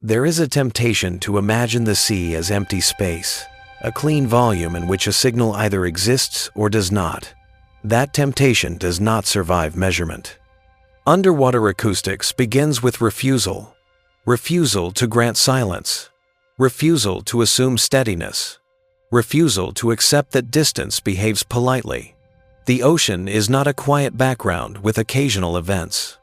There is a temptation to imagine the sea as empty space, a clean volume in which a signal either exists or does not. That temptation does not survive measurement. Underwater acoustics begins with refusal. Refusal to grant silence. Refusal to assume steadiness. Refusal to accept that distance behaves politely. The ocean is not a quiet background with occasional events.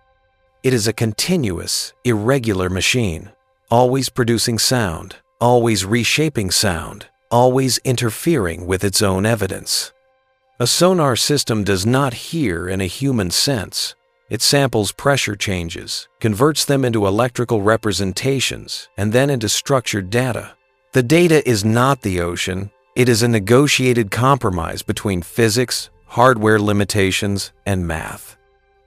It is a continuous, irregular machine, always producing sound, always reshaping sound, always interfering with its own evidence. A sonar system does not hear in a human sense. It samples pressure changes, converts them into electrical representations, and then into structured data. The data is not the ocean. It is a negotiated compromise between physics, hardware limitations, and math.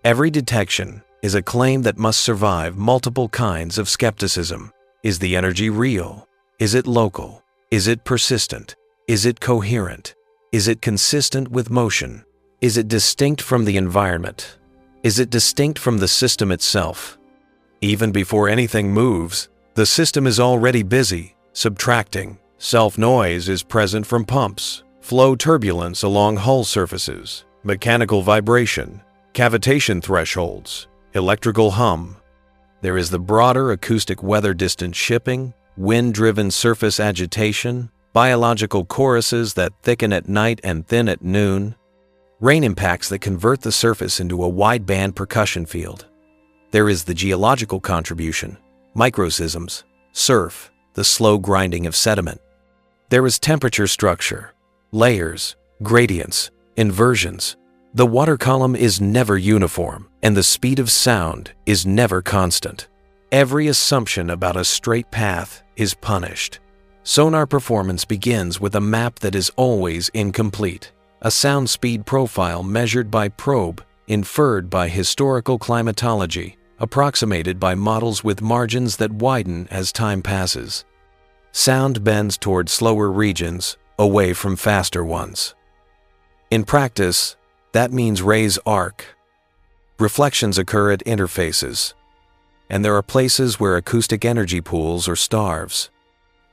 Every detection is a claim that must survive multiple kinds of skepticism. Is the energy real? Is it local? Is it persistent? Is it coherent? Is it consistent with motion? Is it distinct from the environment? Is it distinct from the system itself? Even before anything moves, the system is already busy, subtracting. Self-noise is present from pumps, flow turbulence along hull surfaces, mechanical vibration, cavitation thresholds, electrical hum. There is the broader acoustic weather distance shipping, wind-driven surface agitation, biological choruses that thicken at night and thin at noon, rain impacts that convert the surface into a wideband percussion field. There is the geological contribution, microseisms, surf, the slow grinding of sediment. There is temperature structure, layers, gradients, inversions. The water column is never uniform, and the speed of sound is never constant. Every assumption about a straight path is punished. Sonar performance begins with a map that is always incomplete, a sound speed profile measured by probe, inferred by historical climatology, approximated by models with margins that widen as time passes. Sound bends toward slower regions, away from faster ones. In practice, that means rays arc. Reflections occur at interfaces, and there are places where acoustic energy pools or starves.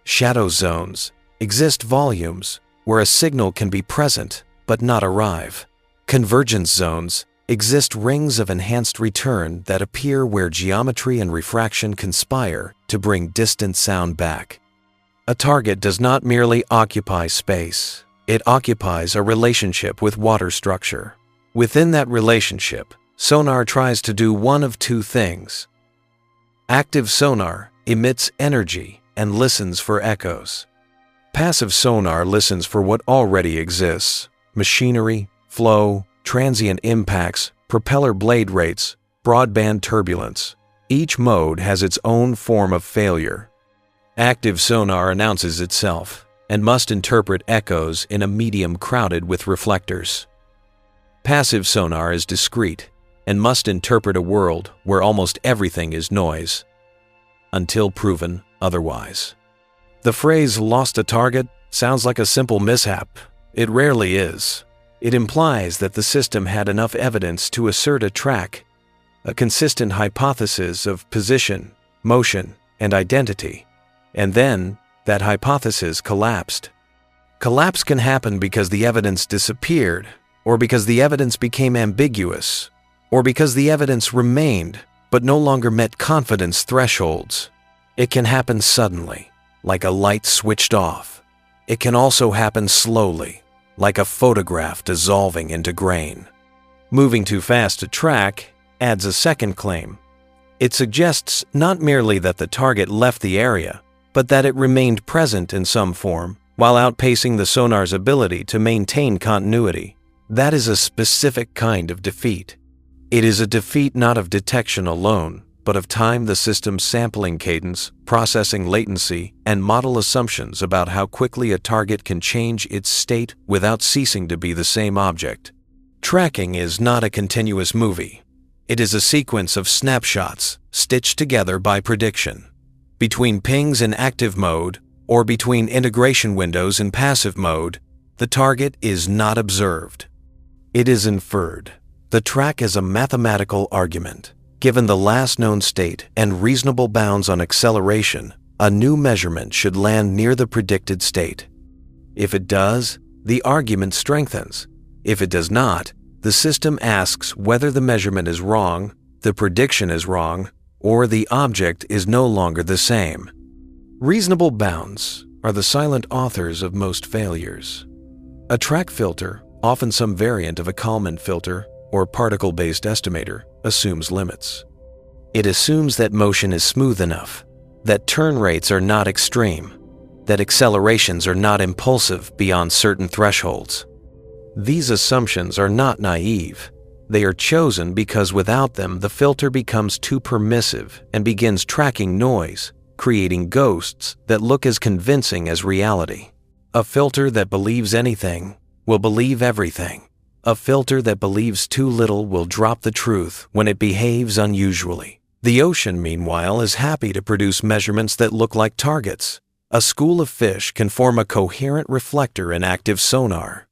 Shadow zones exist volumes where a signal can be present but not arrive. Convergence zones exist rings of enhanced return that appear where geometry and refraction conspire to bring distant sound back. A target does not merely occupy space. It occupies a relationship with water structure. Within that relationship, sonar tries to do one of two things. Active sonar emits energy and listens for echoes. Passive sonar listens for what already exists: machinery, flow, transient impacts, propeller blade rates, broadband turbulence. Each mode has its own form of failure. Active sonar announces itself and must interpret echoes in a medium crowded with reflectors. Passive sonar is discrete and must interpret a world where almost everything is noise, until proven otherwise. The phrase "lost a target" sounds like a simple mishap. It rarely is. It implies that the system had enough evidence to assert a track, a consistent hypothesis of position, motion, and identity, and then that hypothesis collapsed. Collapse can happen because the evidence disappeared, or because the evidence became ambiguous, or because the evidence remained but no longer met confidence thresholds. It can happen suddenly, like a light switched off. It can also happen slowly, like a photograph dissolving into grain. Moving too fast to track adds a second claim. It suggests not merely that the target left the area, but that it remained present in some form while outpacing the sonar's ability to maintain continuity. That is a specific kind of defeat. It is a defeat not of detection alone, but of time, the system's sampling cadence, processing latency, and model assumptions about how quickly a target can change its state without ceasing to be the same object. Tracking is not a continuous movie. It is a sequence of snapshots stitched together by prediction. Between pings in active mode or between integration windows in passive mode, the target is not observed. It is inferred. The track is a mathematical argument. Given the last known state and reasonable bounds on acceleration, a new measurement should land near the predicted state. If it does, the argument strengthens. If it does not, the system asks whether the measurement is wrong, the prediction is wrong, or the object is no longer the same. Reasonable bounds are the silent authors of most failures. A track filter, often some variant of a Kalman filter or particle-based estimator, assumes limits. It assumes that motion is smooth enough, that turn rates are not extreme, that accelerations are not impulsive beyond certain thresholds. These assumptions are not naive. They are chosen because without them the filter becomes too permissive and begins tracking noise, creating ghosts that look as convincing as reality. A filter that believes anything will believe everything. A filter that believes too little will drop the truth when it behaves unusually. The ocean, meanwhile, is happy to produce measurements that look like targets. A school of fish can form a coherent reflector in active sonar.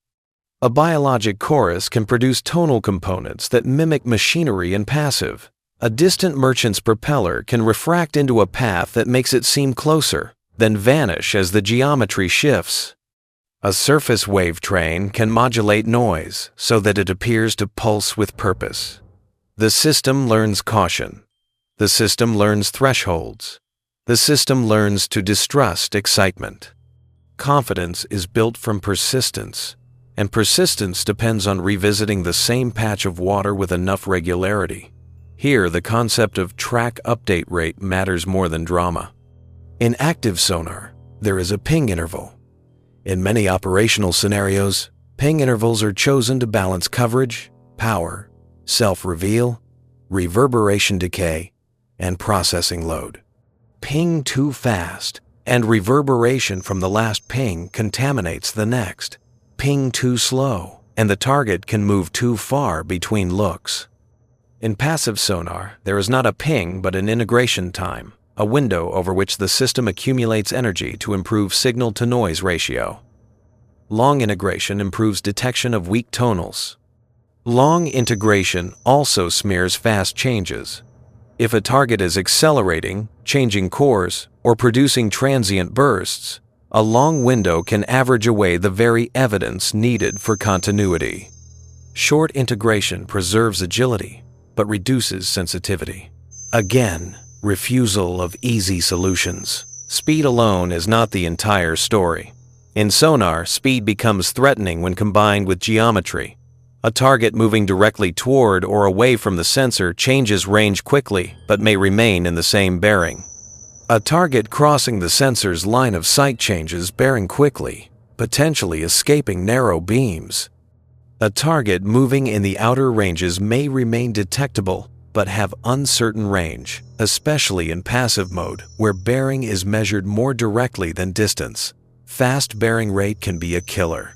A biologic chorus can produce tonal components that mimic machinery in passive. A distant merchant's propeller can refract into a path that makes it seem closer, then vanish as the geometry shifts. A surface wave train can modulate noise so that it appears to pulse with purpose. The system learns caution. The system learns thresholds. The system learns to distrust excitement. Confidence is built from persistence, and persistence depends on revisiting the same patch of water with enough regularity. Here, the concept of track update rate matters more than drama. In active sonar, there is a ping interval. In many operational scenarios, ping intervals are chosen to balance coverage, power, self-reveal, reverberation decay, and processing load. Ping too fast, and reverberation from the last ping contaminates the next. Ping too slow, and the target can move too far between looks. In passive sonar, there is not a ping but an integration time, a window over which the system accumulates energy to improve signal-to-noise ratio. Long integration improves detection of weak tonals. Long integration also smears fast changes. If a target is accelerating, changing course, or producing transient bursts, a long window can average away the very evidence needed for continuity. Short integration preserves agility, but reduces sensitivity. Again, refusal of easy solutions. Speed alone is not the entire story. In sonar, speed becomes threatening when combined with geometry. A target moving directly toward or away from the sensor changes range quickly, but may remain in the same bearing. A target crossing the sensor's line of sight changes bearing quickly, potentially escaping narrow beams. A target moving in the outer ranges may remain detectable, but have uncertain range, especially in passive mode, where bearing is measured more directly than distance. Fast bearing rate can be a killer.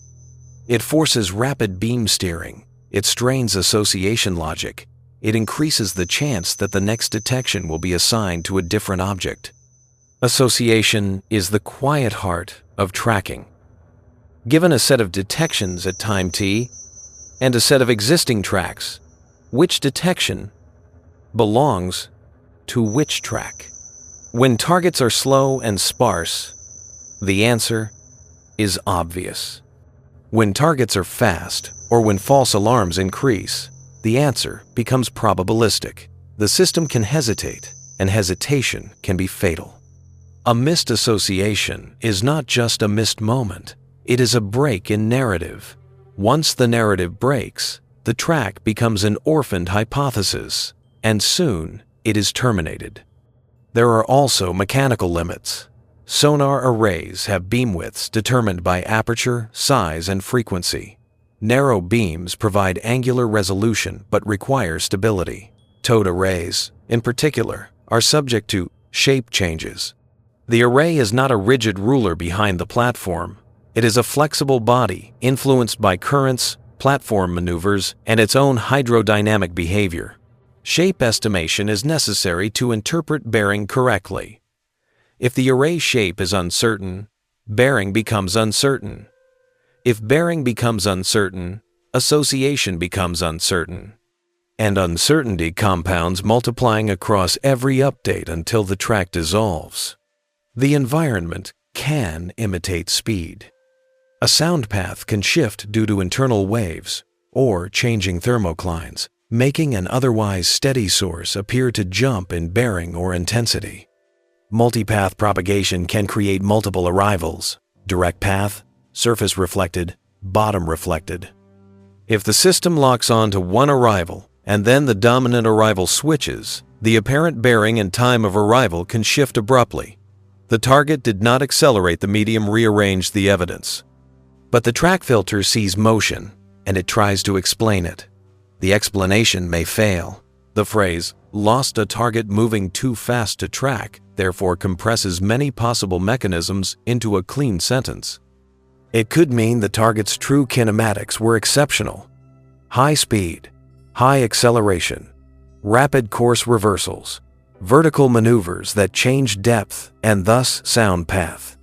It forces rapid beam steering. It strains association logic. It increases the chance that the next detection will be assigned to a different object. Association is the quiet heart of tracking. Given a set of detections at time t and a set of existing tracks, which detection belongs to which track? When targets are slow and sparse, the answer is obvious. When targets are fast, or when false alarms increase, the answer becomes probabilistic. The system can hesitate, and hesitation can be fatal. A missed association is not just a missed moment, it is a break in narrative. Once the narrative breaks, the track becomes an orphaned hypothesis, and soon it is terminated. There are also mechanical limits. Sonar arrays have beam widths determined by aperture, size, and frequency. Narrow beams provide angular resolution but require stability. Towed arrays, in particular, are subject to shape changes. The array is not a rigid ruler behind the platform. It is a flexible body influenced by currents, platform maneuvers, and its own hydrodynamic behavior. Shape estimation is necessary to interpret bearing correctly. If the array shape is uncertain, bearing becomes uncertain. If bearing becomes uncertain, association becomes uncertain. and uncertainty compounds, multiplying across every update until the track dissolves. The environment can imitate speed. A sound path can shift due to internal waves or changing thermoclines, making an otherwise steady source appear to jump in bearing or intensity. Multipath propagation can create multiple arrivals: direct path, surface reflected, bottom reflected. If the system locks on to one arrival and then the dominant arrival switches, the apparent bearing and time of arrival can shift abruptly. The target did not accelerate, the medium rearranged the evidence. But the track filter sees motion, and it tries to explain it. The explanation may fail. The phrase, "lost a target moving too fast to track," therefore compresses many possible mechanisms into a clean sentence. It could mean the target's true kinematics were exceptional: high speed, high acceleration, rapid course reversals, vertical maneuvers that change depth and thus sound path.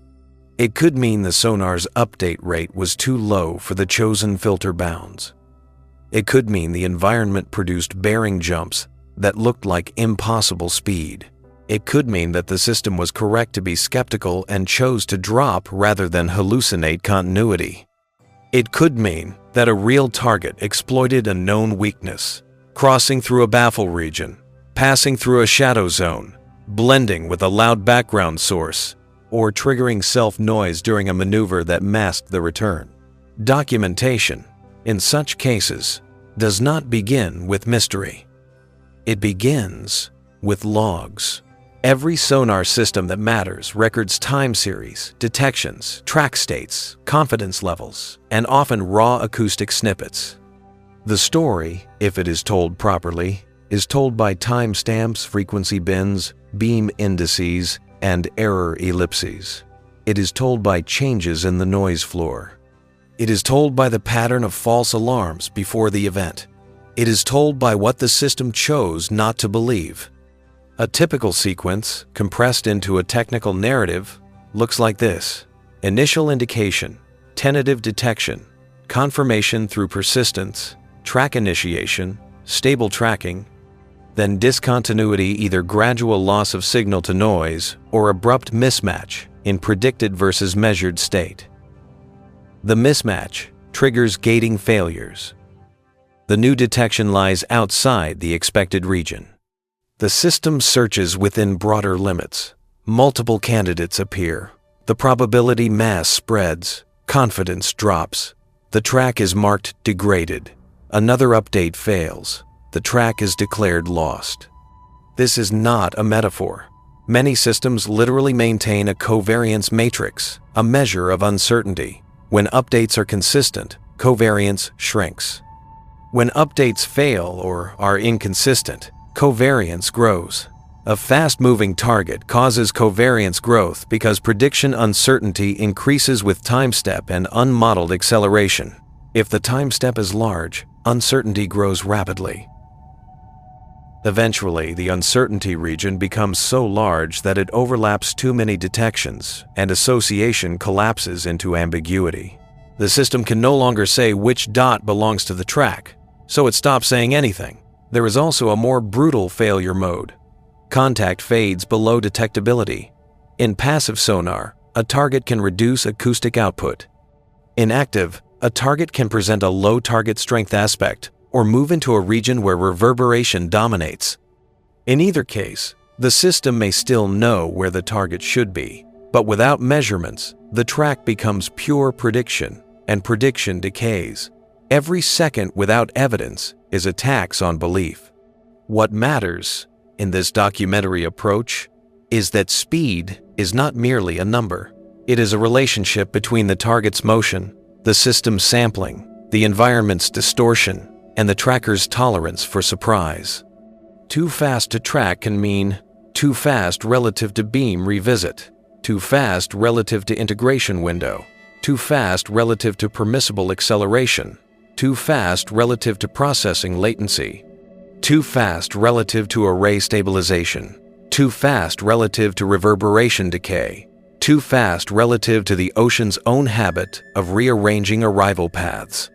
It could mean the sonar's update rate was too low for the chosen filter bounds. It could mean the environment produced bearing jumps that looked like impossible speed. It could mean that the system was correct to be skeptical and chose to drop rather than hallucinate continuity. It could mean that a real target exploited a known weakness, crossing through a baffle region, passing through a shadow zone, blending with a loud background source, or triggering self-noise during a maneuver that masked the return. Documentation, in such cases, does not begin with mystery. It begins with logs. Every sonar system that matters records time series, detections, track states, confidence levels, and often raw acoustic snippets. The story, if it is told properly, is told by timestamps, frequency bins, beam indices, and error ellipses. It is told by changes in the noise floor. It is told by the pattern of false alarms before the event. It is told by what the system chose not to believe. A typical sequence, compressed into a technical narrative, looks like this: initial indication, tentative detection, confirmation through persistence, track initiation, stable tracking, then discontinuity, either gradual loss of signal to noise or abrupt mismatch in predicted versus measured state. The mismatch triggers gating failures. The new detection lies outside the expected region. The system searches within broader limits. Multiple candidates appear. The probability mass spreads. Confidence drops. The track is marked degraded. Another update fails. The track is declared lost. This is not a metaphor. Many systems literally maintain a covariance matrix, a measure of uncertainty. When updates are consistent, covariance shrinks. When updates fail or are inconsistent, covariance grows. A fast-moving target causes covariance growth because prediction uncertainty increases with time step and unmodeled acceleration. If the time step is large, uncertainty grows rapidly. Eventually, the uncertainty region becomes so large that it overlaps too many detections, and association collapses into ambiguity. The system can no longer say which dot belongs to the track, so it stops saying anything. There is also a more brutal failure mode. Contact fades below detectability. In passive sonar, a target can reduce acoustic output. In active, a target can present a low target strength aspect or move into a region where reverberation dominates. In either case, the system may still know where the target should be, but without measurements, the track becomes pure prediction, and prediction decays. Every second without evidence is a tax on belief. What matters in this documentary approach is that speed is not merely a number. It is a relationship between the target's motion, the system's sampling, the environment's distortion, and the tracker's tolerance for surprise. Too fast to track can mean too fast relative to beam revisit, too fast relative to integration window, too fast relative to permissible acceleration, too fast relative to processing latency, too fast relative to array stabilization, too fast relative to reverberation decay, too fast relative to the ocean's own habit of rearranging arrival paths.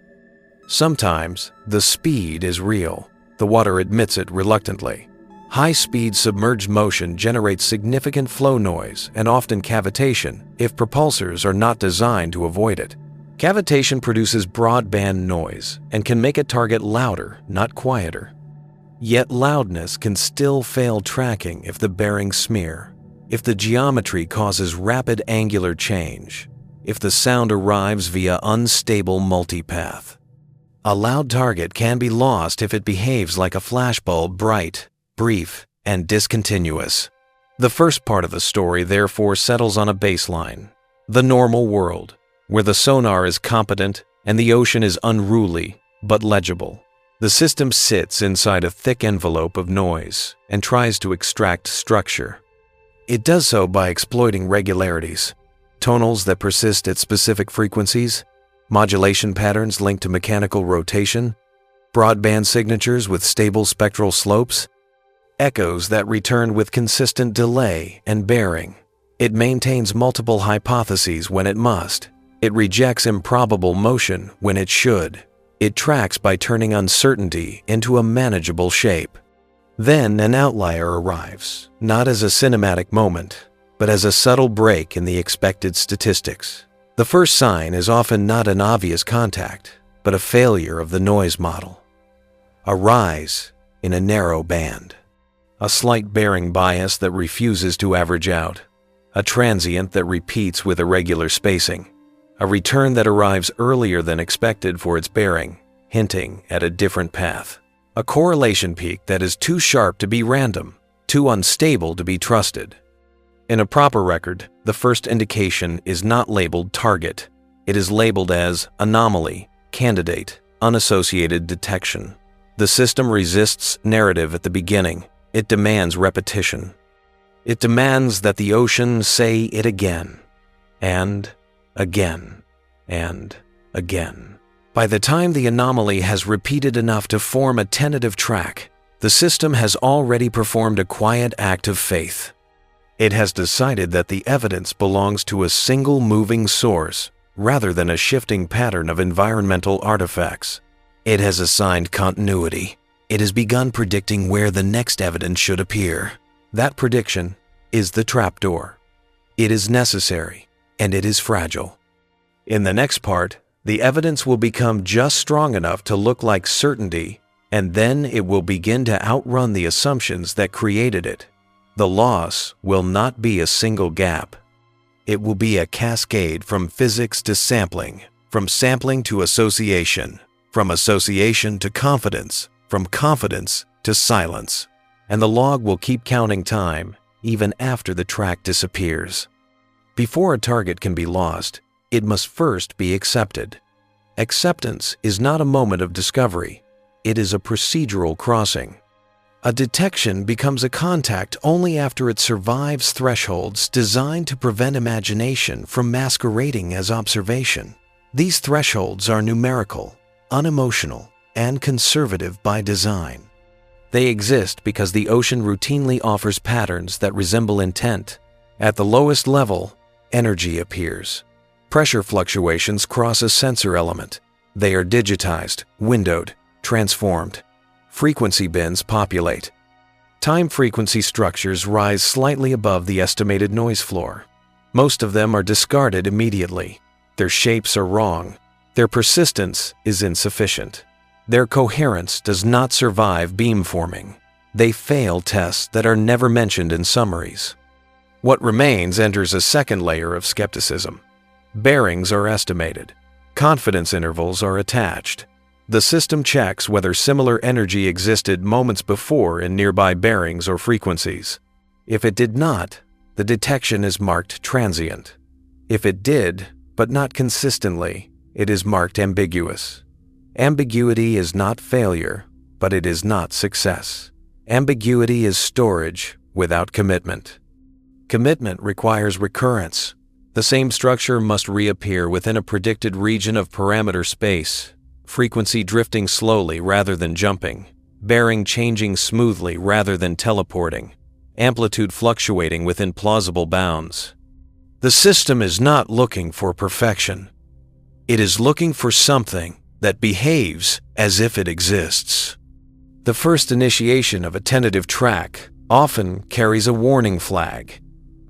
Sometimes, the speed is real. the water admits it reluctantly. High-speed submerged motion generates significant flow noise and often cavitation if propulsors are not designed to avoid it. Cavitation produces broadband noise and can make a target louder, not quieter. Yet loudness can still fail tracking if the bearings smear, if the geometry causes rapid angular change, if the sound arrives via unstable multipath. A loud target can be lost if it behaves like a flashbulb, bright, brief, and discontinuous. The first part of the story therefore settles on a baseline, the normal world, where the sonar is competent and the ocean is unruly but legible. The system sits inside a thick envelope of noise and tries to extract structure. It does so by exploiting regularities, tonals that persist at specific frequencies, modulation patterns linked to mechanical rotation, broadband signatures with stable spectral slopes, echoes that return with consistent delay and bearing. It maintains multiple hypotheses when it must. It rejects improbable motion when it should. It tracks by turning uncertainty into a manageable shape. Then an outlier arrives, not as a cinematic moment, but as a subtle break in the expected statistics. The first sign is often not an obvious contact, but a failure of the noise model. A rise in a narrow band. A slight bearing bias that refuses to average out. A transient that repeats with irregular spacing. A return that arrives earlier than expected for its bearing, hinting at a different path. A correlation peak that is too sharp to be random, too unstable to be trusted. In a proper record, the first indication is not labeled target. It is labeled as anomaly, candidate, unassociated detection. The system resists narrative at the beginning. It demands repetition. It demands that the ocean say it again, and again, and again. By the time the anomaly has repeated enough to form a tentative track, the system has already performed a quiet act of faith. It has decided that the evidence belongs to a single moving source rather than a shifting pattern of environmental artifacts. It has assigned continuity. It has begun predicting where the next evidence should appear. That prediction is the trapdoor. It is necessary, and it is fragile. In the next part, the evidence will become just strong enough to look like certainty, and then it will begin to outrun the assumptions that created it. The loss will not be a single gap. It will be a cascade from physics to sampling, from sampling to association, from association to confidence, from confidence to silence. And the log will keep counting time, even after the track disappears. Before a target can be lost, it must first be accepted. Acceptance is not a moment of discovery. It is a procedural crossing. A detection becomes a contact only after it survives thresholds designed to prevent imagination from masquerading as observation. These thresholds are numerical, unemotional, and conservative by design. They exist because the ocean routinely offers patterns that resemble intent. At the lowest level, energy appears. Pressure fluctuations cross a sensor element. They are digitized, windowed, transformed. Frequency bins populate. Time frequency structures rise slightly above the estimated noise floor. Most of them are discarded immediately. Their shapes are wrong. Their persistence is insufficient. Their coherence does not survive beamforming. They fail tests that are never mentioned in summaries. What remains enters a second layer of skepticism. Bearings are estimated. Confidence intervals are attached. The system checks whether similar energy existed moments before in nearby bearings or frequencies. If it did not, the detection is marked transient. If it did, but not consistently, it is marked ambiguous. Ambiguity is not failure, but it is not success. Ambiguity is storage without commitment. Commitment requires recurrence. The same structure must reappear within a predicted region of parameter space. Frequency drifting slowly rather than jumping, bearing changing smoothly rather than teleporting, amplitude fluctuating within plausible bounds. The system is not looking for perfection. It is looking for something that behaves as if it exists. The first initiation of a tentative track often carries a warning flag.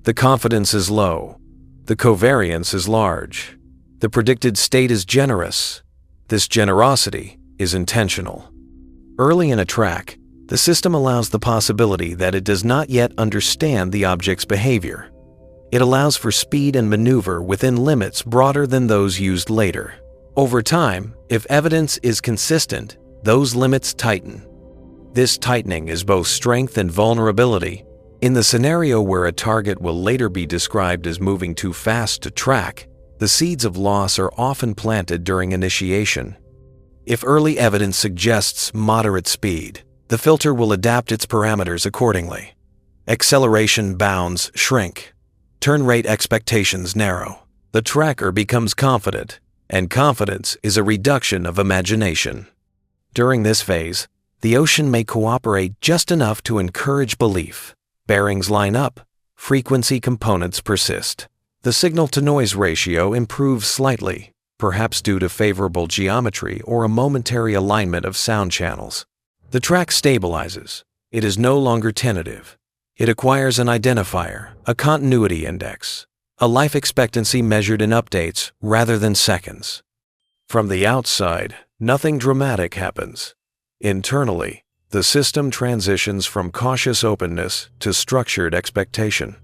The confidence is low. The covariance is large. The predicted state is generous. This generosity is intentional. Early in a track, the system allows the possibility that it does not yet understand the object's behavior. It allows for speed and maneuver within limits broader than those used later. Over time, if evidence is consistent, those limits tighten. This tightening is both strength and vulnerability. In the scenario where a target will later be described as moving too fast to track, the seeds of loss are often planted during initiation. If early evidence suggests moderate speed, the filter will adapt its parameters accordingly. Acceleration bounds shrink. Turn rate expectations narrow. The tracker becomes confident, and confidence is a reduction of imagination. During this phase, the ocean may cooperate just enough to encourage belief. Bearings line up, frequency components persist. The signal-to-noise ratio improves slightly, perhaps due to favorable geometry or a momentary alignment of sound channels. The track stabilizes. It is no longer tentative. It acquires an identifier, a continuity index, a life expectancy measured in updates rather than seconds. From the outside, nothing dramatic happens. Internally, the system transitions from cautious openness to structured expectation.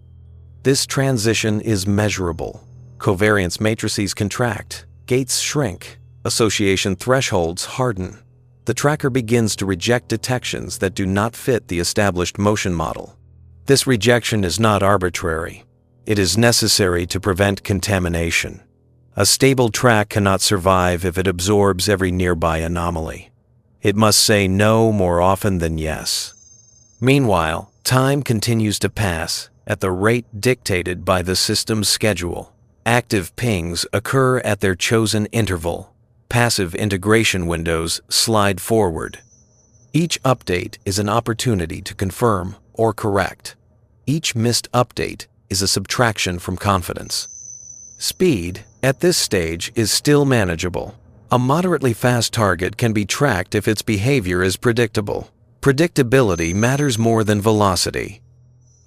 This transition is measurable. Covariance matrices contract, gates shrink, association thresholds harden. The tracker begins to reject detections that do not fit the established motion model. This rejection is not arbitrary. It is necessary to prevent contamination. A stable track cannot survive if it absorbs every nearby anomaly. It must say no more often than yes. Meanwhile, time continues to pass at the rate dictated by the system's schedule. Active pings occur at their chosen interval. Passive integration windows slide forward. Each update is an opportunity to confirm or correct. Each missed update is a subtraction from confidence. Speed, at this stage, is still manageable. A moderately fast target can be tracked if its behavior is predictable. Predictability matters more than velocity.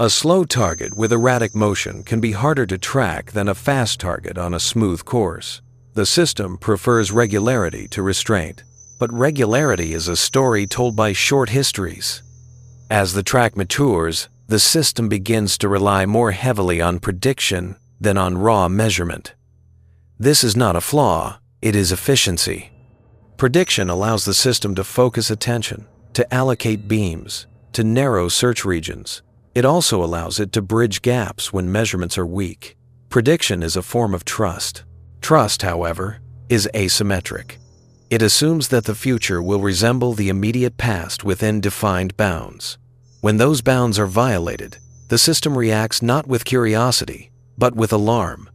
A slow target with erratic motion can be harder to track than a fast target on a smooth course. The system prefers regularity to restraint, but regularity is a story told by short histories. As the track matures, the system begins to rely more heavily on prediction than on raw measurement. This is not a flaw, it is efficiency. Prediction allows the system to focus attention, to allocate beams, to narrow search regions. It also allows it to bridge gaps when measurements are weak. Prediction is a form of trust. Trust, however, is asymmetric. It assumes that the future will resemble the immediate past within defined bounds. When those bounds are violated, the system reacts not with curiosity, but with alarm.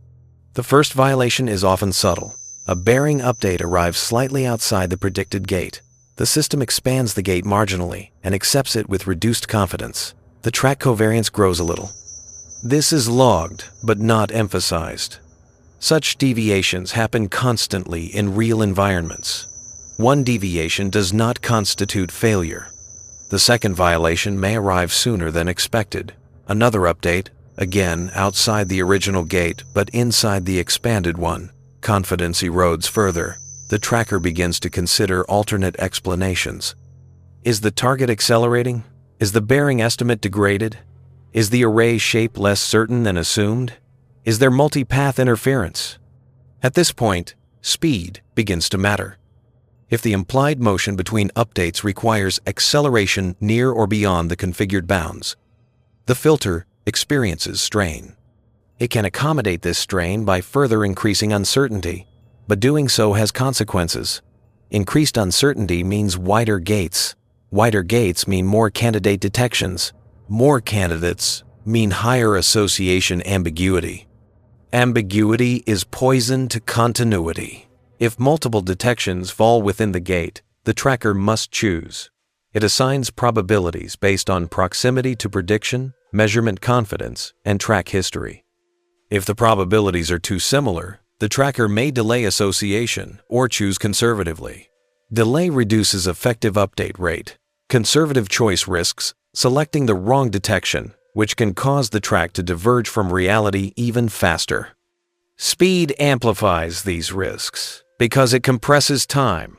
The first violation is often subtle. A bearing update arrives slightly outside the predicted gate. The system expands the gate marginally and accepts it with reduced confidence. The track covariance grows a little. This is logged, but not emphasized. Such deviations happen constantly in real environments. One deviation does not constitute failure. The second violation may arrive sooner than expected. Another update, again outside the original gate but inside the expanded one. Confidence erodes further. The tracker begins to consider alternate explanations. Is the target accelerating? Is the bearing estimate degraded? Is the array shape less certain than assumed? Is there multi-path interference? At this point, speed begins to matter. If the implied motion between updates requires acceleration near or beyond the configured bounds, the filter experiences strain. It can accommodate this strain by further increasing uncertainty, but doing so has consequences. Increased uncertainty means wider gates. Wider gates mean more candidate detections. More candidates mean higher association ambiguity. Ambiguity is poison to continuity. If multiple detections fall within the gate, the tracker must choose. It assigns probabilities based on proximity to prediction, measurement confidence, and track history. If the probabilities are too similar, the tracker may delay association or choose conservatively. Delay reduces effective update rate. Conservative choice risks selecting the wrong detection, which can cause the track to diverge from reality even faster. Speed amplifies these risks because it compresses time.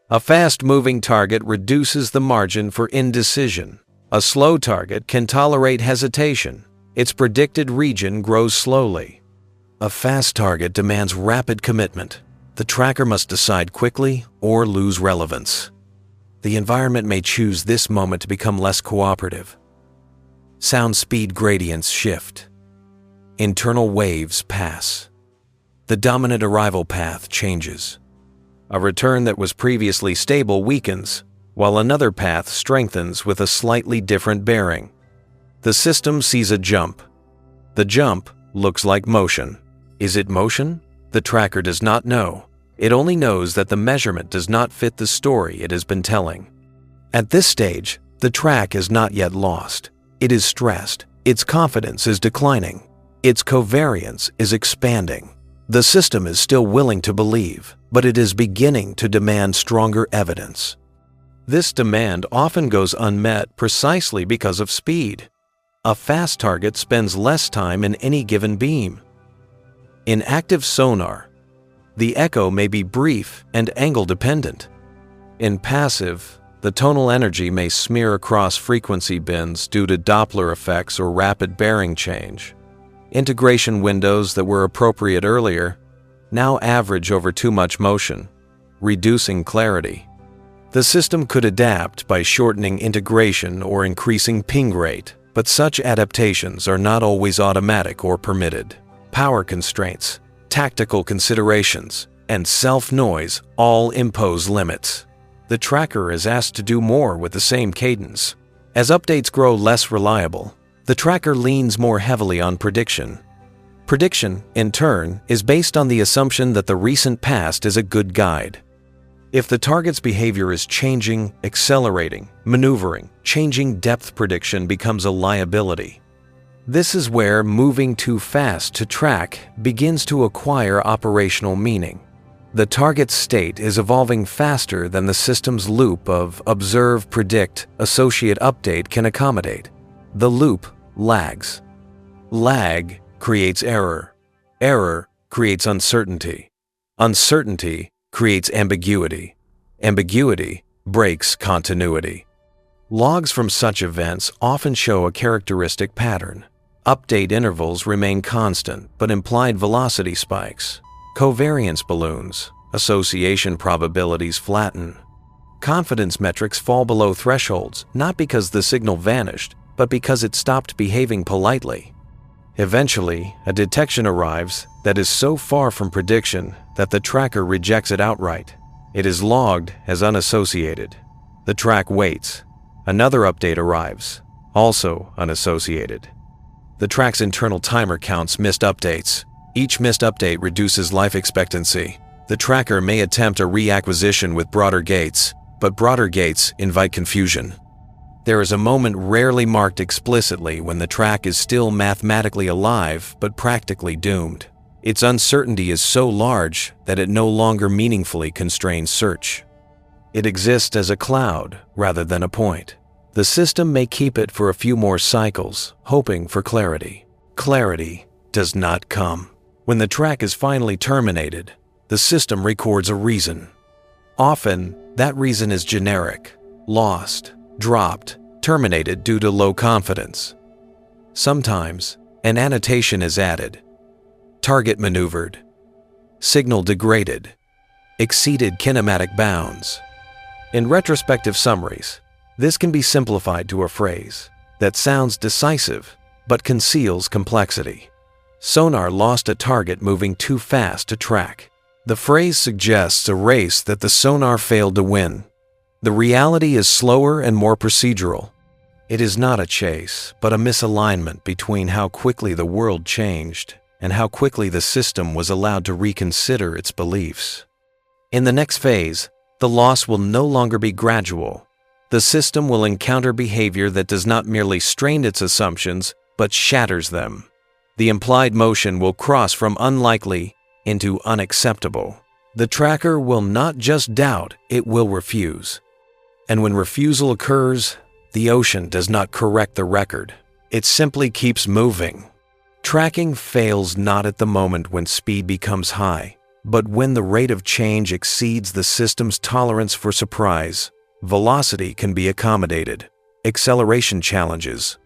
A fast-moving target reduces the margin for indecision. A slow target can tolerate hesitation. Its predicted region grows slowly. A fast target demands rapid commitment. The tracker must decide quickly or lose relevance. The environment may choose this moment to become less cooperative. Sound speed gradients shift. Internal waves pass. The dominant arrival path changes. A return that was previously stable weakens, while another path strengthens with a slightly different bearing. The system sees a jump. The jump looks like motion. Is it motion? The tracker does not know. It only knows that the measurement does not fit the story it has been telling. At this stage, the track is not yet lost. It is stressed. Its confidence is declining. Its covariance is expanding. The system is still willing to believe, but it is beginning to demand stronger evidence. This demand often goes unmet precisely because of speed. A fast target spends less time in any given beam. In active sonar, the echo may be brief and angle-dependent. In passive, the tonal energy may smear across frequency bins due to Doppler effects or rapid bearing change. Integration windows that were appropriate earlier now average over too much motion, reducing clarity. The system could adapt by shortening integration or increasing ping rate, but such adaptations are not always automatic or permitted. Power constraints, tactical considerations, and self-noise all impose limits. The tracker is asked to do more with the same cadence. As updates grow less reliable, the tracker leans more heavily on prediction. Prediction, in turn, is based on the assumption that the recent past is a good guide. If the target's behavior is changing, accelerating, maneuvering, changing depth prediction becomes a liability. This is where moving too fast to track begins to acquire operational meaning. The target's state is evolving faster than the system's loop of observe, predict, associate, update can accommodate. The loop lags. Lag creates error. Error creates uncertainty. Uncertainty creates ambiguity. Ambiguity breaks continuity. Logs from such events often show a characteristic pattern. Update intervals remain constant, but implied velocity spikes. Covariance balloons. Association probabilities flatten. Confidence metrics fall below thresholds, not because the signal vanished, but because it stopped behaving politely. Eventually, a detection arrives that is so far from prediction that the tracker rejects it outright. It is logged as unassociated. The track waits. Another update arrives, also unassociated. The track's internal timer counts missed updates. Each missed update reduces life expectancy. The tracker may attempt a reacquisition with broader gates, but broader gates invite confusion. There is a moment rarely marked explicitly when the track is still mathematically alive but practically doomed. Its uncertainty is so large that it no longer meaningfully constrains search. It exists as a cloud rather than a point. The system may keep it for a few more cycles, hoping for clarity. Clarity does not come. When the track is finally terminated, the system records a reason. Often, that reason is generic, lost, dropped, terminated due to low confidence. Sometimes, an annotation is added. Target maneuvered. Signal degraded. Exceeded kinematic bounds. In retrospective summaries, this can be simplified to a phrase that sounds decisive but conceals complexity. Sonar lost a target moving too fast to track. The phrase suggests a race that the sonar failed to win. The reality is slower and more procedural. It is not a chase, but a misalignment between how quickly the world changed and how quickly the system was allowed to reconsider its beliefs. In the next phase, the loss will no longer be gradual. The system will encounter behavior that does not merely strain its assumptions, but shatters them. The implied motion will cross from unlikely into unacceptable. The tracker will not just doubt, it will refuse. And when refusal occurs, the ocean does not correct the record. It simply keeps moving. Tracking fails not at the moment when speed becomes high, but when the rate of change exceeds the system's tolerance for surprise. Velocity can be accommodated. Acceleration challenges.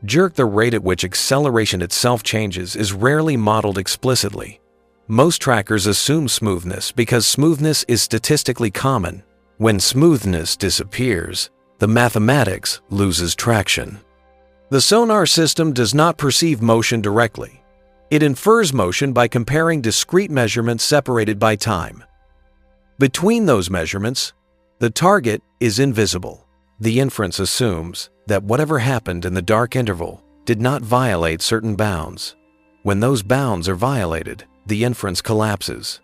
The rate at which acceleration itself changes is rarely modeled explicitly. Most trackers assume smoothness because smoothness is statistically common. When smoothness disappears, the mathematics loses traction. The sonar system does not perceive motion directly. It infers motion by comparing discrete measurements separated by time. Between those measurements, the target is invisible. The inference assumes that whatever happened in the dark interval did not violate certain bounds. When those bounds are violated, the inference collapses.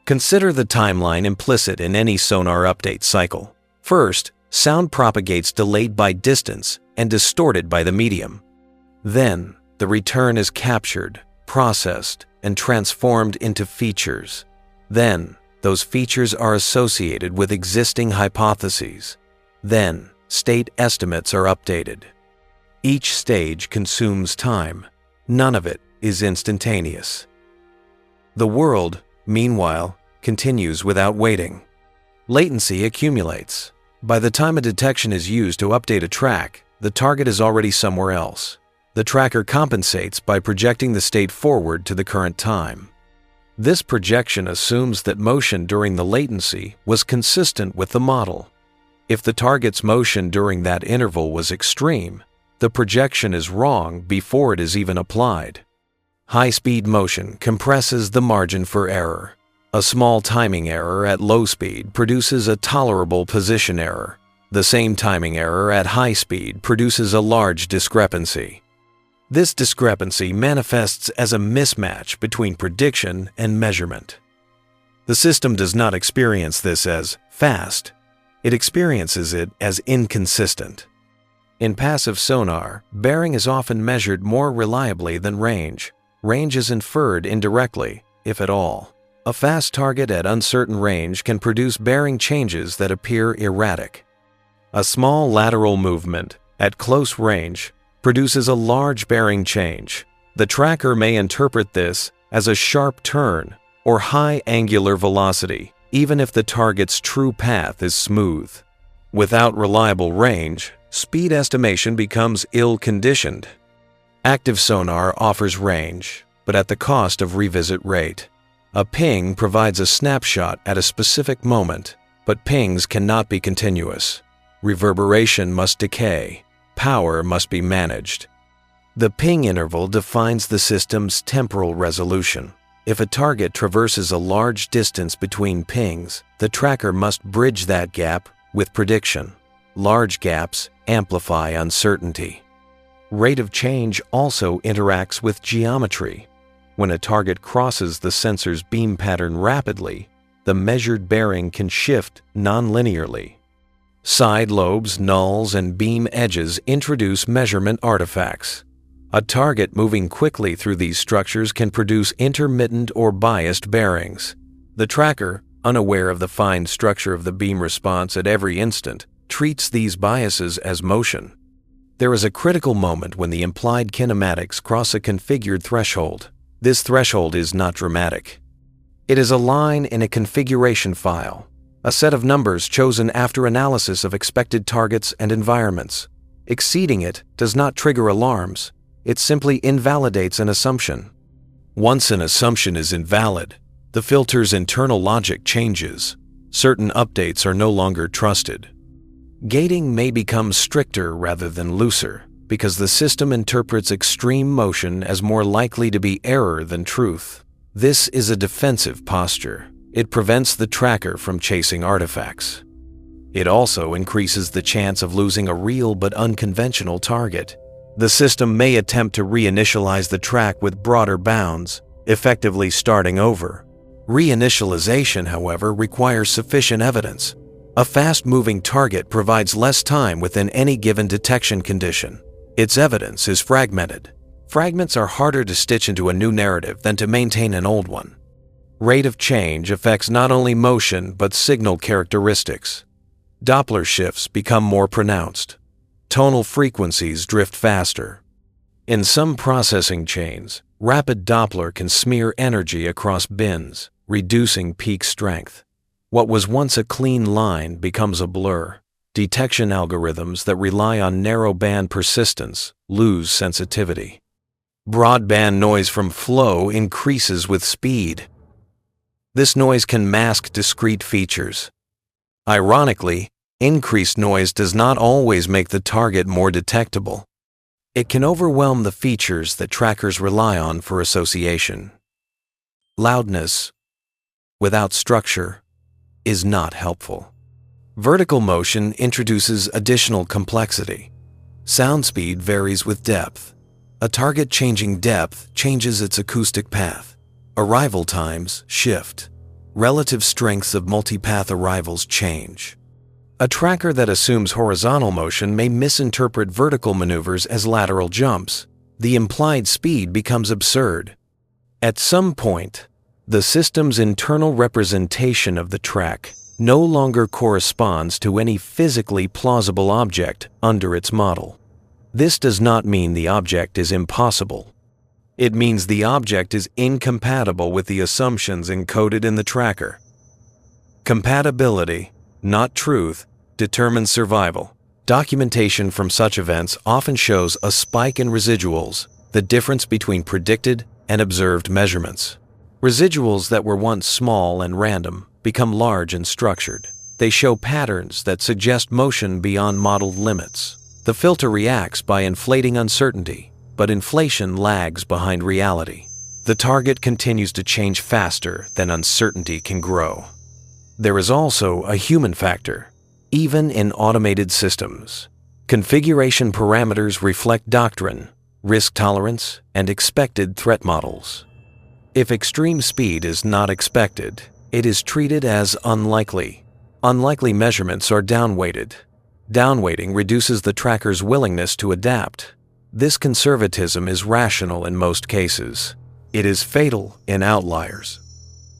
Consider the timeline implicit in any sonar update cycle. First, sound propagates delayed by distance and distorted by the medium. Then, the return is captured, processed, and transformed into features. Then, those features are associated with existing hypotheses. Then, state estimates are updated. Each stage consumes time. None of it is instantaneous. The world, meanwhile, continues without waiting. Latency accumulates. By the time a detection is used to update a track, the target is already somewhere else. The tracker compensates by projecting the state forward to the current time. This projection assumes that motion during the latency was consistent with the model. If the target's motion during that interval was extreme, the projection is wrong before it is even applied. High-speed motion compresses the margin for error. A small timing error at low speed produces a tolerable position error. The same timing error at high speed produces a large discrepancy. This discrepancy manifests as a mismatch between prediction and measurement. The system does not experience this as fast. It experiences it as inconsistent. In passive sonar, bearing is often measured more reliably than range. Range is inferred indirectly, if at all. A fast target at uncertain range can produce bearing changes that appear erratic. A small lateral movement at close range produces a large bearing change. The tracker may interpret this as a sharp turn or high angular velocity, even if the target's true path is smooth. Without reliable range, speed estimation becomes ill-conditioned. Active sonar offers range, but at the cost of revisit rate. A ping provides a snapshot at a specific moment, but pings cannot be continuous. Reverberation must decay. Power must be managed. The ping interval defines the system's temporal resolution. If a target traverses a large distance between pings, the tracker must bridge that gap with prediction. Large gaps amplify uncertainty. Rate of change also interacts with geometry. When a target crosses the sensor's beam pattern rapidly, the measured bearing can shift non-linearly. Side lobes, nulls, and beam edges introduce measurement artifacts. A target moving quickly through these structures can produce intermittent or biased bearings. The tracker, unaware of the fine structure of the beam response at every instant, treats these biases as motion. There is a critical moment when the implied kinematics cross a configured threshold. This threshold is not dramatic. It is a line in a configuration file, a set of numbers chosen after analysis of expected targets and environments. Exceeding it does not trigger alarms. It simply invalidates an assumption. Once an assumption is invalid, the filter's internal logic changes. Certain updates are no longer trusted. Gating may become stricter rather than looser, because the system interprets extreme motion as more likely to be error than truth. This is a defensive posture. It prevents the tracker from chasing artifacts. It also increases the chance of losing a real but unconventional target. The system may attempt to reinitialize the track with broader bounds, effectively starting over. Reinitialization, however, requires sufficient evidence. A fast-moving target provides less time within any given detection condition. Its evidence is fragmented. Fragments are harder to stitch into a new narrative than to maintain an old one. Rate of change affects not only motion but signal characteristics. Doppler shifts become more pronounced. Tonal frequencies drift faster. In some processing chains, rapid Doppler can smear energy across bins, reducing peak strength. What was once a clean line becomes a blur. Detection algorithms that rely on narrow-band persistence lose sensitivity. Broadband noise from flow increases with speed. This noise can mask discrete features. Ironically, increased noise does not always make the target more detectable. It can overwhelm the features that trackers rely on for association. Loudness, without structure, is not helpful. Vertical motion introduces additional complexity. Sound speed varies with depth. A target changing depth changes its acoustic path. Arrival times shift. Relative strengths of multipath arrivals change. A tracker that assumes horizontal motion may misinterpret vertical maneuvers as lateral jumps. The implied speed becomes absurd. At some point, the system's internal representation of the track no longer corresponds to any physically plausible object under its model. This does not mean the object is impossible. It means the object is incompatible with the assumptions encoded in the tracker. Compatibility, not truth, determines survival. Documentation from such events often shows a spike in residuals, the difference between predicted and observed measurements. Residuals that were once small and random become large and structured. They show patterns that suggest motion beyond modeled limits. The filter reacts by inflating uncertainty, but inflation lags behind reality. The target continues to change faster than uncertainty can grow. There is also a human factor, even in automated systems. Configuration parameters reflect doctrine, risk tolerance, and expected threat models. If extreme speed is not expected, it is treated as unlikely. Unlikely measurements are downweighted. Downweighting reduces the tracker's willingness to adapt. This conservatism is rational in most cases. It is fatal in outliers.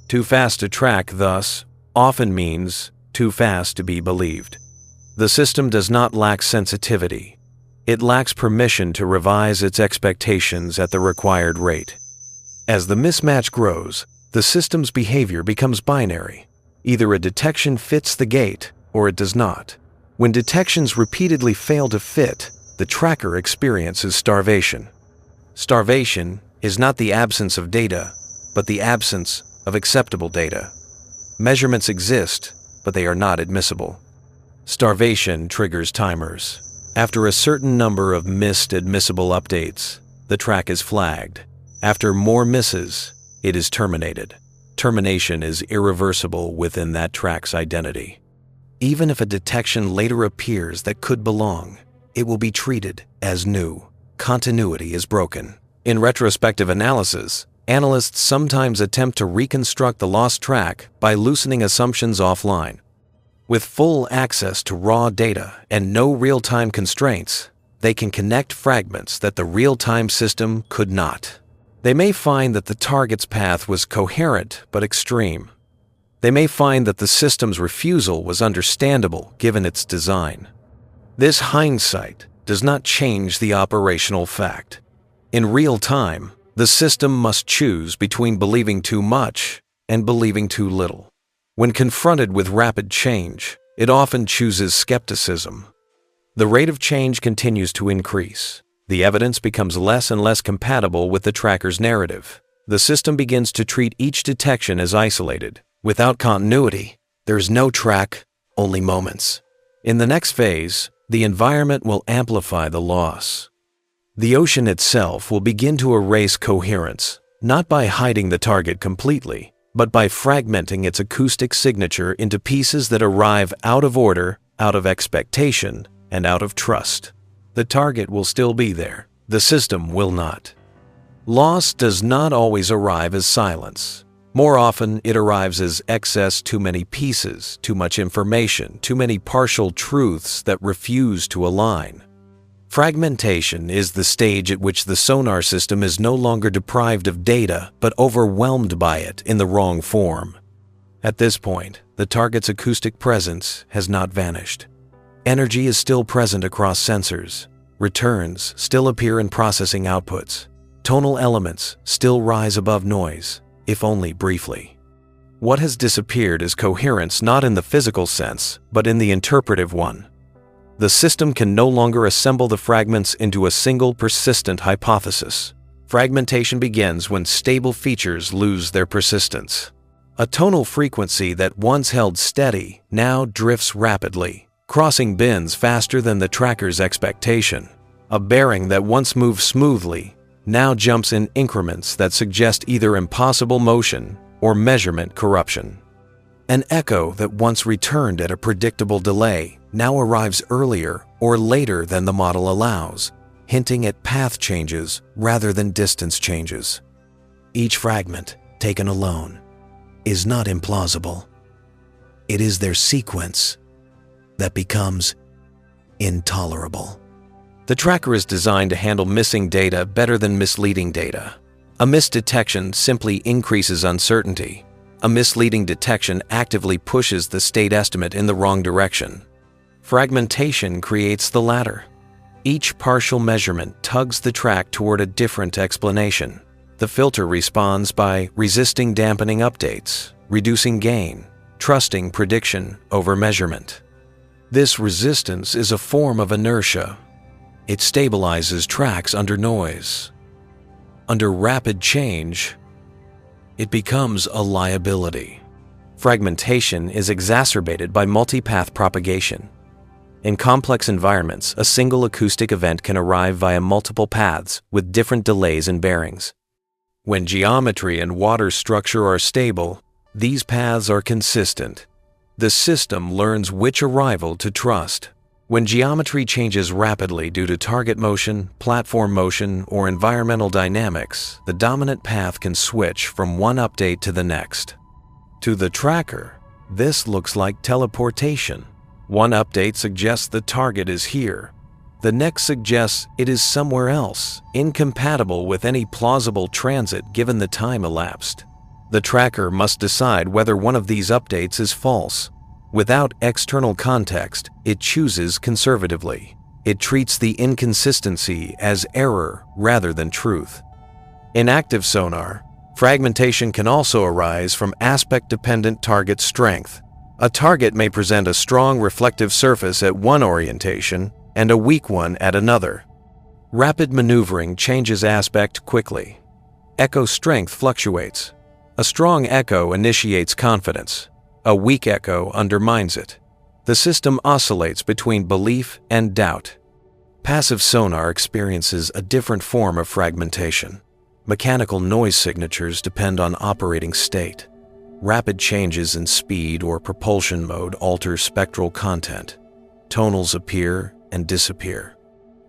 Too fast to track, thus, often means too fast to be believed. The system does not lack sensitivity. It lacks permission to revise its expectations at the required rate. As the mismatch grows, the system's behavior becomes binary. Either a detection fits the gate or it does not. When detections repeatedly fail to fit, the tracker experiences starvation. Starvation is not the absence of data, but the absence of acceptable data. Measurements exist, but they are not admissible. Starvation triggers timers. After a certain number of missed admissible updates, the track is flagged. After more misses, it is terminated. Termination is irreversible within that track's identity. Even if a detection later appears that could belong, it will be treated as new. Continuity is broken. In retrospective analysis, analysts sometimes attempt to reconstruct the lost track by loosening assumptions offline. With full access to raw data and no real-time constraints, they can connect fragments that the real-time system could not. They may find that the target's path was coherent but extreme. They may find that the system's refusal was understandable given its design. This hindsight does not change the operational fact. In real time, the system must choose between believing too much and believing too little. When confronted with rapid change, it often chooses skepticism. The rate of change continues to increase. The evidence becomes less and less compatible with the tracker's narrative. The system begins to treat each detection as isolated. Without continuity, there is no track, only moments. In the next phase, the environment will amplify the loss. The ocean itself will begin to erase coherence, not by hiding the target completely, but by fragmenting its acoustic signature into pieces that arrive out of order, out of expectation, and out of trust. The target will still be there. The system will not. Loss does not always arrive as silence. More often, it arrives as excess, too many pieces, too much information, too many partial truths that refuse to align. Fragmentation is the stage at which the sonar system is no longer deprived of data, but overwhelmed by it in the wrong form. At this point, the target's acoustic presence has not vanished. Energy is still present across sensors. Returns still appear in processing outputs. Tonal elements still rise above noise, if only briefly. What has disappeared is coherence not in the physical sense, but in the interpretive one. The system can no longer assemble the fragments into a single persistent hypothesis. Fragmentation begins when stable features lose their persistence. A tonal frequency that once held steady now drifts rapidly, crossing bins faster than the tracker's expectation. A bearing that once moved smoothly now jumps in increments that suggest either impossible motion or measurement corruption. An echo that once returned at a predictable delay now arrives earlier or later than the model allows, hinting at path changes rather than distance changes. Each fragment, taken alone, is not implausible. It is their sequence that becomes intolerable. The tracker is designed to handle missing data better than misleading data. A misdetection simply increases uncertainty. A misleading detection actively pushes the state estimate in the wrong direction. Fragmentation creates the latter. Each partial measurement tugs the track toward a different explanation. The filter responds by resisting dampening updates, reducing gain, trusting prediction over measurement. This resistance is a form of inertia. It stabilizes tracks under noise. Under rapid change, it becomes a liability. Fragmentation is exacerbated by multipath propagation. In complex environments, a single acoustic event can arrive via multiple paths with different delays and bearings. When geometry and water structure are stable, these paths are consistent. The system learns which arrival to trust. When geometry changes rapidly due to target motion, platform motion, or environmental dynamics, the dominant path can switch from one update to the next. To the tracker, this looks like teleportation. One update suggests the target is here. The next suggests it is somewhere else, incompatible with any plausible transit given the time elapsed. The tracker must decide whether one of these updates is false. Without external context, it chooses conservatively. It treats the inconsistency as error rather than truth. In active sonar, fragmentation can also arise from aspect-dependent target strength. A target may present a strong reflective surface at one orientation and a weak one at another. Rapid maneuvering changes aspect quickly. Echo strength fluctuates. A strong echo initiates confidence. A weak echo undermines it. The system oscillates between belief and doubt. Passive sonar experiences a different form of fragmentation. Mechanical noise signatures depend on operating state. Rapid changes in speed or propulsion mode alter spectral content. Tonals appear and disappear.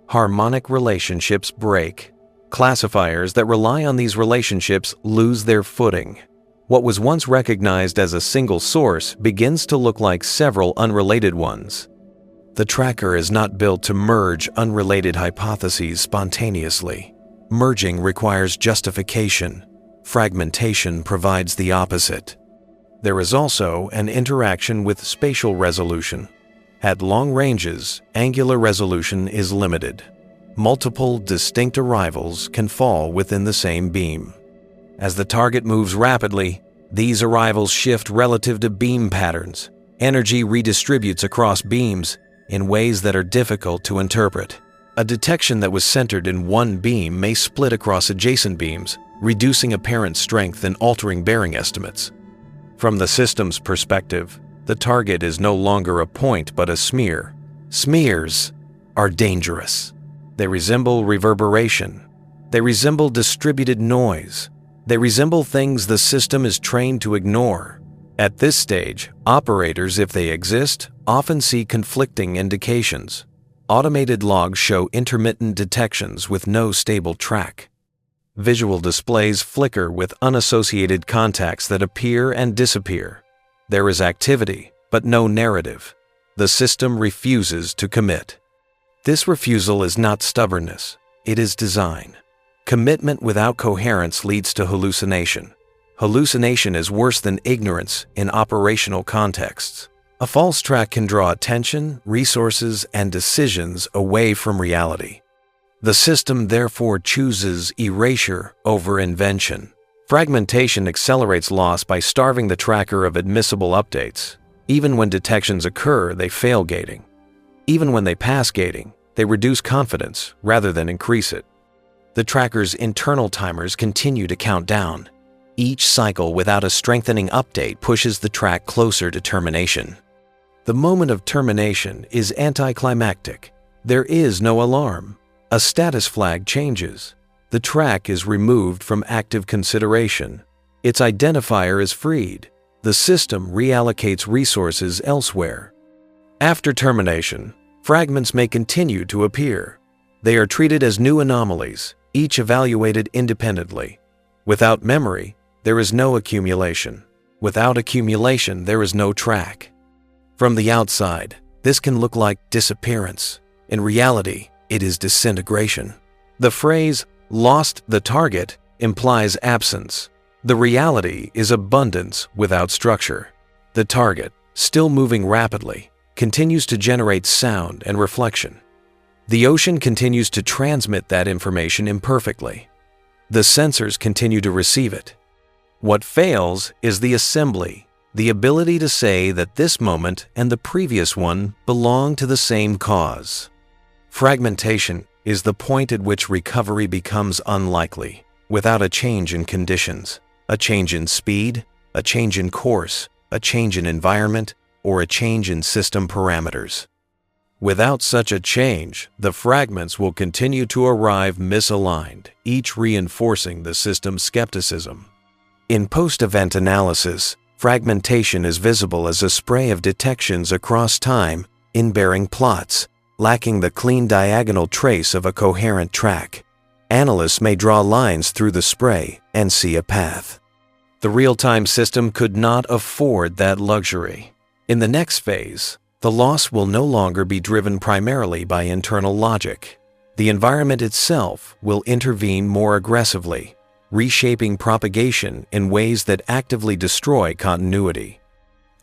Harmonic relationships break. Classifiers that rely on these relationships lose their footing. What was once recognized as a single source begins to look like several unrelated ones. The tracker is not built to merge unrelated hypotheses spontaneously. Merging requires justification. Fragmentation provides the opposite. There is also an interaction with spatial resolution. At long ranges, angular resolution is limited. Multiple distinct arrivals can fall within the same beam. As the target moves rapidly, these arrivals shift relative to beam patterns. Energy redistributes across beams in ways that are difficult to interpret. A detection that was centered in one beam may split across adjacent beams, reducing apparent strength and altering bearing estimates. From the system's perspective, the target is no longer a point but a smear. Smears are dangerous. They resemble reverberation. They resemble distributed noise. They resemble things the system is trained to ignore. At this stage, operators, if they exist, often see conflicting indications. Automated logs show intermittent detections with no stable track. Visual displays flicker with unassociated contacts that appear and disappear. There is activity, but no narrative. The system refuses to commit. This refusal is not stubbornness, it is design. Commitment without coherence leads to hallucination. Hallucination is worse than ignorance in operational contexts. A false track can draw attention, resources, and decisions away from reality. The system therefore chooses erasure over invention. Fragmentation accelerates loss by starving the tracker of admissible updates. Even when detections occur, they fail gating. Even when they pass gating, they reduce confidence rather than increase it. The tracker's internal timers continue to count down. Each cycle without a strengthening update pushes the track closer to termination. The moment of termination is anticlimactic. There is no alarm. A status flag changes. The track is removed from active consideration. Its identifier is freed. The system reallocates resources elsewhere. After termination, fragments may continue to appear. They are treated as new anomalies, each evaluated independently. Without memory, there is no accumulation. Without accumulation, there is no track. From the outside, this can look like disappearance. In reality, it is disintegration. The phrase, "lost the target," implies absence. The reality is abundance without structure. The target, still moving rapidly, continues to generate sound and reflection. The ocean continues to transmit that information imperfectly. The sensors continue to receive it. What fails is the assembly, the ability to say that this moment and the previous one belong to the same cause. Fragmentation is the point at which recovery becomes unlikely without a change in conditions, a change in speed, a change in course, a change in environment, or a change in system parameters. Without such a change, the fragments will continue to arrive misaligned, each reinforcing the system's skepticism. In post-event analysis, fragmentation is visible as a spray of detections across time in bearing plots, lacking the clean diagonal trace of a coherent track. Analysts may draw lines through the spray and see a path. The real-time system could not afford that luxury. In the next phase, the loss will no longer be driven primarily by internal logic. The environment itself will intervene more aggressively, reshaping propagation in ways that actively destroy continuity.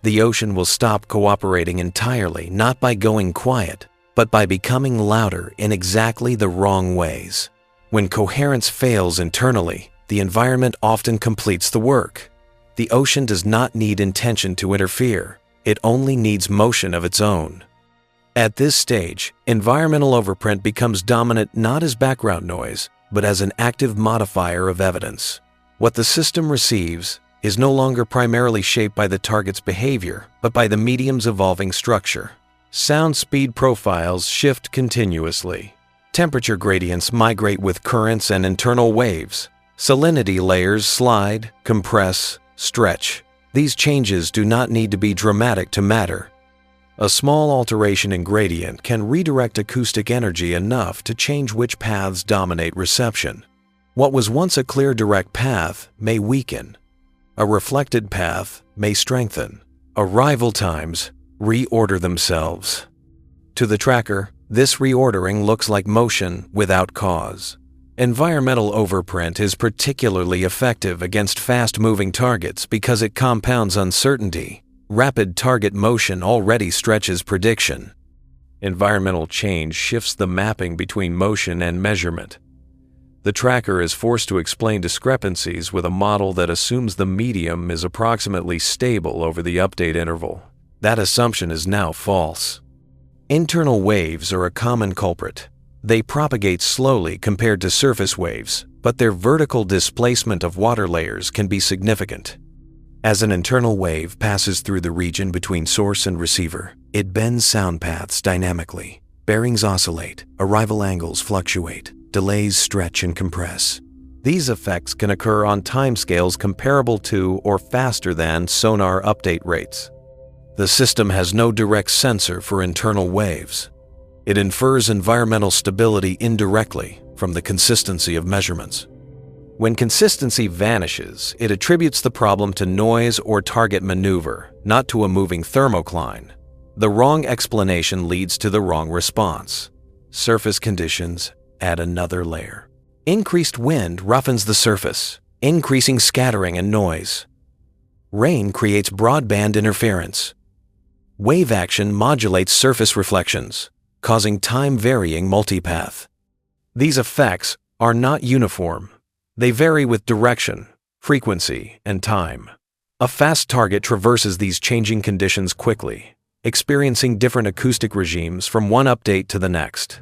The ocean will stop cooperating entirely, not by going quiet, but by becoming louder in exactly the wrong ways. When coherence fails internally, the environment often completes the work. The ocean does not need intention to interfere. It only needs motion of its own. At this stage, environmental overprint becomes dominant not as background noise, but as an active modifier of evidence. What the system receives is no longer primarily shaped by the target's behavior, but by the medium's evolving structure. Sound speed profiles shift continuously. Temperature gradients migrate with currents and internal waves. Salinity layers slide, compress, stretch. These changes do not need to be dramatic to matter. A small alteration in gradient can redirect acoustic energy enough to change which paths dominate reception. What was once a clear direct path may weaken. A reflected path may strengthen. Arrival times reorder themselves. To the tracker, this reordering looks like motion without cause. Environmental overprint is particularly effective against fast-moving targets because it compounds uncertainty. Rapid target motion already stretches prediction. Environmental change shifts the mapping between motion and measurement. The tracker is forced to explain discrepancies with a model that assumes the medium is approximately stable over the update interval. That assumption is now false. Internal waves are a common culprit. They propagate slowly compared to surface waves, but their vertical displacement of water layers can be significant. As an internal wave passes through the region between source and receiver, it bends sound paths dynamically. Bearings oscillate, arrival angles fluctuate, delays stretch and compress. These effects can occur on timescales comparable to or faster than sonar update rates. The system has no direct sensor for internal waves. It infers environmental stability indirectly from the consistency of measurements. When consistency vanishes, it attributes the problem to noise or target maneuver, not to a moving thermocline. The wrong explanation leads to the wrong response. Surface conditions add another layer. Increased wind roughens the surface. increasing scattering and noise. Rain creates broadband interference. Wave action modulates surface reflections, causing time-varying multipath. These effects are not uniform. They vary with direction, frequency, and time. A fast target traverses these changing conditions quickly, experiencing different acoustic regimes from one update to the next.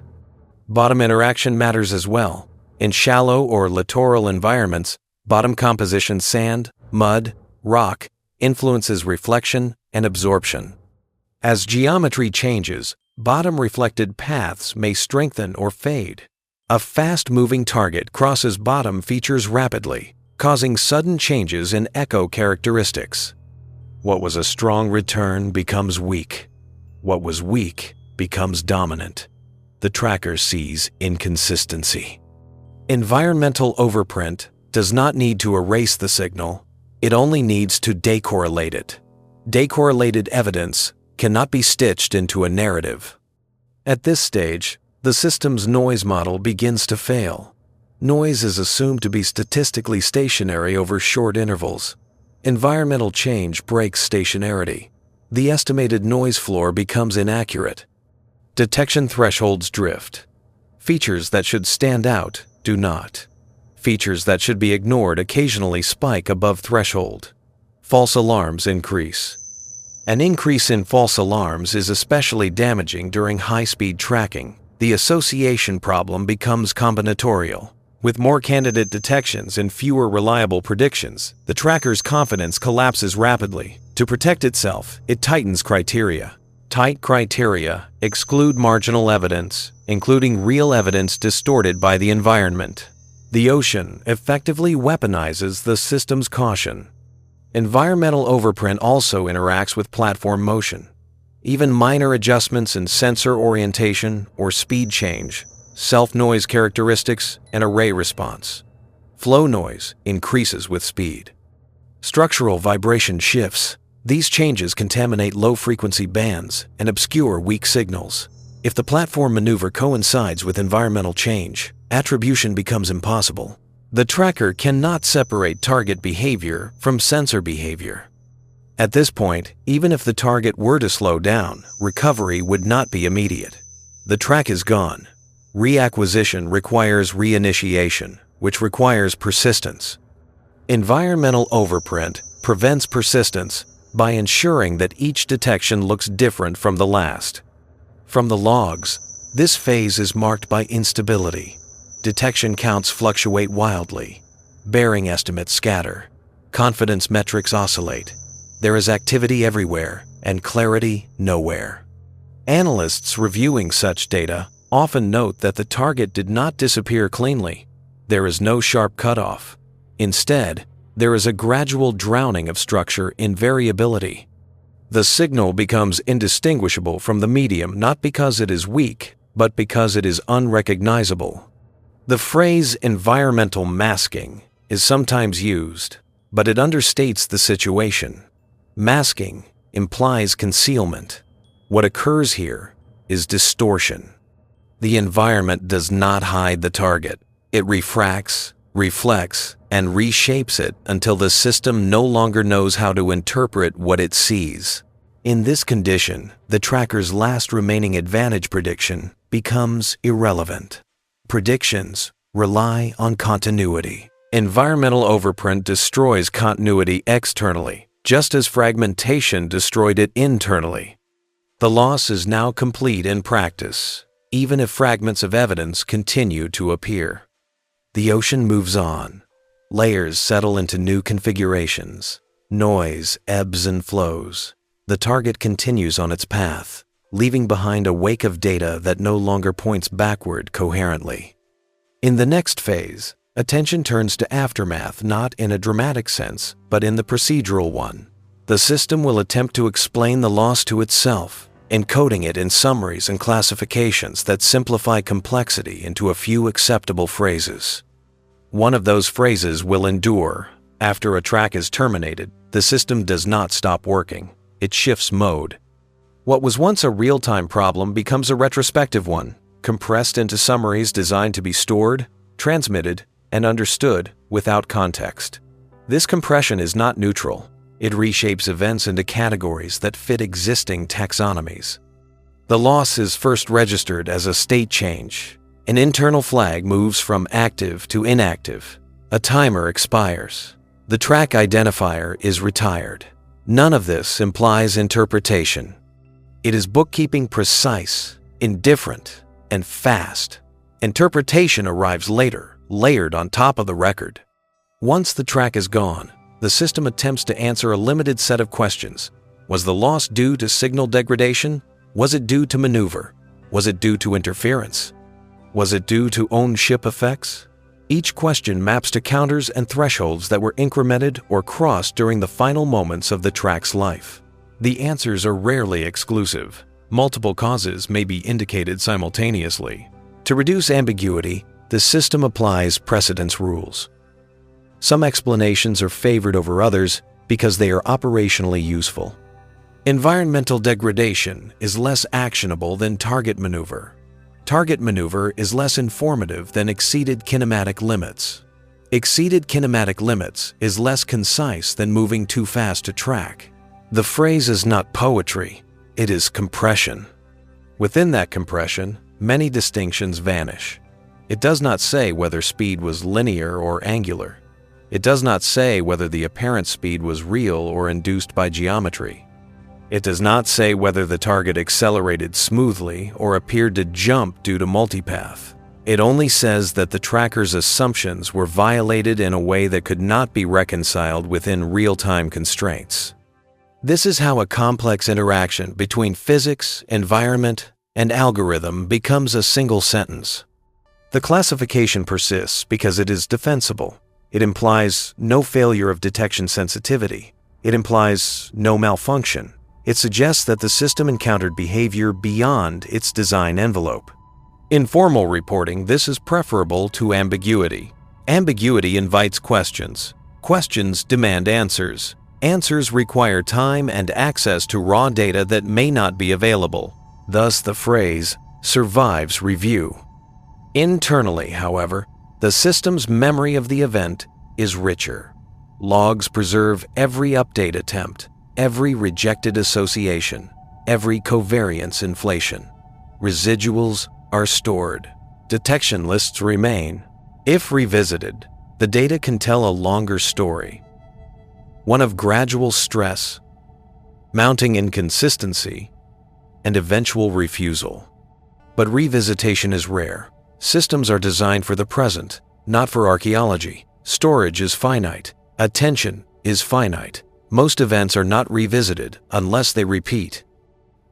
Bottom interaction matters as well. In shallow or littoral environments, bottom composition sand, mud, rock influences reflection and absorption. As geometry changes, bottom reflected paths may strengthen or fade. A fast-moving target crosses bottom features rapidly, causing sudden changes in echo characteristics. What was a strong return becomes weak. What was weak becomes dominant. The tracker sees inconsistency. Environmental overprint does not need to erase the signal. It only needs to decorrelate it. Decorrelated evidence cannot be stitched into a narrative. At this stage, the system's noise model begins to fail. Noise is assumed to be statistically stationary over short intervals. Environmental change breaks stationarity. The estimated noise floor becomes inaccurate. Detection thresholds drift. Features that should stand out do not. Features that should be ignored occasionally spike above threshold. False alarms increase. An increase in false alarms is especially damaging during high-speed tracking. The association problem becomes combinatorial. With more candidate detections and fewer reliable predictions, the tracker's confidence collapses rapidly. To protect itself, it tightens criteria. Tight criteria exclude marginal evidence, including real evidence distorted by the environment. The ocean effectively weaponizes the system's caution. Environmental overprint also interacts with platform motion. Even minor adjustments in sensor orientation or speed change, self-noise characteristics, and array response. Flow noise increases with speed. Structural vibration shifts. These changes contaminate low-frequency bands and obscure weak signals. If the platform maneuver coincides with environmental change, attribution becomes impossible. The tracker cannot separate target behavior from sensor behavior. At this point, even if the target were to slow down, recovery would not be immediate. The track is gone. Reacquisition requires reinitiation, which requires persistence. Environmental overprint prevents persistence by ensuring that each detection looks different from the last. From the logs, this phase is marked by instability. Detection counts fluctuate wildly. Bearing estimates scatter. Confidence metrics oscillate. There is activity everywhere and clarity nowhere. Analysts reviewing such data often note that the target did not disappear cleanly. There is no sharp cutoff. Instead, there is a gradual drowning of structure in variability. The signal becomes indistinguishable from the medium not because it is weak, but because it is unrecognizable. The phrase environmental masking is sometimes used, but it understates the situation. Masking implies concealment. What occurs here is distortion. The environment does not hide the target. It refracts, reflects, and reshapes it until the system no longer knows how to interpret what it sees. In this condition, the tracker's last remaining advantage prediction becomes irrelevant. Predictions rely on continuity. Environmental overprint destroys continuity externally, just as fragmentation destroyed it internally. The loss is now complete in practice, even if fragments of evidence continue to appear. The ocean moves on. Layers settle into new configurations. Noise ebbs and flows. The target continues on its path, leaving behind a wake of data that no longer points backward coherently. In the next phase, attention turns to aftermath not in a dramatic sense, but in the procedural one. The system will attempt to explain the loss to itself, encoding it in summaries and classifications that simplify complexity into a few acceptable phrases. One of those phrases will endure. After a track is terminated, the system does not stop working. It shifts mode. What was once a real-time problem becomes a retrospective one, compressed into summaries designed to be stored, transmitted, and understood without context. This compression is not neutral. It reshapes events into categories that fit existing taxonomies. The loss is first registered as a state change. An internal flag moves from active to inactive. A timer expires. The track identifier is retired. None of this implies interpretation. It is bookkeeping precise, indifferent, and fast. Interpretation arrives later, layered on top of the record. Once the track is gone, the system attempts to answer a limited set of questions. Was the loss due to signal degradation? Was it due to maneuver? Was it due to interference? Was it due to own-ship effects? Each question maps to counters and thresholds that were incremented or crossed during the final moments of the track's life. The answers are rarely exclusive. Multiple causes may be indicated simultaneously. To reduce ambiguity, the system applies precedence rules. Some explanations are favored over others because they are operationally useful. Environmental degradation is less actionable than target maneuver. Target maneuver is less informative than exceeded kinematic limits. Exceeded kinematic limits is less concise than moving too fast to track. The phrase is not poetry, it is compression. Within that compression, many distinctions vanish. It does not say whether speed was linear or angular. It does not say whether the apparent speed was real or induced by geometry. It does not say whether the target accelerated smoothly or appeared to jump due to multipath. It only says that the tracker's assumptions were violated in a way that could not be reconciled within real-time constraints. This is how a complex interaction between physics, environment, and algorithm becomes a single sentence. The classification persists because it is defensible. It implies no failure of detection sensitivity. It implies no malfunction. It suggests that the system encountered behavior beyond its design envelope. In formal reporting, this is preferable to ambiguity. Ambiguity invites questions. Questions demand answers. Answers require time and access to raw data that may not be available. Thus, the phrase survives review. Internally, however, the system's memory of the event is richer. Logs preserve every update attempt, every rejected association, every covariance inflation. Residuals are stored. Detection lists remain. If revisited, the data can tell a longer story. One of gradual stress, mounting inconsistency, and eventual refusal. But revisitation is rare. Systems are designed for the present, not for archaeology. Storage is finite. Attention is finite. Most events are not revisited unless they repeat.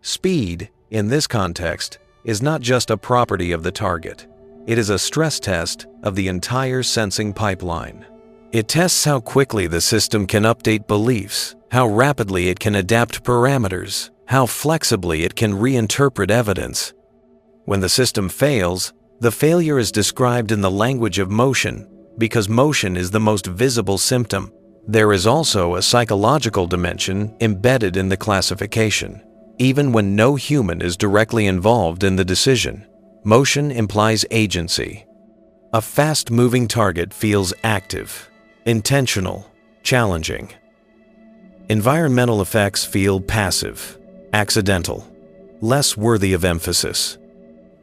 Speed, in this context, is not just a property of the target. It is a stress test of the entire sensing pipeline. It tests how quickly the system can update beliefs, how rapidly it can adapt parameters, how flexibly it can reinterpret evidence. When the system fails, the failure is described in the language of motion because motion is the most visible symptom. There is also a psychological dimension embedded in the classification. Even when no human is directly involved in the decision, motion implies agency. A fast-moving target feels active, intentional, challenging. Environmental effects feel passive, accidental, less worthy of emphasis.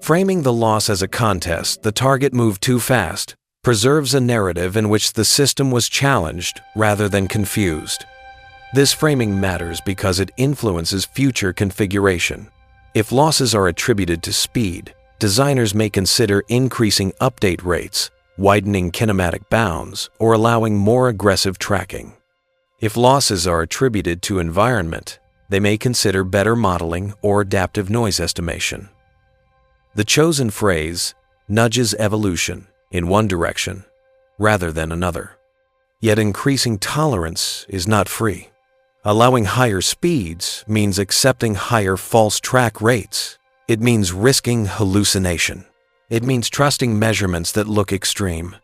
Framing the loss as a contest, the target moved too fast, preserves a narrative in which the system was challenged rather than confused. This framing matters because it influences future configuration. If losses are attributed to speed, designers may consider increasing update rates, widening kinematic bounds, or allowing more aggressive tracking. If losses are attributed to environment, they may consider better modeling or adaptive noise estimation. The chosen phrase nudges evolution in one direction rather than another. Yet increasing tolerance is not free. Allowing higher speeds means accepting higher false track rates. It means risking hallucination. It means trusting measurements that look extreme.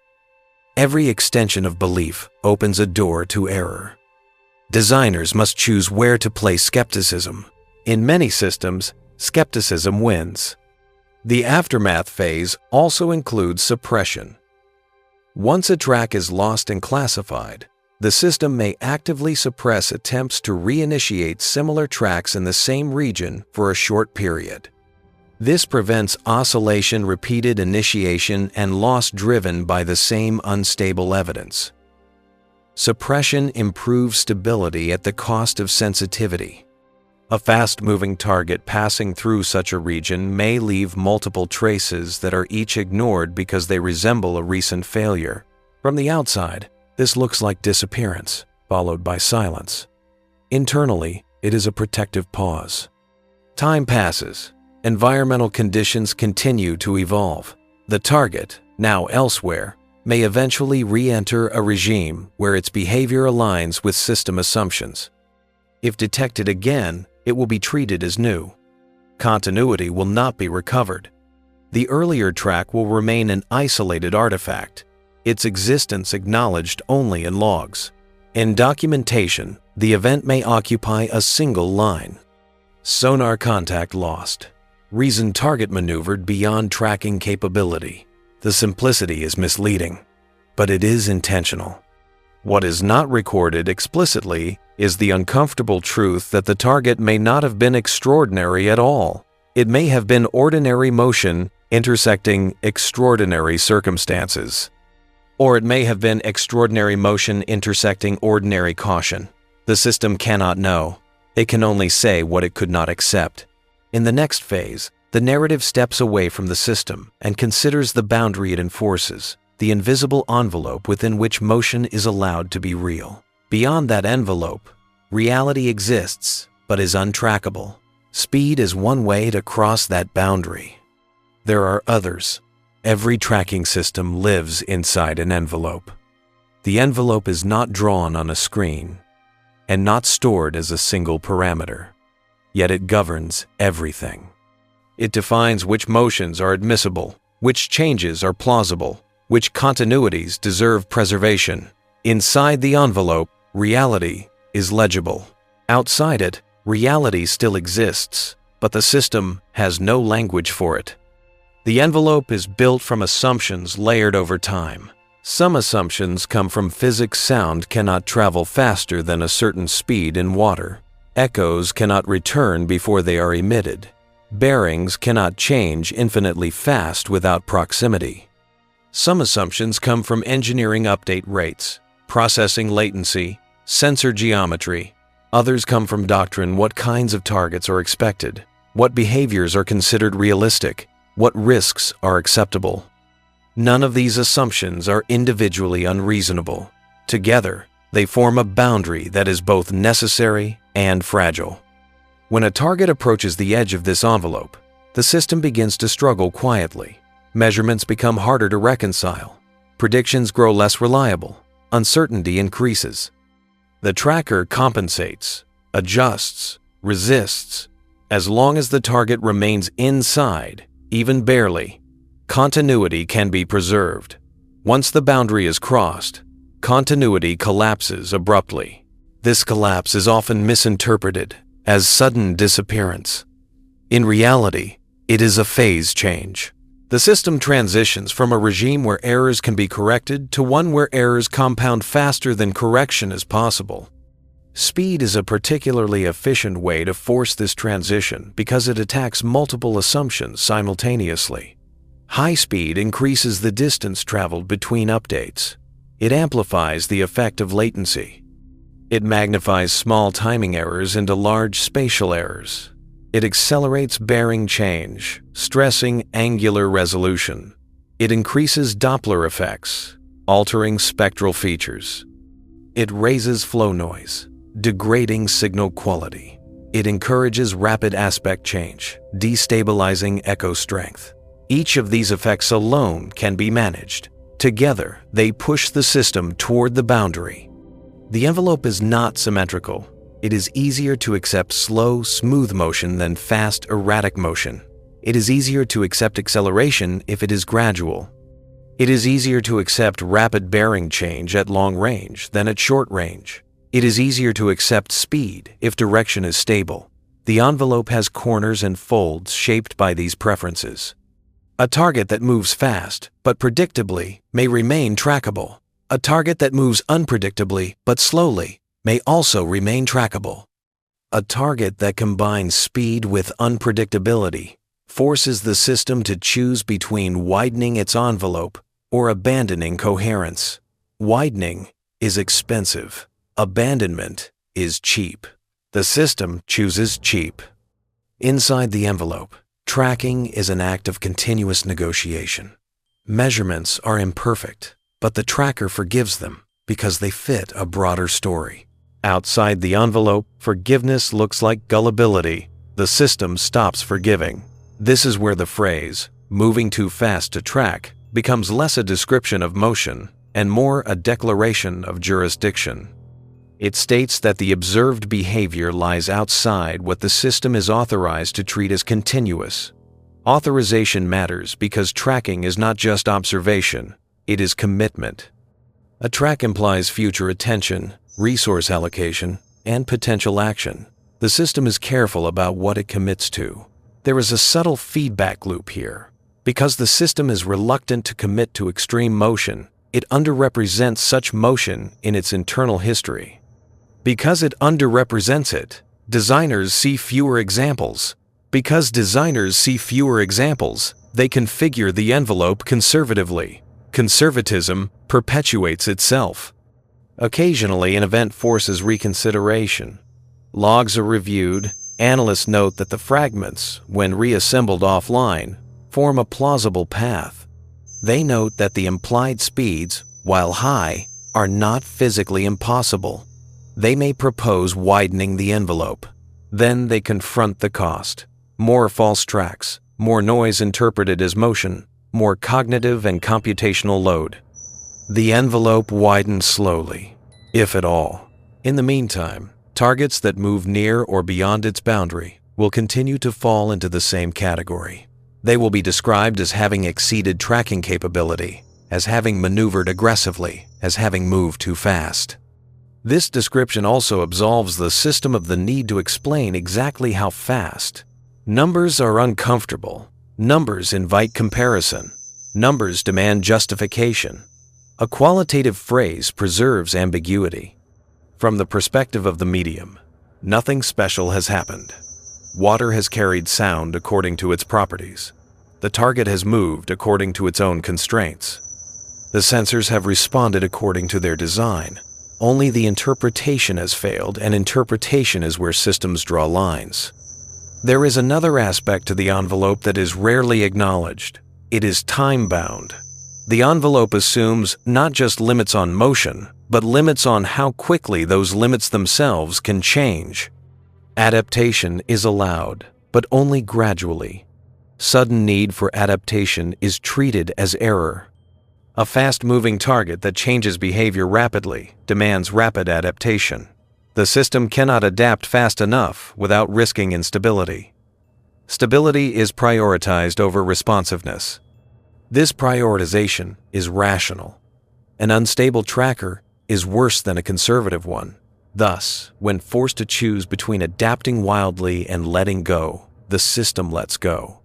Every extension of belief opens a door to error. Designers must choose where to place skepticism. In many systems, skepticism wins. The aftermath phase also includes suppression. Once a track is lost and classified, the system may actively suppress attempts to reinitiate similar tracks in the same region for a short period. This prevents oscillation, repeated initiation, and loss driven by the same unstable evidence. Suppression improves stability at the cost of sensitivity. A fast-moving target passing through such a region may leave multiple traces that are each ignored because they resemble a recent failure. From the outside, this looks like disappearance, followed by silence. Internally, it is a protective pause. Time passes. Environmental conditions continue to evolve. The target, now elsewhere, may eventually re-enter a regime where its behavior aligns with system assumptions. If detected again, it will be treated as new. Continuity will not be recovered. The earlier track will remain an isolated artifact, its existence acknowledged only in logs. In documentation, the event may occupy a single line. Sonar contact lost. Reason target maneuvered beyond tracking capability. The simplicity is misleading, but it is intentional. What is not recorded explicitly is the uncomfortable truth that the target may not have been extraordinary at all. It may have been ordinary motion intersecting extraordinary circumstances. Or it may have been extraordinary motion intersecting ordinary caution. The system cannot know. It can only say what it could not accept. In the next phase, the narrative steps away from the system and considers the boundary it enforces, the invisible envelope within which motion is allowed to be real. Beyond that envelope, reality exists but is untrackable. Speed is one way to cross that boundary. There are others. Every tracking system lives inside an envelope. The envelope is not drawn on a screen and not stored as a single parameter. Yet it governs everything. It defines which motions are admissible, which changes are plausible, which continuities deserve preservation. Inside the envelope, reality is legible. Outside it, reality still exists, but the system has no language for it. The envelope is built from assumptions layered over time. Some assumptions come from physics. Sound cannot travel faster than a certain speed in water. Echoes cannot return before they are emitted. Bearings cannot change infinitely fast without proximity. Some assumptions come from engineering update rates, processing latency, sensor geometry. Others come from doctrine: what kinds of targets are expected, what behaviors are considered realistic, what risks are acceptable. None of these assumptions are individually unreasonable. Together, they form a boundary that is both necessary and fragile. When a target approaches the edge of this envelope, the system begins to struggle quietly. Measurements become harder to reconcile. Predictions grow less reliable. Uncertainty increases. The tracker compensates, adjusts, resists. As long as the target remains inside, even barely, continuity can be preserved. Once the boundary is crossed, continuity collapses abruptly. This collapse is often misinterpreted as sudden disappearance. In reality, it is a phase change. The system transitions from a regime where errors can be corrected to one where errors compound faster than correction is possible. Speed is a particularly efficient way to force this transition because it attacks multiple assumptions simultaneously. High speed increases the distance traveled between updates. It amplifies the effect of latency. It magnifies small timing errors into large spatial errors. It accelerates bearing change, stressing angular resolution. It increases Doppler effects, altering spectral features. It raises flow noise, degrading signal quality. It encourages rapid aspect change, destabilizing echo strength. Each of these effects alone can be managed. Together, they push the system toward the boundary. The envelope is not symmetrical. It is easier to accept slow, smooth motion than fast, erratic motion. It is easier to accept acceleration if it is gradual. It is easier to accept rapid bearing change at long range than at short range. It is easier to accept speed if direction is stable. The envelope has corners and folds shaped by these preferences. A target that moves fast, but predictably, may remain trackable. A target that moves unpredictably, but slowly, may also remain trackable. A target that combines speed with unpredictability forces the system to choose between widening its envelope or abandoning coherence. Widening is expensive. Abandonment is cheap. The system chooses cheap. Inside the envelope, tracking is an act of continuous negotiation. Measurements are imperfect, but the tracker forgives them because they fit a broader story. Outside the envelope, forgiveness looks like gullibility. The system stops forgiving. This is where the phrase, "moving too fast to track," becomes less a description of motion and more a declaration of jurisdiction. It states that the observed behavior lies outside what the system is authorized to treat as continuous. Authorization matters because tracking is not just observation, it is commitment. A track implies future attention, resource allocation, and potential action. The system is careful about what it commits to. There is a subtle feedback loop here. Because the system is reluctant to commit to extreme motion, it underrepresents such motion in its internal history. Because it underrepresents it, designers see fewer examples. Because designers see fewer examples, they configure the envelope conservatively. Conservatism perpetuates itself. Occasionally, an event forces reconsideration. Logs are reviewed. Analysts note that the fragments, when reassembled offline, form a plausible path. They note that the implied speeds, while high, are not physically impossible. They may propose widening the envelope. Then they confront the cost. More false tracks, more noise interpreted as motion, more cognitive and computational load. The envelope widens slowly, if at all. In the meantime, targets that move near or beyond its boundary will continue to fall into the same category. They will be described as having exceeded tracking capability, as having maneuvered aggressively, as having moved too fast. This description also absolves the system of the need to explain exactly how fast. Numbers are uncomfortable. Numbers invite comparison. Numbers demand justification. A qualitative phrase preserves ambiguity. From the perspective of the medium, nothing special has happened. Water has carried sound according to its properties. The target has moved according to its own constraints. The sensors have responded according to their design. Only the interpretation has failed, and interpretation is where systems draw lines. There is another aspect to the envelope that is rarely acknowledged. It is time-bound. The envelope assumes not just limits on motion, but limits on how quickly those limits themselves can change. Adaptation is allowed, but only gradually. Sudden need for adaptation is treated as error. A fast-moving target that changes behavior rapidly demands rapid adaptation. The system cannot adapt fast enough without risking instability. Stability is prioritized over responsiveness. This prioritization is rational. An unstable tracker is worse than a conservative one. Thus, when forced to choose between adapting wildly and letting go, the system lets go.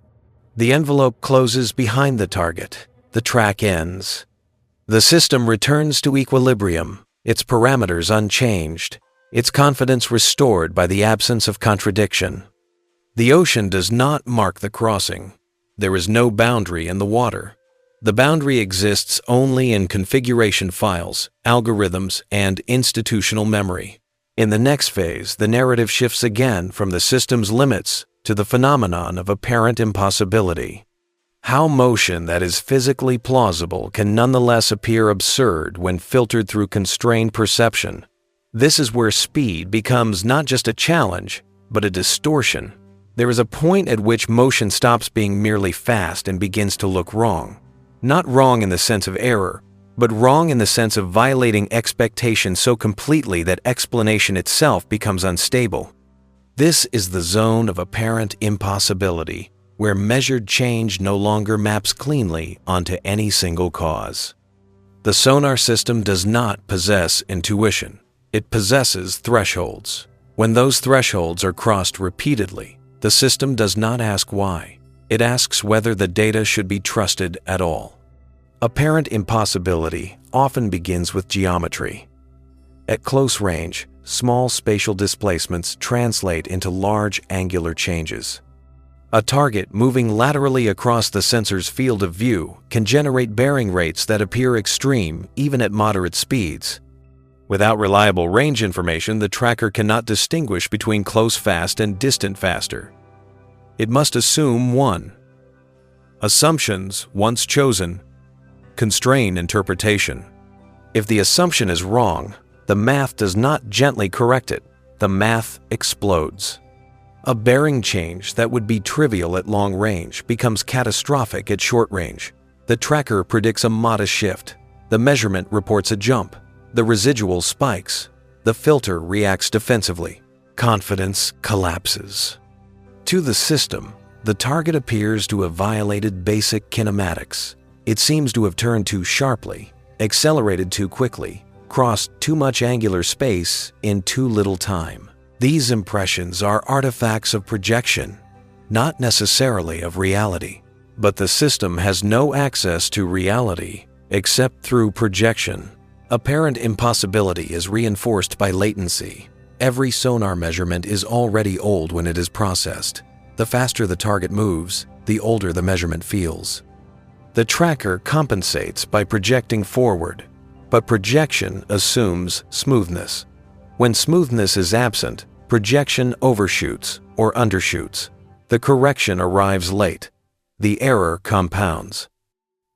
The envelope closes behind the target. The track ends. The system returns to equilibrium, its parameters unchanged, its confidence restored by the absence of contradiction. The ocean does not mark the crossing. There is no boundary in the water. The boundary exists only in configuration files, algorithms, and institutional memory. In the next phase, the narrative shifts again from the system's limits to the phenomenon of apparent impossibility. How motion that is physically plausible can nonetheless appear absurd when filtered through constrained perception. This is where speed becomes not just a challenge, but a distortion. There is a point at which motion stops being merely fast and begins to look wrong. Not wrong in the sense of error, but wrong in the sense of violating expectation so completely that explanation itself becomes unstable. This is the zone of apparent impossibility, where measured change no longer maps cleanly onto any single cause. The sonar system does not possess intuition. It possesses thresholds. When those thresholds are crossed repeatedly, the system does not ask why. It asks whether the data should be trusted at all. Apparent impossibility often begins with geometry. At close range, small spatial displacements translate into large angular changes. A target moving laterally across the sensor's field of view can generate bearing rates that appear extreme even at moderate speeds. Without reliable range information, the tracker cannot distinguish between close fast and distant faster. It must assume one. Assumptions, once chosen, constrain interpretation. If the assumption is wrong, the math does not gently correct it. The math explodes. A bearing change that would be trivial at long range becomes catastrophic at short range. The tracker predicts a modest shift. The measurement reports a jump. The residual spikes. The filter reacts defensively. Confidence collapses. To the system, the target appears to have violated basic kinematics. It seems to have turned too sharply, accelerated too quickly, crossed too much angular space in too little time. These impressions are artifacts of projection, not necessarily of reality. But the system has no access to reality except through projection. Apparent impossibility is reinforced by latency. Every sonar measurement is already old when it is processed. The faster the target moves, the older the measurement feels. The tracker compensates by projecting forward, but projection assumes smoothness. When smoothness is absent, projection overshoots or undershoots. The correction arrives late. The error compounds.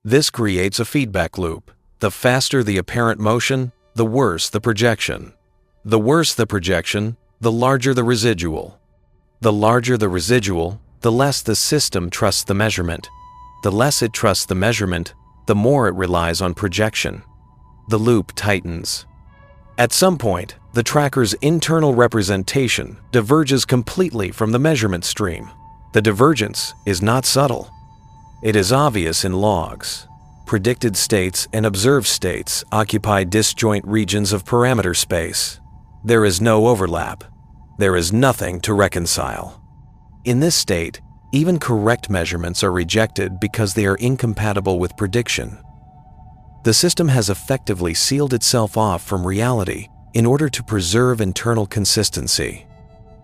This creates a feedback loop. The faster the apparent motion, the worse the projection. The worse the projection, the larger the residual. The larger the residual, the less the system trusts the measurement. The less it trusts the measurement, the more it relies on projection. The loop tightens. At some point, the tracker's internal representation diverges completely from the measurement stream. The divergence is not subtle. It is obvious in logs. Predicted states and observed states occupy disjoint regions of parameter space. There is no overlap. There is nothing to reconcile. In this state, even correct measurements are rejected because they are incompatible with prediction. The system has effectively sealed itself off from reality in order to preserve internal consistency.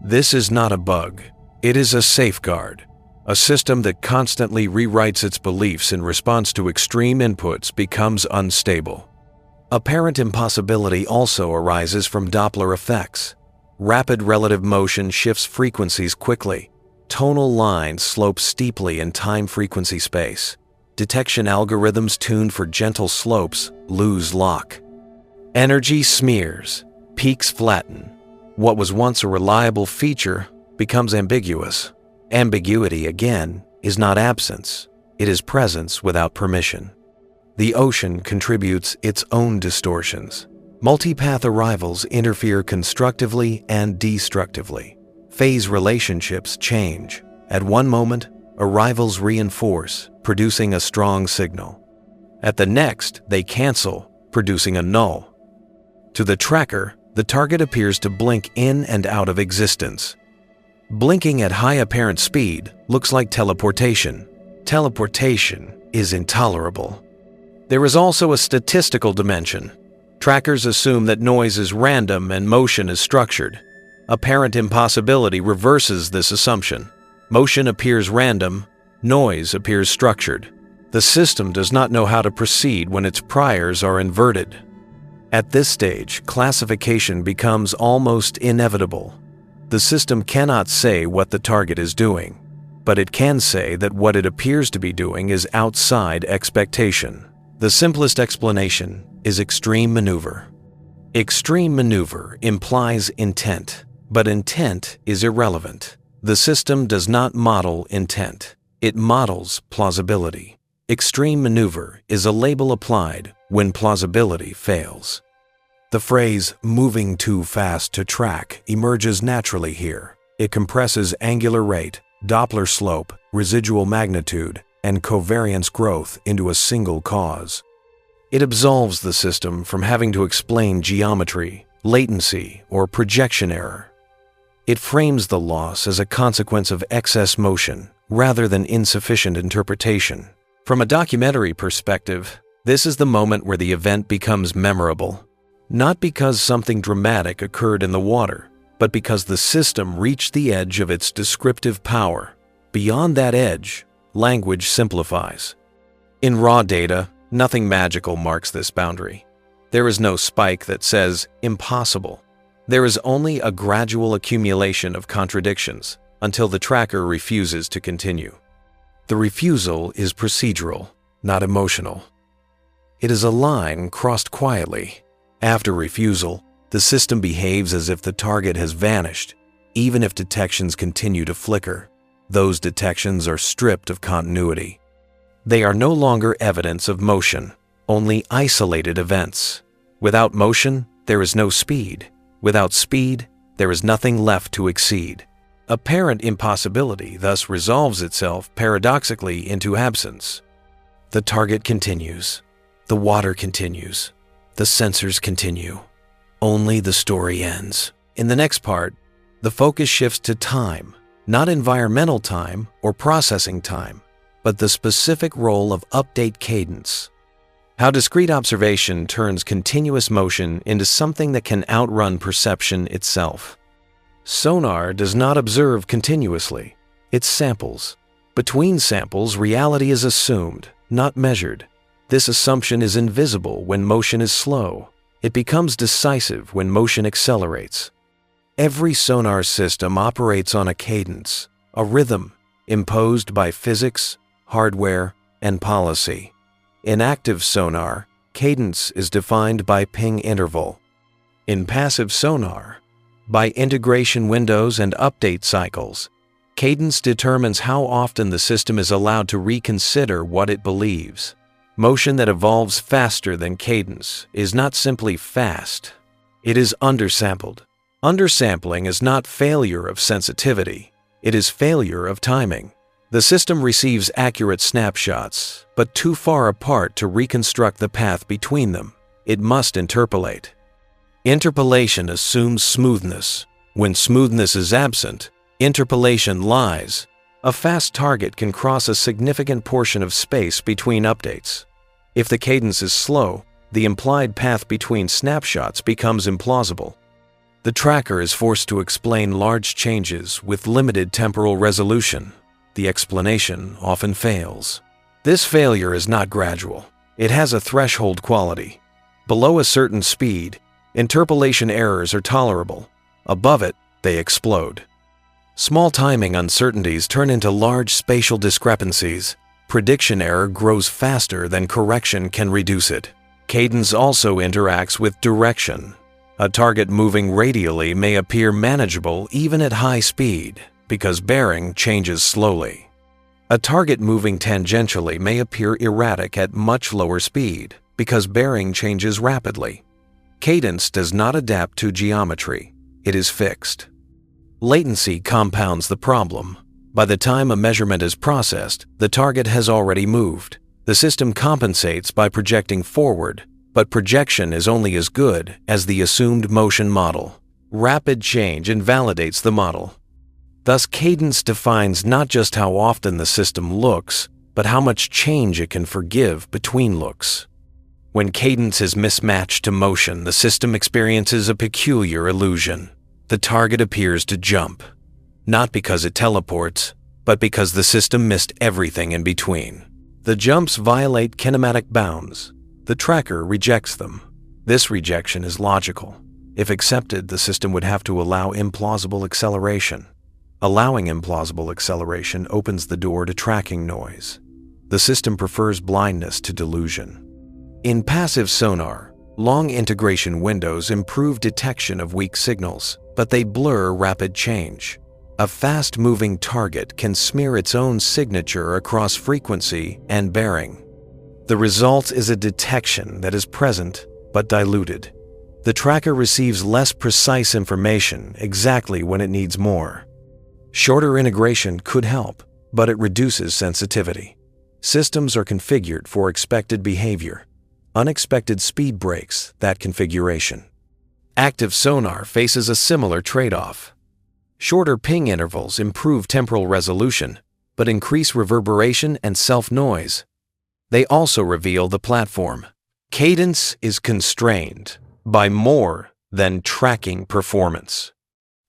This is not a bug. It is a safeguard. A system that constantly rewrites its beliefs in response to extreme inputs becomes unstable. Apparent impossibility also arises from Doppler effects. Rapid relative motion shifts frequencies quickly. Tonal lines slope steeply in time-frequency space. Detection algorithms tuned for gentle slopes lose lock. Energy smears. Peaks flatten. What was once a reliable feature becomes ambiguous. Ambiguity, again, is not absence. It is presence without permission. The ocean contributes its own distortions. Multipath arrivals interfere constructively and destructively. Phase relationships change. At one moment, arrivals reinforce, producing a strong signal. At the next, they cancel, producing a null. To the tracker, the target appears to blink in and out of existence. Blinking at high apparent speed looks like teleportation. Teleportation is intolerable. There is also a statistical dimension. Trackers assume that noise is random and motion is structured. Apparent impossibility reverses this assumption. Motion appears random, noise appears structured. The system does not know how to proceed when its priors are inverted. At this stage, classification becomes almost inevitable. The system cannot say what the target is doing, but it can say that what it appears to be doing is outside expectation. The simplest explanation is extreme maneuver. Extreme maneuver implies intent, but intent is irrelevant. The system does not model intent. It models plausibility. Extreme maneuver is a label applied when plausibility fails. The phrase "moving too fast to track" emerges naturally here. It compresses angular rate, Doppler slope, residual magnitude, and covariance growth into a single cause. It absolves the system from having to explain geometry, latency, or projection error. It frames the loss as a consequence of excess motion rather than insufficient interpretation. From a documentary perspective, this is the moment where the event becomes memorable, not because something dramatic occurred in the water, but because the system reached the edge of its descriptive power. Beyond that edge, language simplifies. In raw data, nothing magical marks this boundary. There is no spike that says impossible. There is only a gradual accumulation of contradictions until the tracker refuses to continue. The refusal is procedural, not emotional. It is a line crossed quietly. After refusal, the system behaves as if the target has vanished, even if detections continue to flicker. Those detections are stripped of continuity. They are no longer evidence of motion, only isolated events. Without motion, there is no speed. Without speed, there is nothing left to exceed. Apparent impossibility thus resolves itself paradoxically into absence. The target continues. The water continues. The sensors continue. Only the story ends. In the next part, the focus shifts to time, not environmental time or processing time, but the specific role of update cadence. How discrete observation turns continuous motion into something that can outrun perception itself. Sonar does not observe continuously. It samples. Between samples, reality is assumed, not measured. This assumption is invisible when motion is slow. It becomes decisive when motion accelerates. Every sonar system operates on a cadence, a rhythm, imposed by physics, hardware, and policy. In active sonar, cadence is defined by ping interval. In passive sonar, by integration windows and update cycles, cadence determines how often the system is allowed to reconsider what it believes. Motion that evolves faster than cadence is not simply fast, it is undersampled. Undersampling is not failure of sensitivity, it is failure of timing. The system receives accurate snapshots, but too far apart to reconstruct the path between them. It must interpolate. Interpolation assumes smoothness. When smoothness is absent, interpolation lies. A fast target can cross a significant portion of space between updates. If the cadence is slow, the implied path between snapshots becomes implausible. The tracker is forced to explain large changes with limited temporal resolution. The explanation often fails. This failure is not gradual. It has a threshold quality. Below a certain speed, interpolation errors are tolerable. Above it, they explode. Small timing uncertainties turn into large spatial discrepancies. Prediction error grows faster than correction can reduce it. Cadence also interacts with direction. A target moving radially may appear manageable even at high speed because bearing changes slowly. A target moving tangentially may appear erratic at much lower speed because bearing changes rapidly. Cadence does not adapt to geometry. It is fixed. Latency compounds the problem. By the time a measurement is processed, the target has already moved. The system compensates by projecting forward, but projection is only as good as the assumed motion model. Rapid change invalidates the model. Thus, cadence defines not just how often the system looks, but how much change it can forgive between looks. When cadence is mismatched to motion, the system experiences a peculiar illusion. The target appears to jump. Not because it teleports, but because the system missed everything in between. The jumps violate kinematic bounds. The tracker rejects them. This rejection is logical. If accepted, the system would have to allow implausible acceleration. Allowing implausible acceleration opens the door to tracking noise. The system prefers blindness to delusion. In passive sonar, long integration windows improve detection of weak signals, but they blur rapid change. A fast-moving target can smear its own signature across frequency and bearing. The result is a detection that is present but diluted. The tracker receives less precise information exactly when it needs more. Shorter integration could help, but it reduces sensitivity. Systems are configured for expected behavior. Unexpected speed breaks that configuration. Active sonar faces a similar trade-off. Shorter ping intervals improve temporal resolution, but increase reverberation and self-noise. They also reveal the platform. Cadence is constrained by more than tracking performance.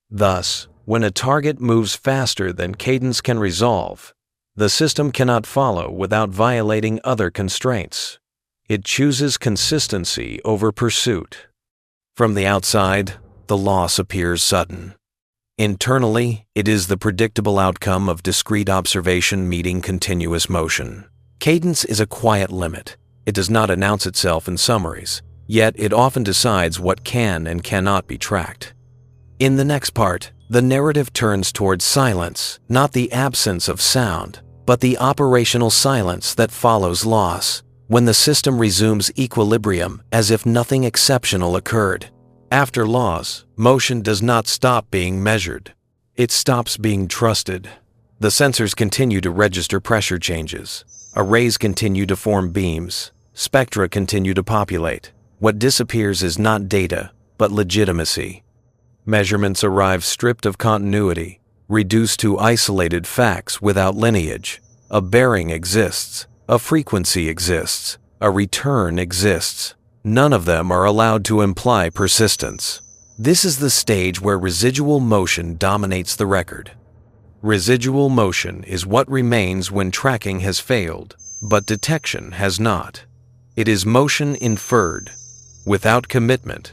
Thus, when a target moves faster than cadence can resolve, the system cannot follow without violating other constraints. It chooses consistency over pursuit. From the outside, the loss appears sudden. Internally, it is the predictable outcome of discrete observation meeting continuous motion. Cadence is a quiet limit. It does not announce itself in summaries, yet it often decides what can and cannot be tracked. In the next part, the narrative turns towards silence, not the absence of sound, but the operational silence that follows loss, when the system resumes equilibrium as if nothing exceptional occurred. After loss, motion does not stop being measured. It stops being trusted. The sensors continue to register pressure changes. Arrays continue to form beams. Spectra continue to populate. What disappears is not data, but legitimacy. Measurements arrive stripped of continuity, reduced to isolated facts without lineage. A bearing exists. A frequency exists. A return exists. None of them are allowed to imply persistence. This is the stage where residual motion dominates the record. Residual motion is what remains when tracking has failed, but detection has not. It is motion inferred, without commitment,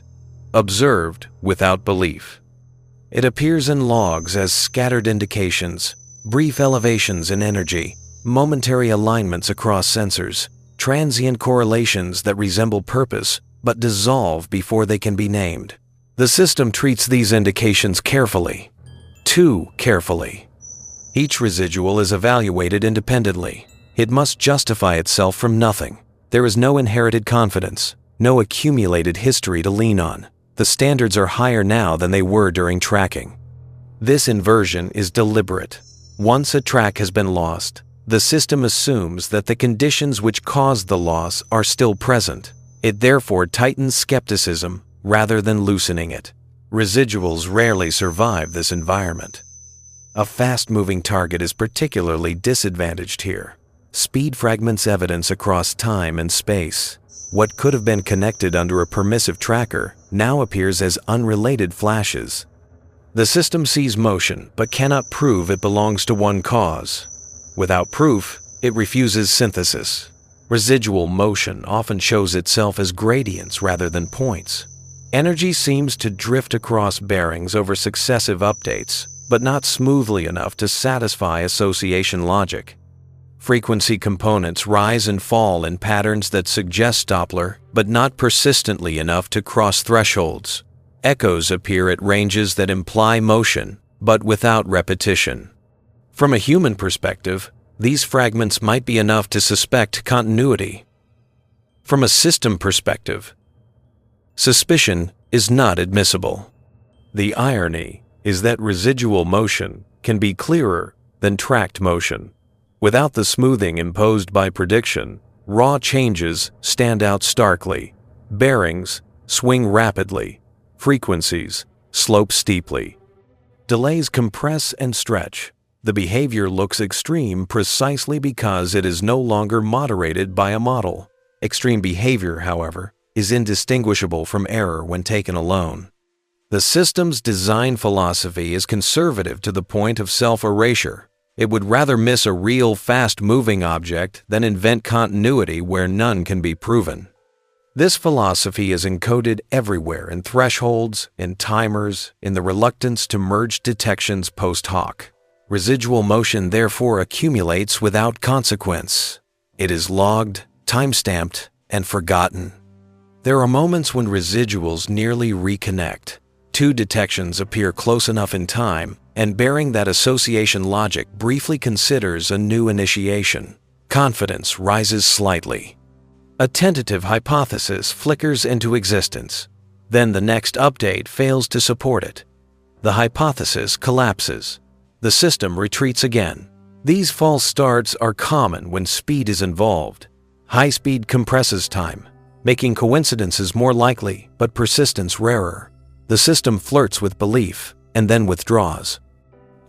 observed without belief. It appears in logs as scattered indications, brief elevations in energy, momentary alignments across sensors, transient correlations that resemble purpose but dissolve before they can be named. The system treats these indications carefully, too carefully. Each residual is evaluated independently. It must justify itself from nothing. There is no inherited confidence, no accumulated history to lean on. The standards are higher now than they were during tracking. This inversion is deliberate. Once a track has been lost, the system assumes that the conditions which caused the loss are still present. It therefore tightens skepticism rather than loosening it. Residuals rarely survive this environment. A fast-moving target is particularly disadvantaged here. Speed fragments evidence across time and space. What could have been connected under a permissive tracker now appears as unrelated flashes. The system sees motion but cannot prove it belongs to one cause. Without proof, it refuses synthesis. Residual motion often shows itself as gradients rather than points. Energy seems to drift across bearings over successive updates, but not smoothly enough to satisfy association logic. Frequency components rise and fall in patterns that suggest Doppler, but not persistently enough to cross thresholds. Echoes appear at ranges that imply motion, but without repetition. From a human perspective, these fragments might be enough to suspect continuity. From a system perspective, suspicion is not admissible. The irony is that residual motion can be clearer than tracked motion. Without the smoothing imposed by prediction, raw changes stand out starkly. Bearings swing rapidly. Frequencies slope steeply. Delays compress and stretch. The behavior looks extreme precisely because it is no longer moderated by a model. Extreme behavior, however, is indistinguishable from error when taken alone. The system's design philosophy is conservative to the point of self-erasure. It would rather miss a real fast-moving object than invent continuity where none can be proven. This philosophy is encoded everywhere in thresholds, in timers, in the reluctance to merge detections post hoc. Residual motion therefore accumulates without consequence. It is logged, time-stamped, and forgotten. There are moments when residuals nearly reconnect. Two detections appear close enough in time, and bearing that association logic briefly considers a new initiation. Confidence rises slightly. A tentative hypothesis flickers into existence. Then the next update fails to support it. The hypothesis collapses. The system retreats again. These false starts are common when speed is involved. High speed compresses time, making coincidences more likely but persistence rarer. The system flirts with belief and then withdraws.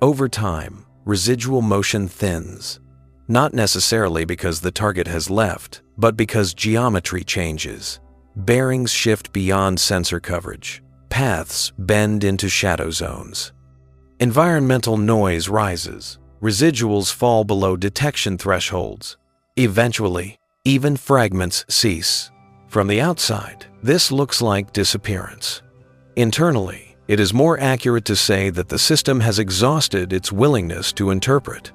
Over time, residual motion thins, not necessarily because the target has left, but because geometry changes. Bearings shift beyond sensor coverage. Paths bend into shadow zones. Environmental noise rises. Residuals fall below detection thresholds. Eventually, even fragments cease. From the outside, this looks like disappearance. Internally, it is more accurate to say that the system has exhausted its willingness to interpret.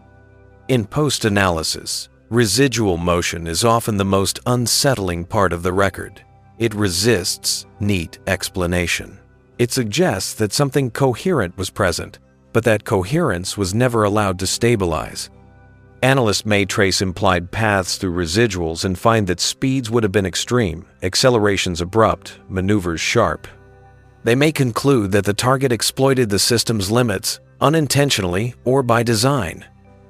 In post-analysis, residual motion is often the most unsettling part of the record. It resists neat explanation. It suggests that something coherent was present, but that coherence was never allowed to stabilize. Analysts may trace implied paths through residuals and find that speeds would have been extreme, accelerations abrupt, maneuvers sharp. They may conclude that the target exploited the system's limits unintentionally or by design.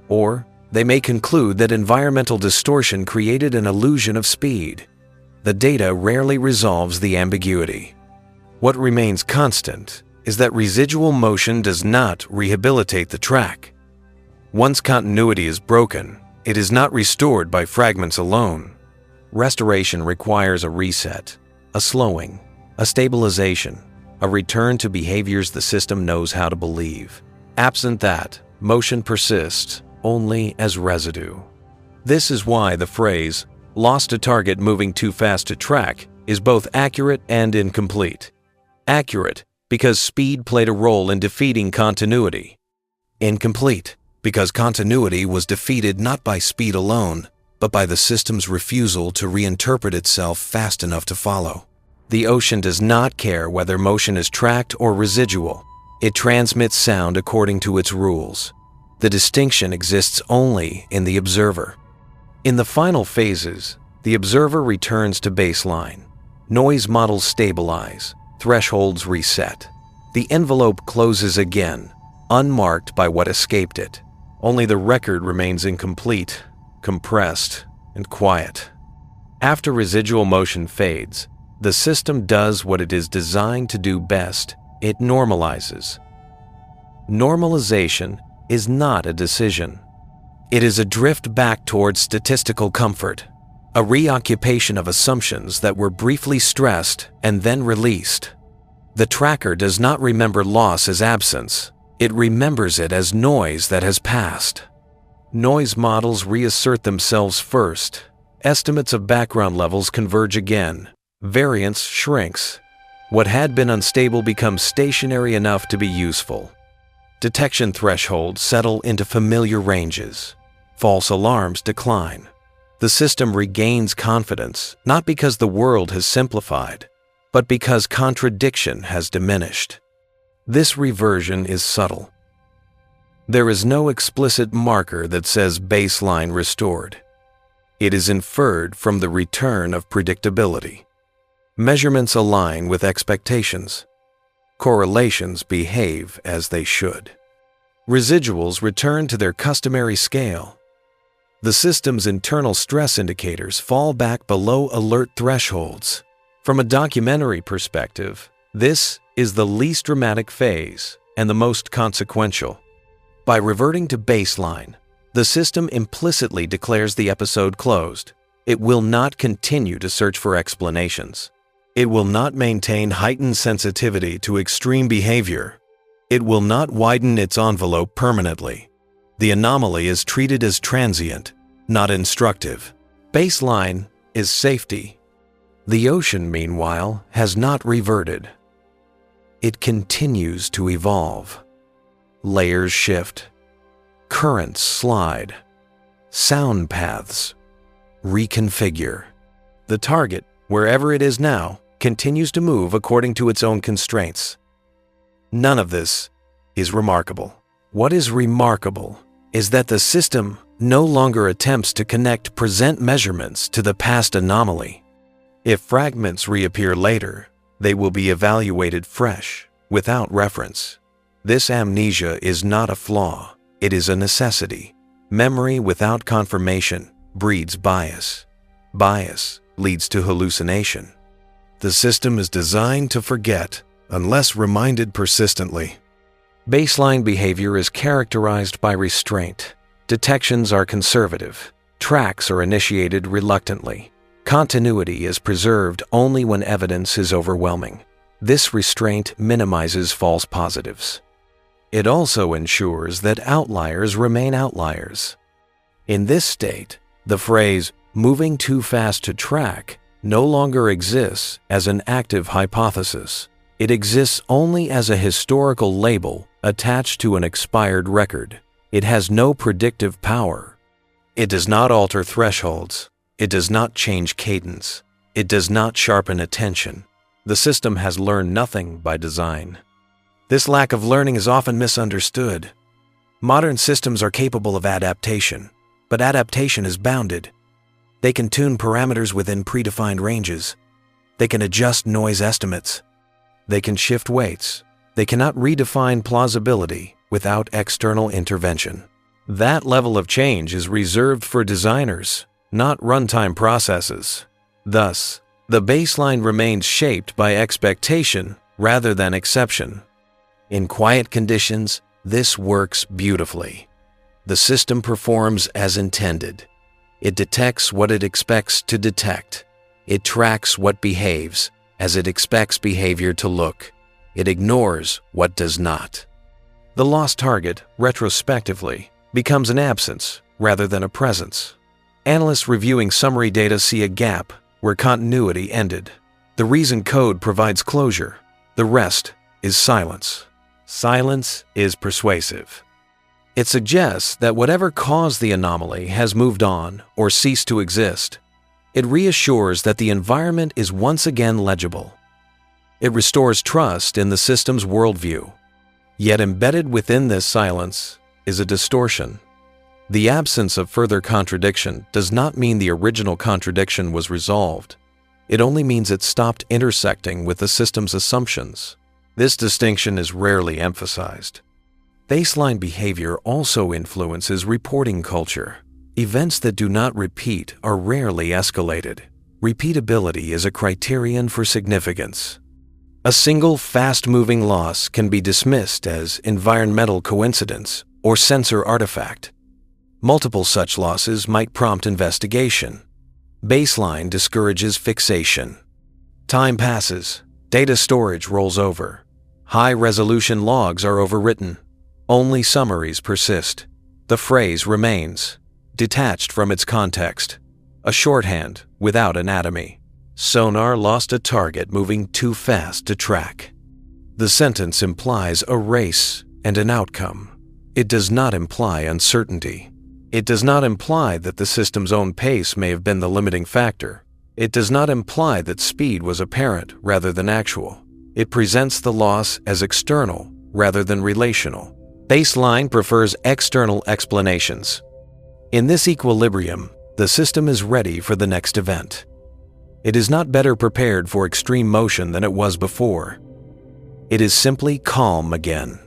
Or they may conclude that environmental distortion created an illusion of speed. The data rarely resolves the ambiguity. What remains constant is that residual motion does not rehabilitate the track. Once continuity is broken, it is not restored by fragments alone. Restoration requires a reset, a slowing, a stabilization, a return to behaviors the system knows how to believe. Absent that, motion persists only as residue. This is why the phrase, "lost a target moving too fast to track," is both accurate and incomplete. Accurate because speed played a role in defeating continuity. Incomplete because continuity was defeated not by speed alone, but by the system's refusal to reinterpret itself fast enough to follow. The ocean does not care whether motion is tracked or residual. It transmits sound according to its rules. The distinction exists only in the observer. In the final phases, the observer returns to baseline. Noise models stabilize, thresholds reset. The envelope closes again, unmarked by what escaped it. Only the record remains incomplete, compressed, and quiet. After residual motion fades, the system does what it is designed to do best. It normalizes. Normalization is not a decision. It is a drift back towards statistical comfort, a reoccupation of assumptions that were briefly stressed and then released. The tracker does not remember loss as absence. It remembers it as noise that has passed. Noise models reassert themselves first. Estimates of background levels converge again. Variance shrinks. What had been unstable becomes stationary enough to be useful. Detection thresholds settle into familiar ranges. False alarms decline. The system regains confidence, not because the world has simplified, but because contradiction has diminished. This reversion is subtle. There is no explicit marker that says baseline restored. It is inferred from the return of predictability. Measurements align with expectations. Correlations behave as they should. Residuals return to their customary scale. The system's internal stress indicators fall back below alert thresholds. From a documentary perspective, this is the least dramatic phase and the most consequential. By reverting to baseline, the system implicitly declares the episode closed. It will not continue to search for explanations. It will not maintain heightened sensitivity to extreme behavior. It will not widen its envelope permanently. The anomaly is treated as transient, not instructive. Baseline is safety. The ocean, meanwhile, has not reverted. It continues to evolve. Layers shift. Currents slide. Sound paths reconfigure. The target, wherever it is now, continues to move according to its own constraints. None of this is remarkable. What is remarkable is that the system no longer attempts to connect present measurements to the past anomaly. If fragments reappear later, they will be evaluated fresh, without reference. This amnesia is not a flaw, it is a necessity. Memory without confirmation breeds bias. Bias leads to hallucination. The system is designed to forget unless reminded persistently. Baseline behavior is characterized by restraint. Detections are conservative. Tracks are initiated reluctantly. Continuity is preserved only when evidence is overwhelming. This restraint minimizes false positives. It also ensures that outliers remain outliers. In this state, the phrase, "moving too fast to track," no longer exists as an active hypothesis. It exists only as a historical label attached to an expired record. It has no predictive power. It does not alter thresholds. It does not change cadence. It does not sharpen attention. The system has learned nothing by design. This lack of learning is often misunderstood. Modern systems are capable of adaptation, but adaptation is bounded. They can tune parameters within predefined ranges. They can adjust noise estimates. They can shift weights. They cannot redefine plausibility without external intervention. That level of change is reserved for designers, not runtime processes. Thus, the baseline remains shaped by expectation rather than exception. In quiet conditions, this works beautifully. The system performs as intended. It detects what it expects to detect. It tracks what behaves as it expects behavior to look. It ignores what does not. The lost target, retrospectively, becomes an absence rather than a presence. Analysts reviewing summary data see a gap where continuity ended. The reason code provides closure. The rest is silence. Silence is persuasive. It suggests that whatever caused the anomaly has moved on or ceased to exist. It reassures that the environment is once again legible. It restores trust in the system's worldview. Yet embedded within this silence is a distortion. The absence of further contradiction does not mean the original contradiction was resolved. It only means it stopped intersecting with the system's assumptions. This distinction is rarely emphasized. Baseline behavior also influences reporting culture. Events that do not repeat are rarely escalated. Repeatability is a criterion for significance. A single fast-moving loss can be dismissed as environmental coincidence or sensor artifact. Multiple such losses might prompt investigation. Baseline discourages fixation. Time passes. Data storage rolls over. High-resolution logs are overwritten. Only summaries persist. The phrase remains, detached from its context. A shorthand without anatomy. Sonar lost a target moving too fast to track. The sentence implies a race and an outcome. It does not imply uncertainty. It does not imply that the system's own pace may have been the limiting factor. It does not imply that speed was apparent rather than actual. It presents the loss as external rather than relational. Baseline prefers external explanations. In this equilibrium, the system is ready for the next event. It is not better prepared for extreme motion than it was before. It is simply calm again.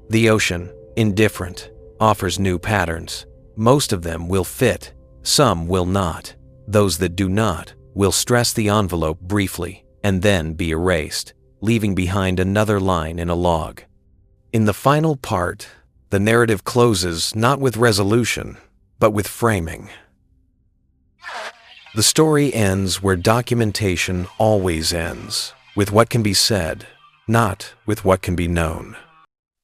The ocean, indifferent, offers new patterns. Most of them will fit, some will not. Those that do not will stress the envelope briefly and then be erased, leaving behind another line in a log. In the final part, the narrative closes not with resolution, but with framing. The story ends where documentation always ends, with what can be said, not with what can be known.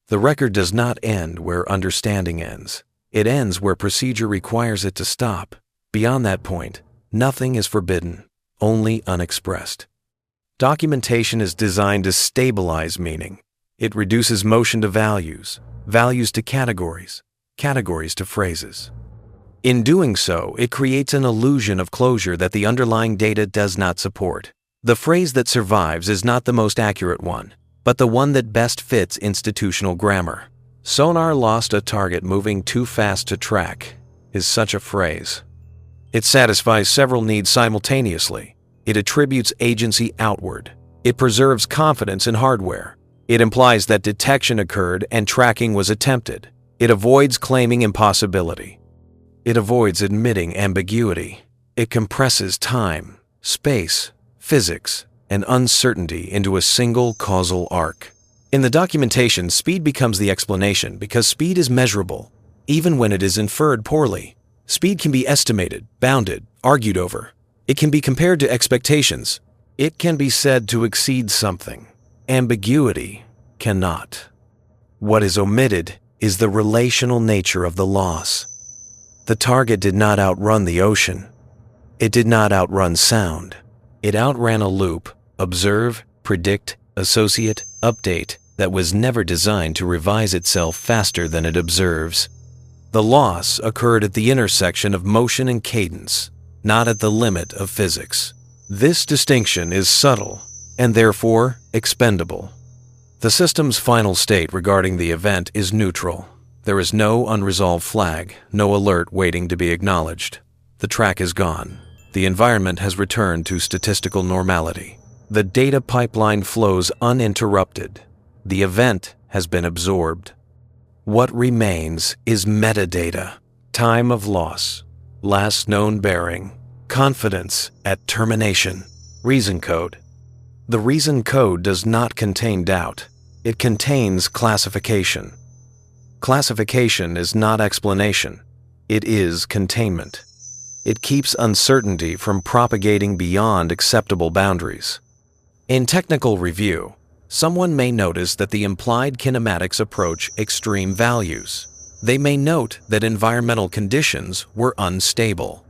The record does not end where understanding ends. It ends where procedure requires it to stop. Beyond that point, nothing is forbidden, only unexpressed. Documentation is designed to stabilize meaning. It reduces motion to values, values to categories, categories to phrases. In doing so, it creates an illusion of closure that the underlying data does not support. The phrase that survives is not the most accurate one, but the one that best fits institutional grammar. Sonar lost a target moving too fast to track is such a phrase. It satisfies several needs simultaneously. It attributes agency outward. It preserves confidence in hardware. It implies that detection occurred and tracking was attempted. It avoids claiming impossibility. It avoids admitting ambiguity. It compresses time, space, physics, and uncertainty into a single causal arc. In the documentation, speed becomes the explanation because speed is measurable, even when it is inferred poorly. Speed can be estimated, bounded, argued over. It can be compared to expectations. It can be said to exceed something. Ambiguity cannot. What is omitted is the relational nature of the loss. The target did not outrun the ocean. It did not outrun sound. It outran a loop, observe, predict, associate, update, that was never designed to revise itself faster than it observes. The loss occurred at the intersection of motion and cadence, not at the limit of physics. This distinction is subtle and therefore expendable. The system's final state regarding the event is neutral. There is no unresolved flag, no alert waiting to be acknowledged. The track is gone. The environment has returned to statistical normality. The data pipeline flows uninterrupted. The event has been absorbed. What remains is metadata, time of loss, last known bearing, confidence at termination, reason code. The reason code does not contain doubt. It contains classification. Classification is not explanation. It is containment. It keeps uncertainty from propagating beyond acceptable boundaries. In technical review, someone may notice that the implied kinematics approach extreme values. They may note that environmental conditions were unstable.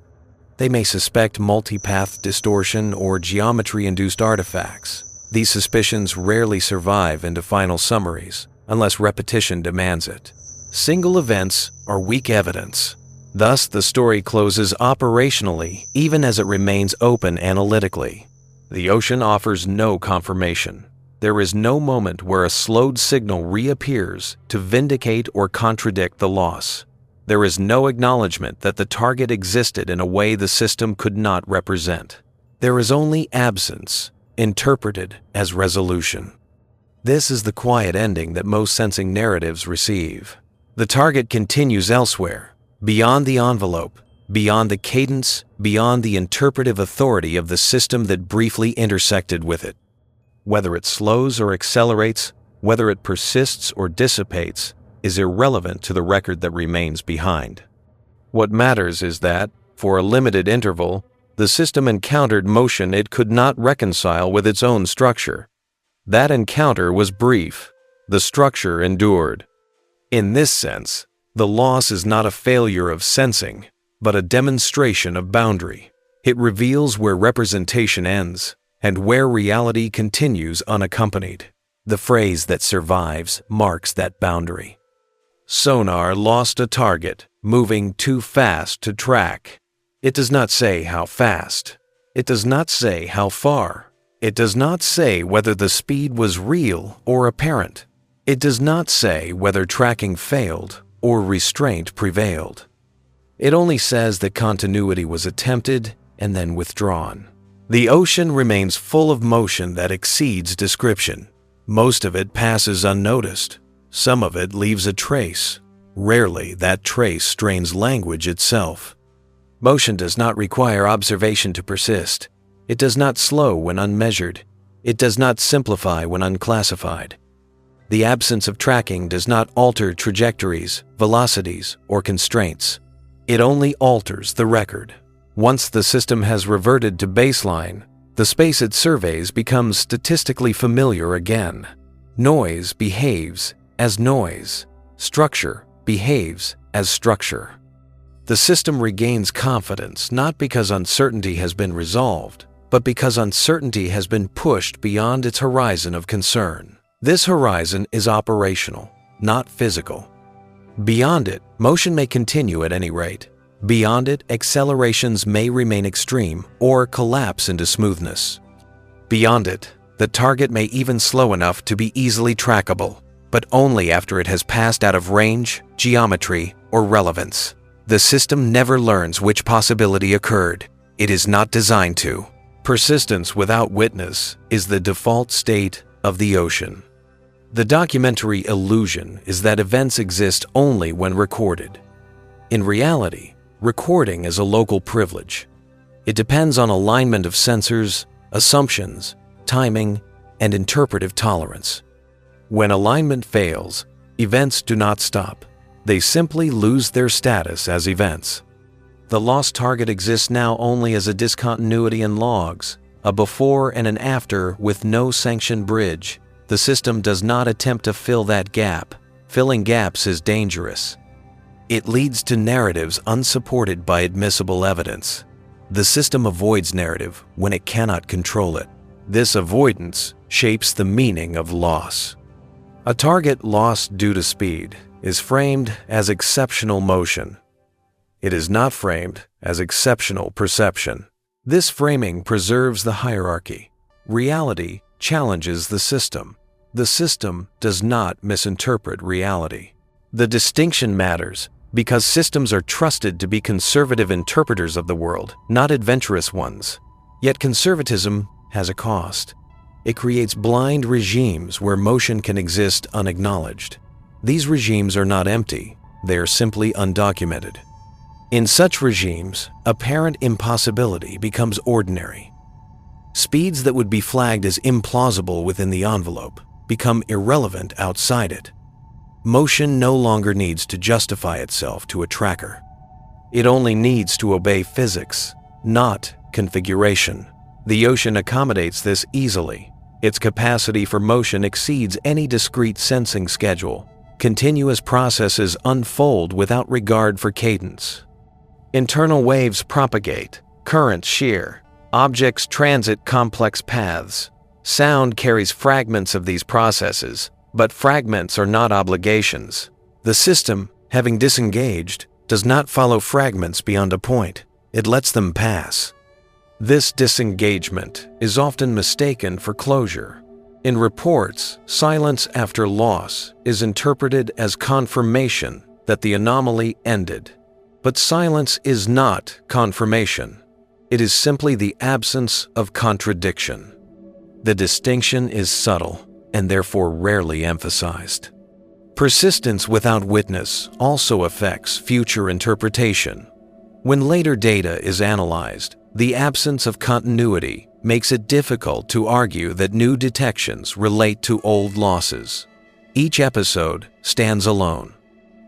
They may suspect multipath distortion or geometry-induced artifacts. These suspicions rarely survive into final summaries, unless repetition demands it. Single events are weak evidence. Thus, the story closes operationally even as it remains open analytically. The ocean offers no confirmation. There is no moment where a slowed signal reappears to vindicate or contradict the loss. There is no acknowledgement that the target existed in a way the system could not represent. There is only absence, interpreted as resolution. This is the quiet ending that most sensing narratives receive. The target continues elsewhere, beyond the envelope, beyond the cadence, beyond the interpretive authority of the system that briefly intersected with it. Whether it slows or accelerates, whether it persists or dissipates, is irrelevant to the record that remains behind. What matters is that, for a limited interval, the system encountered motion it could not reconcile with its own structure. That encounter was brief. The structure endured. In this sense, the loss is not a failure of sensing, but a demonstration of boundary. It reveals where representation ends and where reality continues unaccompanied. The phrase that survives marks that boundary. Sonar lost a target, moving too fast to track. It does not say how fast. It does not say how far. It does not say whether the speed was real or apparent. It does not say whether tracking failed or restraint prevailed. It only says that continuity was attempted and then withdrawn. The ocean remains full of motion that exceeds description. Most of it passes unnoticed. Some of it leaves a trace. Rarely that trace strains language itself. Motion does not require observation to persist. It does not slow when unmeasured. It does not simplify when unclassified. The absence of tracking does not alter trajectories, velocities, or constraints. It only alters the record. Once the system has reverted to baseline, the space it surveys becomes statistically familiar again. Noise behaves as noise. Structure behaves as structure. The system regains confidence not because uncertainty has been resolved, but because uncertainty has been pushed beyond its horizon of concern. This horizon is operational, not physical. Beyond it, motion may continue at any rate. Beyond it, accelerations may remain extreme or collapse into smoothness. Beyond it, the target may even slow enough to be easily trackable, but only after it has passed out of range, geometry, or relevance. The system never learns which possibility occurred. It is not designed to. Persistence without witness is the default state of the ocean. The documentary illusion is that events exist only when recorded. In reality, recording is a local privilege. It depends on alignment of sensors, assumptions, timing, and interpretive tolerance. When alignment fails, events do not stop. They simply lose their status as events. The lost target exists now only as a discontinuity in logs, a before and an after with no sanctioned bridge. The system does not attempt to fill that gap. Filling gaps is dangerous. It leads to narratives unsupported by admissible evidence. The system avoids narrative when it cannot control it. This avoidance shapes the meaning of loss. A target lost due to speed is framed as exceptional motion. It is not framed as exceptional perception. This framing preserves the hierarchy. Reality challenges the system. The system does not misinterpret reality. The distinction matters because systems are trusted to be conservative interpreters of the world, not adventurous ones. Yet conservatism has a cost. It creates blind regimes where motion can exist unacknowledged. These regimes are not empty, they are simply undocumented. In such regimes, apparent impossibility becomes ordinary. Speeds that would be flagged as implausible within the envelope become irrelevant outside it. Motion no longer needs to justify itself to a tracker. It only needs to obey physics, not configuration. The ocean accommodates this easily. Its capacity for motion exceeds any discrete sensing schedule. Continuous processes unfold without regard for cadence. Internal waves propagate, currents shear, objects transit complex paths. Sound carries fragments of these processes, but fragments are not obligations. The system, having disengaged, does not follow fragments beyond a point. It lets them pass. This disengagement is often mistaken for closure. In reports, silence after loss is interpreted as confirmation that the anomaly ended. But silence is not confirmation. It is simply the absence of contradiction. The distinction is subtle and therefore rarely emphasized. Persistence without witness also affects future interpretation. When later data is analyzed, the absence of continuity makes it difficult to argue that new detections relate to old losses. Each episode stands alone.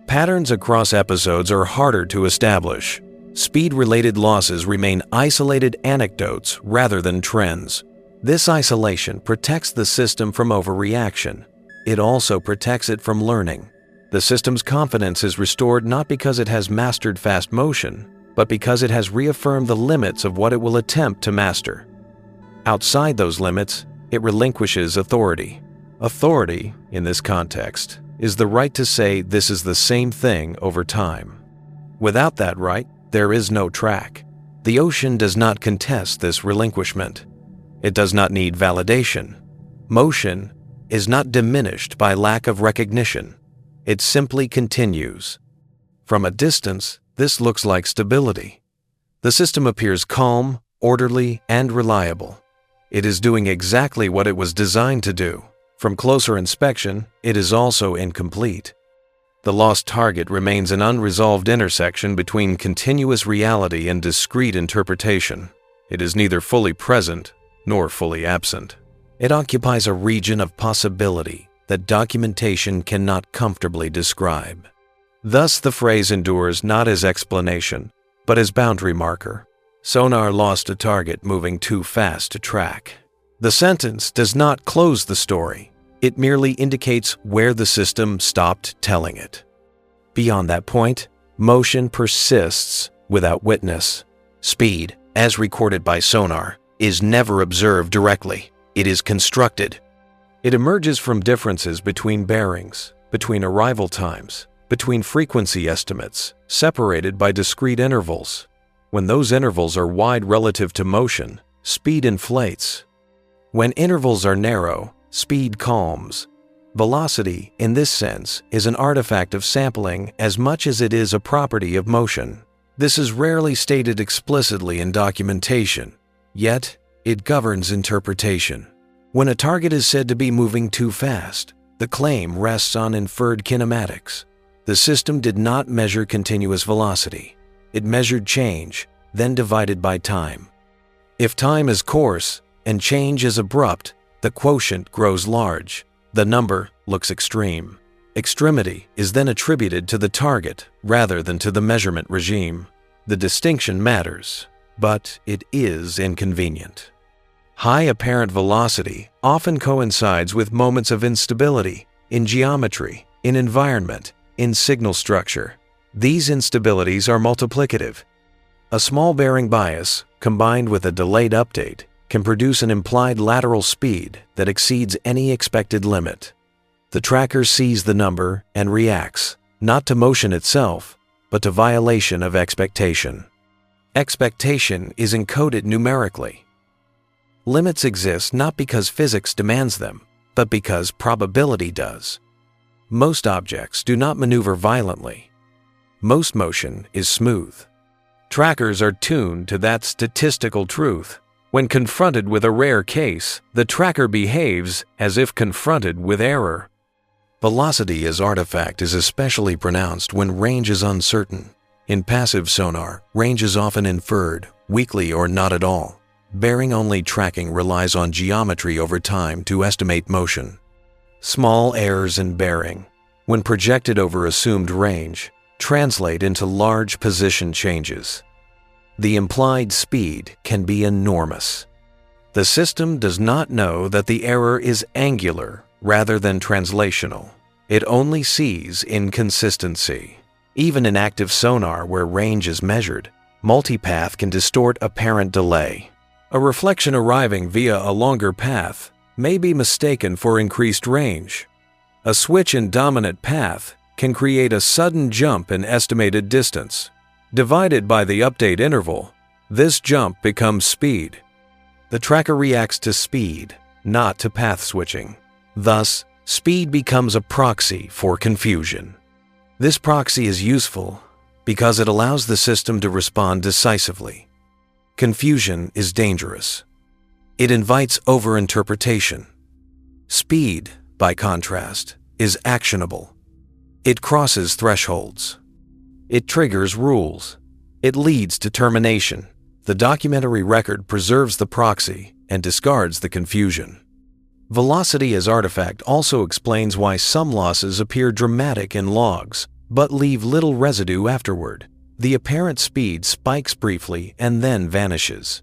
Patterns across episodes are harder to establish. Speed-related losses remain isolated anecdotes rather than trends. This isolation protects the system from overreaction. It also protects it from learning. The system's confidence is restored not because it has mastered fast motion, but because it has reaffirmed the limits of what it will attempt to master. Outside those limits, it relinquishes authority. Authority, in this context, is the right to say this is the same thing over time. Without that right, there is no track. The ocean does not contest this relinquishment. It does not need validation. Motion is not diminished by lack of recognition. It simply continues. From a distance, this looks like stability. The system appears calm, orderly, and reliable. It is doing exactly what it was designed to do. From closer inspection, it is also incomplete. The lost target remains an unresolved intersection between continuous reality and discrete interpretation. It is neither fully present nor fully absent. It occupies a region of possibility that documentation cannot comfortably describe. Thus, the phrase endures not as explanation, but as boundary marker. Sonar lost a target moving too fast to track. The sentence does not close the story. It merely indicates where the system stopped telling it. Beyond that point, motion persists without witness. Speed, as recorded by sonar, is never observed directly. It is constructed. It emerges from differences between bearings, between arrival times, between frequency estimates, separated by discrete intervals. When those intervals are wide relative to motion, speed inflates. When intervals are narrow, speed calms. Velocity, in this sense, is an artifact of sampling as much as it is a property of motion. This is rarely stated explicitly in documentation, yet it governs interpretation. When a target is said to be moving too fast, the claim rests on inferred kinematics. The system did not measure continuous velocity. It measured change, then divided by time. If time is coarse and change is abrupt, the quotient grows large. The number, looks extreme. Extremity is then attributed to the target rather than to the measurement regime. The distinction matters, but it is inconvenient. High apparent velocity often coincides with moments of instability in geometry, in environment, in signal structure. These instabilities are multiplicative. A small bearing bias, combined with a delayed update, can produce an implied lateral speed that exceeds any expected limit. The tracker sees the number and reacts, not to motion itself, but to violation of expectation. Expectation is encoded numerically. Limits exist not because physics demands them, but because probability does. Most objects do not maneuver violently. Most motion is smooth. Trackers are tuned to that statistical truth. When confronted with a rare case, the tracker behaves as if confronted with error. Velocity as artifact is especially pronounced when range is uncertain. In passive sonar, range is often inferred, weakly or not at all. Bearing-only tracking relies on geometry over time to estimate motion. Small errors in bearing, when projected over assumed range, translate into large position changes. The implied speed can be enormous. The system does not know that the error is angular rather than translational. It only sees inconsistency. Even in active sonar where range is measured, multipath can distort apparent delay. A reflection arriving via a longer path may be mistaken for increased range. A switch in dominant path can create a sudden jump in estimated distance. Divided by the update interval, this jump becomes speed. The tracker reacts to speed, not to path switching. Thus, speed becomes a proxy for confusion. This proxy is useful because it allows the system to respond decisively. Confusion is dangerous. It invites overinterpretation. Speed, by contrast, is actionable. It crosses thresholds. It triggers rules. It leads to termination. The documentary record preserves the proxy and discards the confusion. Velocity as artifact also explains why some losses appear dramatic in logs, but leave little residue afterward. The apparent speed spikes briefly and then vanishes.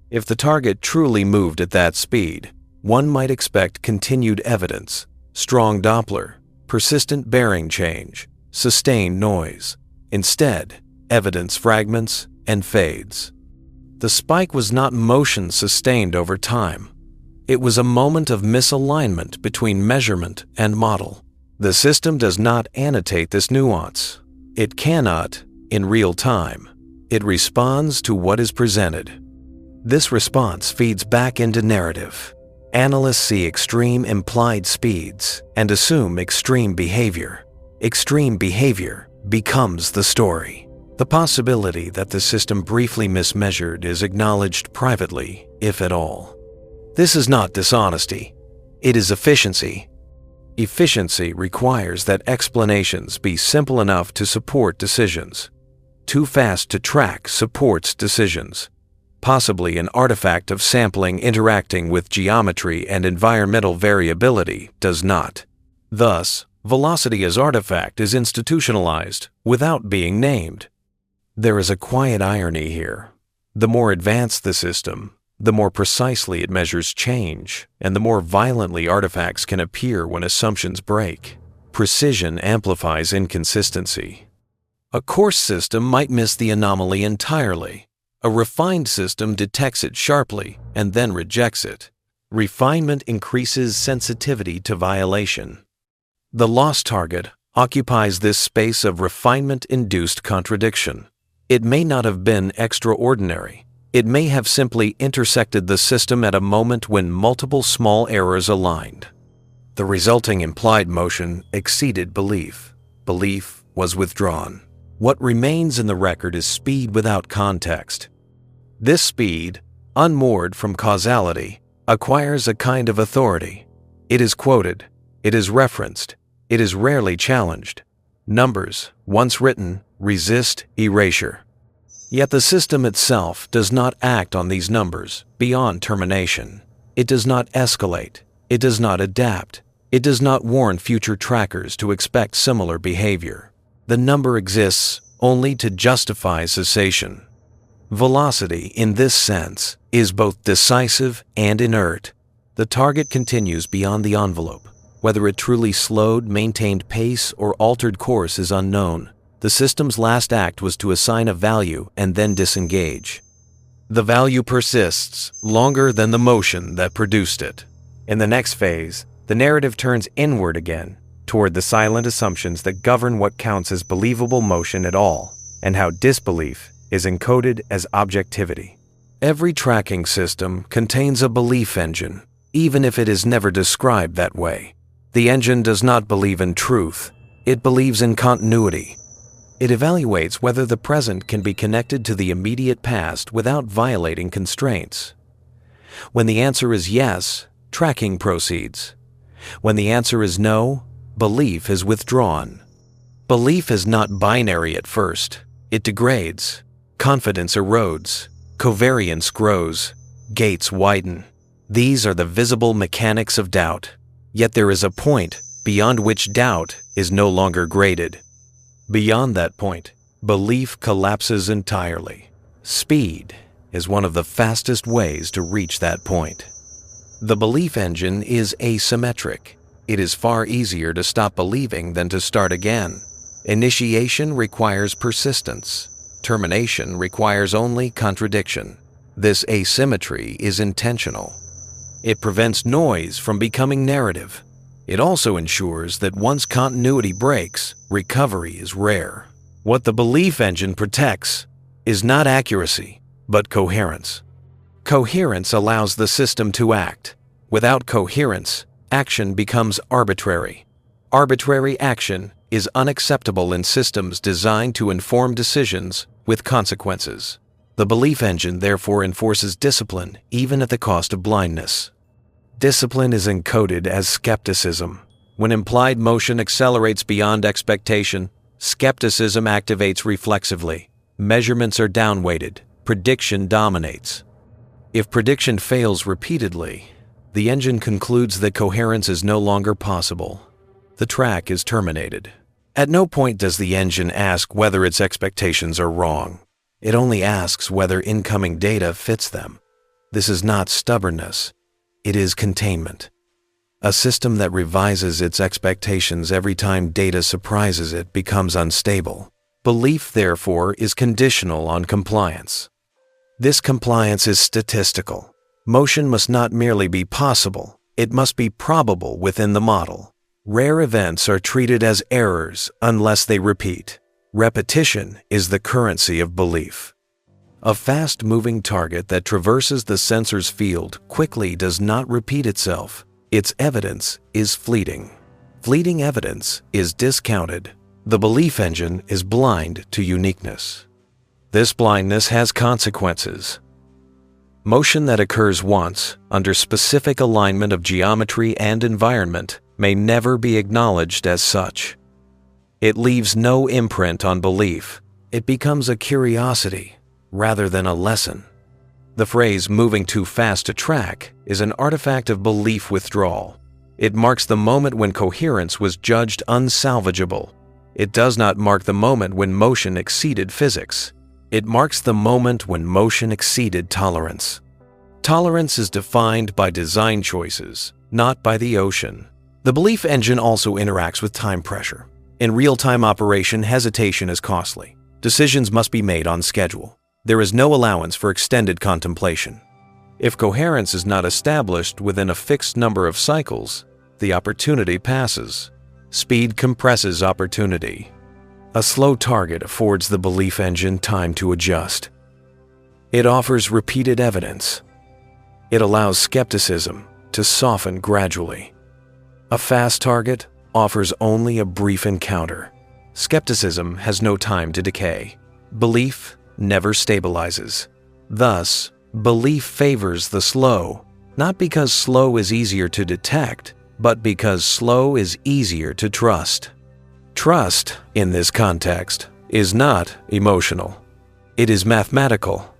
If the target truly moved at that speed, one might expect continued evidence, strong Doppler, persistent bearing change, sustained noise. Instead, evidence fragments and fades. The spike was not motion sustained over time. It was a moment of misalignment between measurement and model. The system does not annotate this nuance. It cannot, in real time. It responds to what is presented. This response feeds back into narrative. Analysts see extreme implied speeds and assume extreme behavior. Extreme behavior becomes the story. The possibility that the system briefly mismeasured is acknowledged privately, if at all. This is not dishonesty. It is efficiency. Efficiency requires that explanations be simple enough to support decisions. Too fast to track supports decisions. Possibly an artifact of sampling interacting with geometry and environmental variability does not. Thus, velocity as artifact is institutionalized without being named. There is a quiet irony here. The more advanced the system, the more precisely it measures change, and the more violently artifacts can appear when assumptions break. Precision amplifies inconsistency. A coarse system might miss the anomaly entirely. A refined system detects it sharply and then rejects it. Refinement increases sensitivity to violation. The lost target occupies this space of refinement-induced contradiction. It may not have been extraordinary. It may have simply intersected the system at a moment when multiple small errors aligned. The resulting implied motion exceeded belief. Belief was withdrawn. What remains in the record is speed without context. This speed, unmoored from causality, acquires a kind of authority. It is quoted. It is referenced. It is rarely challenged. Numbers, once written, resist erasure. Yet the system itself does not act on these numbers beyond termination. It does not escalate. It does not adapt. It does not warn future trackers to expect similar behavior. The number exists only to justify cessation. Velocity, in this sense, is both decisive and inert. The target continues beyond the envelope. Whether it truly slowed, maintained pace, or altered course is unknown. The system's last act was to assign a value and then disengage. The value persists longer than the motion that produced it. In the next phase, the narrative turns inward again, toward the silent assumptions that govern what counts as believable motion at all, and how disbelief is encoded as objectivity. Every tracking system contains a belief engine, even if it is never described that way. The engine does not believe in truth, it believes in continuity. It evaluates whether the present can be connected to the immediate past without violating constraints. When the answer is yes, tracking proceeds. When the answer is no, belief is withdrawn. Belief is not binary at first. It degrades. Confidence erodes. Covariance grows. Gates widen. These are the visible mechanics of doubt. Yet there is a point beyond which doubt is no longer graded. Beyond that point, belief collapses entirely. Speed is one of the fastest ways to reach that point. The belief engine is asymmetric. It is far easier to stop believing than to start again. Initiation requires persistence. Termination requires only contradiction. This asymmetry is intentional. It prevents noise from becoming narrative. It also ensures that once continuity breaks, recovery is rare. What the belief engine protects is not accuracy, but coherence. Coherence allows the system to act. Without coherence, action becomes arbitrary. Arbitrary action is unacceptable in systems designed to inform decisions with consequences. The belief engine therefore enforces discipline even at the cost of blindness. Discipline is encoded as skepticism. When implied motion accelerates beyond expectation, skepticism activates reflexively. Measurements are downweighted. Prediction dominates. If prediction fails repeatedly, the engine concludes that coherence is no longer possible. The track is terminated. At no point does the engine ask whether its expectations are wrong. It only asks whether incoming data fits them. This is not stubbornness. It is containment. A system that revises its expectations every time data surprises it becomes unstable. Belief, therefore, is conditional on compliance. This compliance is statistical. Motion must not merely be possible, it must be probable within the model. Rare events are treated as errors unless they repeat. Repetition is the currency of belief. A fast-moving target that traverses the sensor's field quickly does not repeat itself. Its evidence is fleeting. Fleeting evidence is discounted. The belief engine is blind to uniqueness. This blindness has consequences. Motion that occurs once, under specific alignment of geometry and environment, may never be acknowledged as such. It leaves no imprint on belief. It becomes a curiosity rather than a lesson. The phrase "moving too fast to track" is an artifact of belief withdrawal. It marks the moment when coherence was judged unsalvageable. It does not mark the moment when motion exceeded physics. It marks the moment when motion exceeded tolerance. Tolerance is defined by design choices, not by the ocean. The belief engine also interacts with time pressure. In real-time operation, hesitation is costly. Decisions must be made on schedule. There is no allowance for extended contemplation. If coherence is not established within a fixed number of cycles, the opportunity passes. Speed compresses opportunity. A slow target affords the belief engine time to adjust. It offers repeated evidence. It allows skepticism to soften gradually. A fast target offers only a brief encounter. Skepticism has no time to decay. Belief never stabilizes. Thus, belief favors the slow, not because slow is easier to detect, but because slow is easier to trust. Trust, in this context, is not emotional. It is mathematical.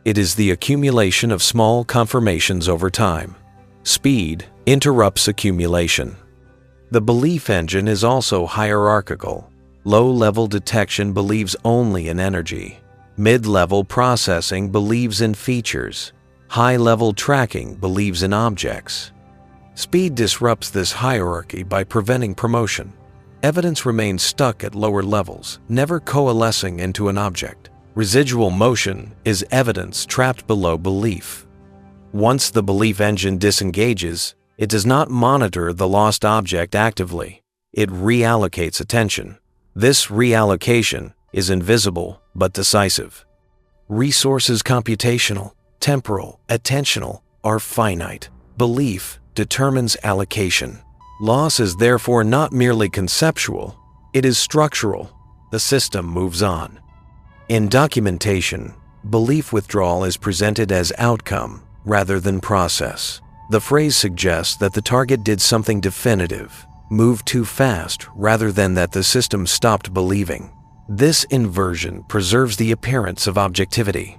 It is the accumulation of small confirmations over time. Speed interrupts accumulation. The belief engine is also hierarchical. Low-level detection believes only in energy. Mid-level processing believes in features. High-level tracking believes in objects. Speed disrupts this hierarchy by preventing promotion. Evidence remains stuck at lower levels, never coalescing into an object. Residual motion is evidence trapped below belief. Once the belief engine disengages, it does not monitor the lost object actively. It reallocates attention. This reallocation is invisible but decisive. Resources computational, temporal, attentional are finite. Belief determines allocation. Loss is therefore not merely conceptual, it is structural. The system moves on. In documentation, belief withdrawal is presented as outcome rather than process. The phrase suggests that the target did something definitive, moved too fast rather than that the system stopped believing. This inversion preserves the appearance of objectivity.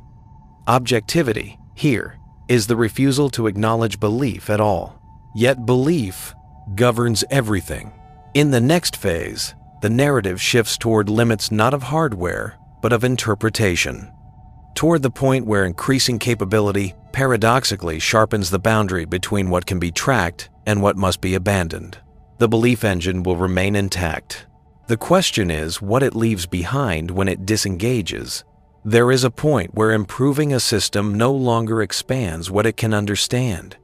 Objectivity, here, is the refusal to acknowledge belief at all. Yet belief governs everything. In the next phase, the narrative shifts toward limits not of hardware, but of interpretation. Toward the point where increasing capability paradoxically sharpens the boundary between what can be tracked and what must be abandoned. The belief engine will remain intact. The question is what it leaves behind when it disengages. There is a point where improving a system no longer expands what it can understand.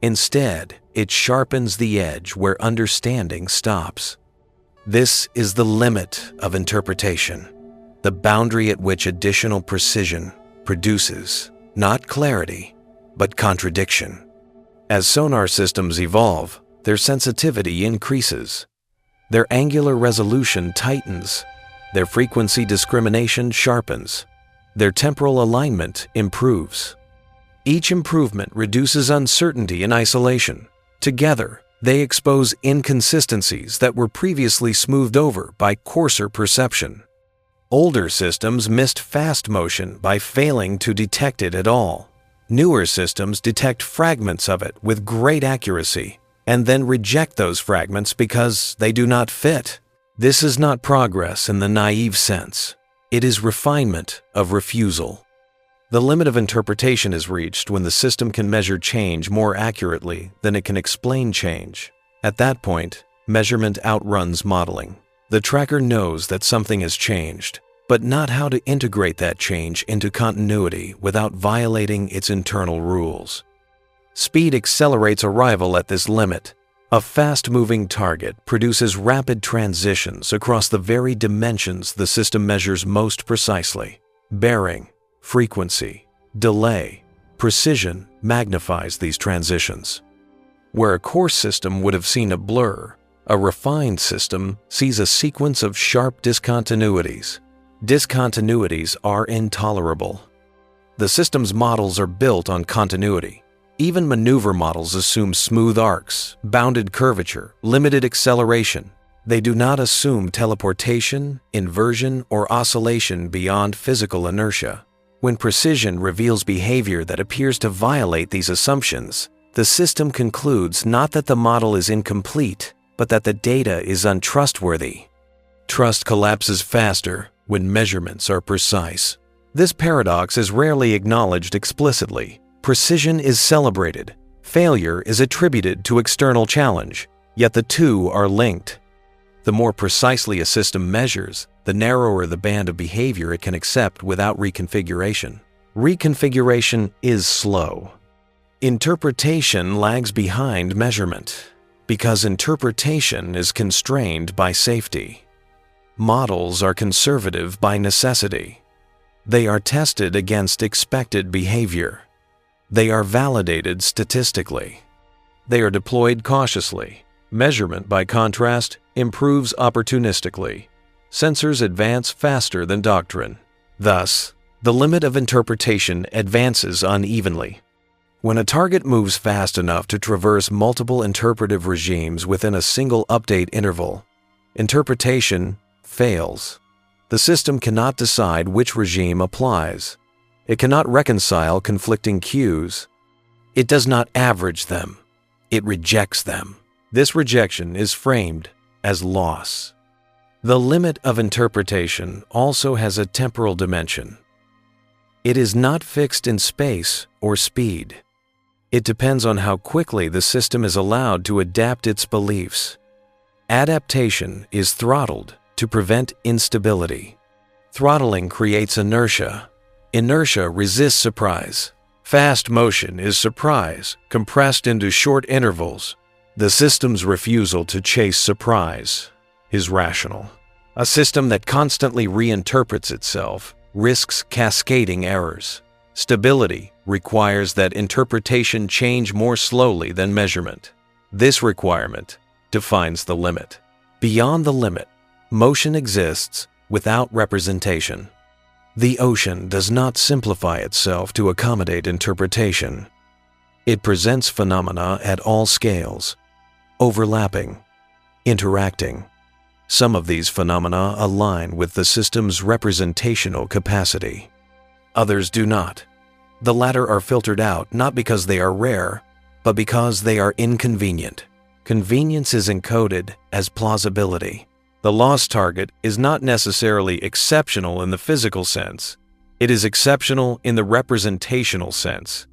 Instead, it sharpens the edge where understanding stops. This is the limit of interpretation, the boundary at which additional precision produces not clarity, but contradiction. As sonar systems evolve, their sensitivity increases. Their angular resolution tightens. Their frequency discrimination sharpens. Their temporal alignment improves. Each improvement reduces uncertainty in isolation. Together, they expose inconsistencies that were previously smoothed over by coarser perception. Older systems missed fast motion by failing to detect it at all. Newer systems detect fragments of it with great accuracy and then reject those fragments because they do not fit. This is not progress in the naive sense. It is refinement of refusal. The limit of interpretation is reached when the system can measure change more accurately than it can explain change. At that point, measurement outruns modeling. The tracker knows that something has changed, but not how to integrate that change into continuity without violating its internal rules. Speed accelerates arrival at this limit. A fast-moving target produces rapid transitions across the very dimensions the system measures most precisely. Bearing, frequency, delay, precision magnifies these transitions. Where a coarse system would have seen a blur, a refined system sees a sequence of sharp discontinuities. Discontinuities are intolerable. The system's models are built on continuity. Even maneuver models assume smooth arcs, bounded curvature, limited acceleration. They do not assume teleportation, inversion, or oscillation beyond physical inertia. When precision reveals behavior that appears to violate these assumptions, the system concludes not that the model is incomplete, but that the data is untrustworthy. Trust collapses faster when measurements are precise. This paradox is rarely acknowledged explicitly. Precision is celebrated. Failure is attributed to external challenge, yet the two are linked. The more precisely a system measures, the narrower the band of behavior it can accept without reconfiguration. Reconfiguration is slow. Interpretation lags behind measurement, because interpretation is constrained by safety. Models are conservative by necessity. They are tested against expected behavior. They are validated statistically. They are deployed cautiously. Measurement, by contrast, improves opportunistically. Sensors advance faster than doctrine. Thus, the limit of interpretation advances unevenly. When a target moves fast enough to traverse multiple interpretive regimes within a single update interval, interpretation fails. The system cannot decide which regime applies. It cannot reconcile conflicting cues. It does not average them. It rejects them. This rejection is framed as loss. The limit of interpretation also has a temporal dimension. It is not fixed in space or speed. It depends on how quickly the system is allowed to adapt its beliefs. Adaptation is throttled to prevent instability. Throttling creates inertia. Inertia resists surprise. Fast motion is surprise, compressed into short intervals. The system's refusal to chase surprise is rational. A system that constantly reinterprets itself risks cascading errors. Stability requires that interpretation change more slowly than measurement. This requirement defines the limit. Beyond the limit, motion exists without representation. The ocean does not simplify itself to accommodate interpretation. It presents phenomena at all scales, overlapping, interacting. Some of these phenomena align with the system's representational capacity. Others do not. The latter are filtered out not because they are rare, but because they are inconvenient. Convenience is encoded as plausibility. The lost target is not necessarily exceptional in the physical sense. It is exceptional in the representational sense.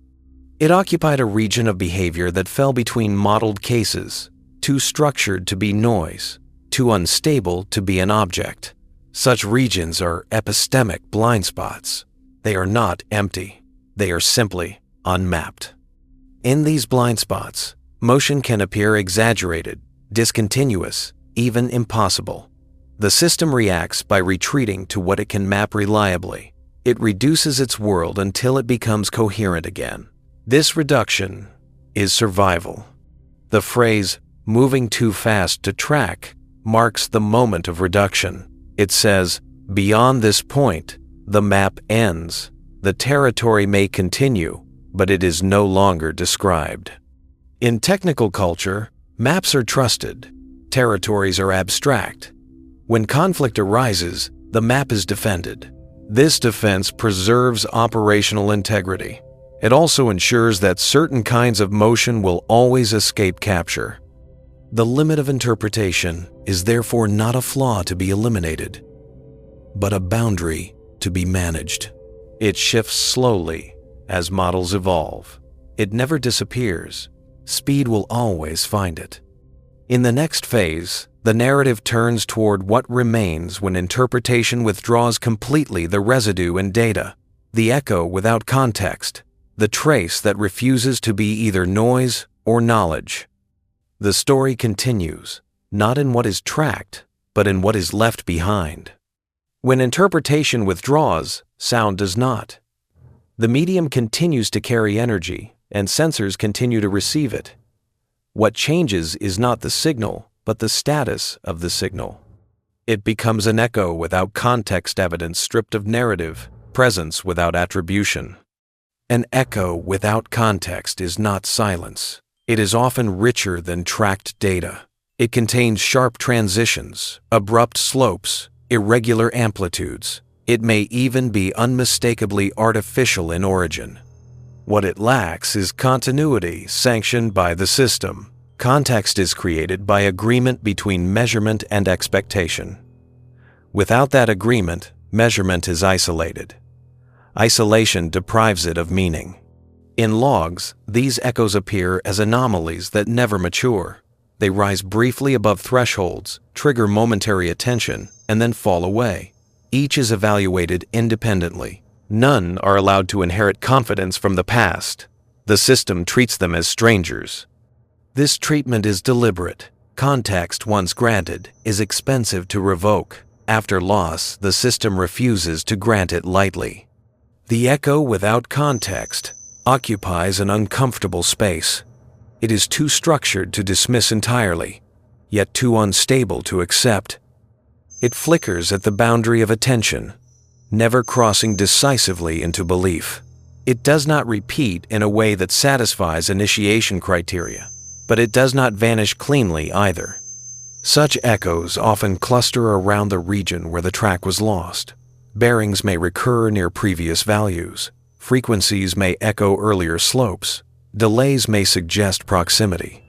It occupied a region of behavior that fell between modeled cases, too structured to be noise, too unstable to be an object. Such regions are epistemic blind spots. They are not empty. They are simply unmapped. In these blind spots, motion can appear exaggerated, discontinuous, even impossible. The system reacts by retreating to what it can map reliably. It reduces its world until it becomes coherent again. This reduction is survival. The phrase, "moving too fast to track," marks the moment of reduction. It says, beyond this point, the map ends. The territory may continue, but it is no longer described. In technical culture, maps are trusted. Territories are abstract. When conflict arises, the map is defended. This defense preserves operational integrity. It also ensures that certain kinds of motion will always escape capture. The limit of interpretation is therefore not a flaw to be eliminated, but a boundary to be managed. It shifts slowly as models evolve. It never disappears. Speed will always find it. In the next phase, the narrative turns toward what remains when interpretation withdraws completely the residue in data, the echo without context, the trace that refuses to be either noise or knowledge. The story continues, not in what is tracked, but in what is left behind. When interpretation withdraws, sound does not. The medium continues to carry energy, and sensors continue to receive it. What changes is not the signal, but the status of the signal. It becomes an echo without context evidence stripped of narrative, presence without attribution. An echo without context is not silence. It is often richer than tracked data. It contains sharp transitions, abrupt slopes, irregular amplitudes. It may even be unmistakably artificial in origin. What it lacks is continuity sanctioned by the system. Context is created by agreement between measurement and expectation. Without that agreement, measurement is isolated. Isolation deprives it of meaning. In logs, these echoes appear as anomalies that never mature. They rise briefly above thresholds, trigger momentary attention, and then fall away. Each is evaluated independently. None are allowed to inherit confidence from the past. The system treats them as strangers. This treatment is deliberate. Context once granted is expensive to revoke. After loss, the system refuses to grant it lightly. The echo without context occupies an uncomfortable space. It is too structured to dismiss entirely, yet too unstable to accept. It flickers at the boundary of attention, never crossing decisively into belief. It does not repeat in a way that satisfies initiation criteria, but it does not vanish cleanly either. Such echoes often cluster around the region where the track was lost. Bearings may recur near previous values. Frequencies may echo earlier slopes. Delays may suggest proximity.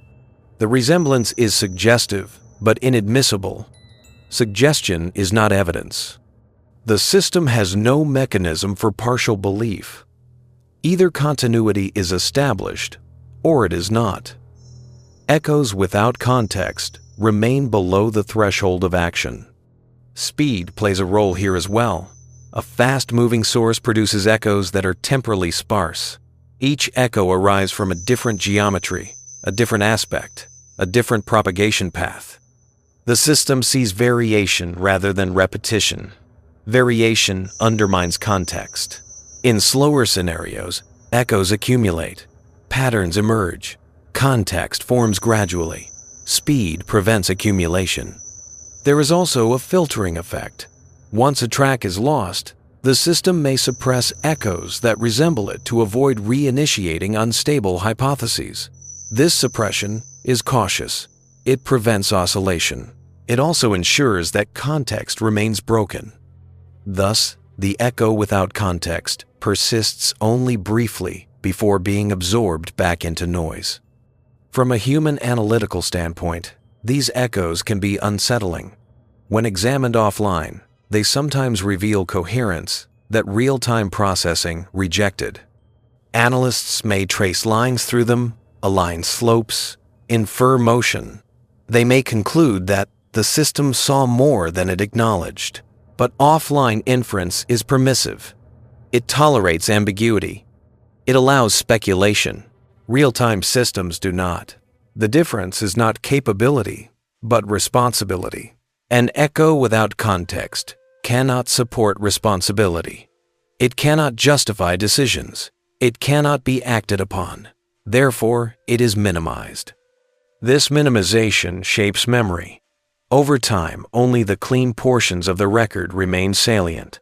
The resemblance is suggestive, but inadmissible. Suggestion is not evidence. The system has no mechanism for partial belief. Either continuity is established, or it is not. Echoes without context remain below the threshold of action. Speed plays a role here as well. A fast-moving source produces echoes that are temporally sparse. Each echo arrives from a different geometry, a different aspect, a different propagation path. The system sees variation rather than repetition. Variation undermines context. In slower scenarios, echoes accumulate, patterns emerge, context forms gradually. Speed prevents accumulation. There is also a filtering effect. Once a track is lost, the system may suppress echoes that resemble it to avoid reinitiating unstable hypotheses. This suppression is cautious. It prevents oscillation. It also ensures that context remains broken. Thus, the echo without context persists only briefly before being absorbed back into noise. From a human analytical standpoint, these echoes can be unsettling. When examined offline, they sometimes reveal coherence that real-time processing rejected. Analysts may trace lines through them, align slopes, infer motion. They may conclude that the system saw more than it acknowledged. But offline inference is permissive. It tolerates ambiguity. It allows speculation. Real-time systems do not. The difference is not capability, but responsibility. An echo without context cannot support responsibility. It cannot justify decisions. It cannot be acted upon. Therefore, it is minimized. This minimization shapes memory. Over time, only the clean portions of the record remain salient.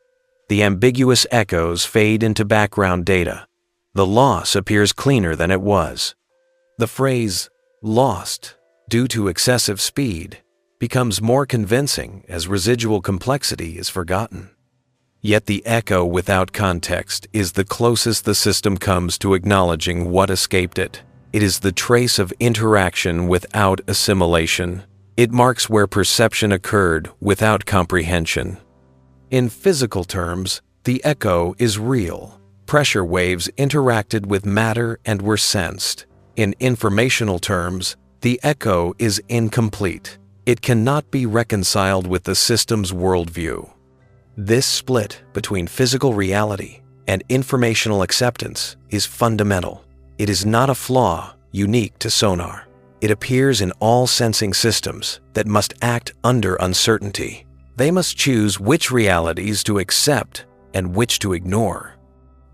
The ambiguous echoes fade into background data. The loss appears cleaner than it was. The phrase, "lost," due to excessive speed, becomes more convincing as residual complexity is forgotten. Yet the echo without context is the closest the system comes to acknowledging what escaped it. It is the trace of interaction without assimilation. It marks where perception occurred without comprehension. In physical terms, the echo is real. Pressure waves interacted with matter and were sensed. In informational terms, the echo is incomplete. It cannot be reconciled with the system's worldview. This split between physical reality and informational acceptance is fundamental. It is not a flaw unique to Sonar. It appears in all sensing systems that must act under uncertainty. They must choose which realities to accept and which to ignore.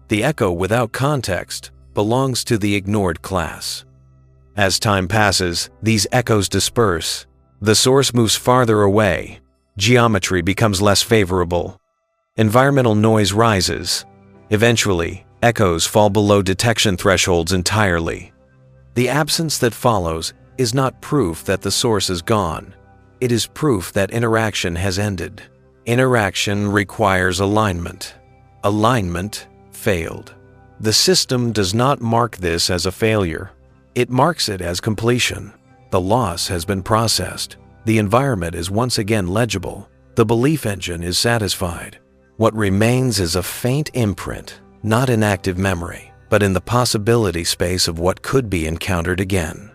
The echo without context belongs to the ignored class. As time passes, these echoes disperse. The source moves farther away. Geometry becomes less favorable. Environmental noise rises. Eventually, echoes fall below detection thresholds entirely. The absence that follows is not proof that the source is gone. It is proof that interaction has ended. Interaction requires alignment. Alignment failed. The system does not mark this as a failure. It marks it as completion. The loss has been processed. The environment is once again legible. The belief engine is satisfied. What remains is a faint imprint, not in active memory, but in the possibility space of what could be encountered again.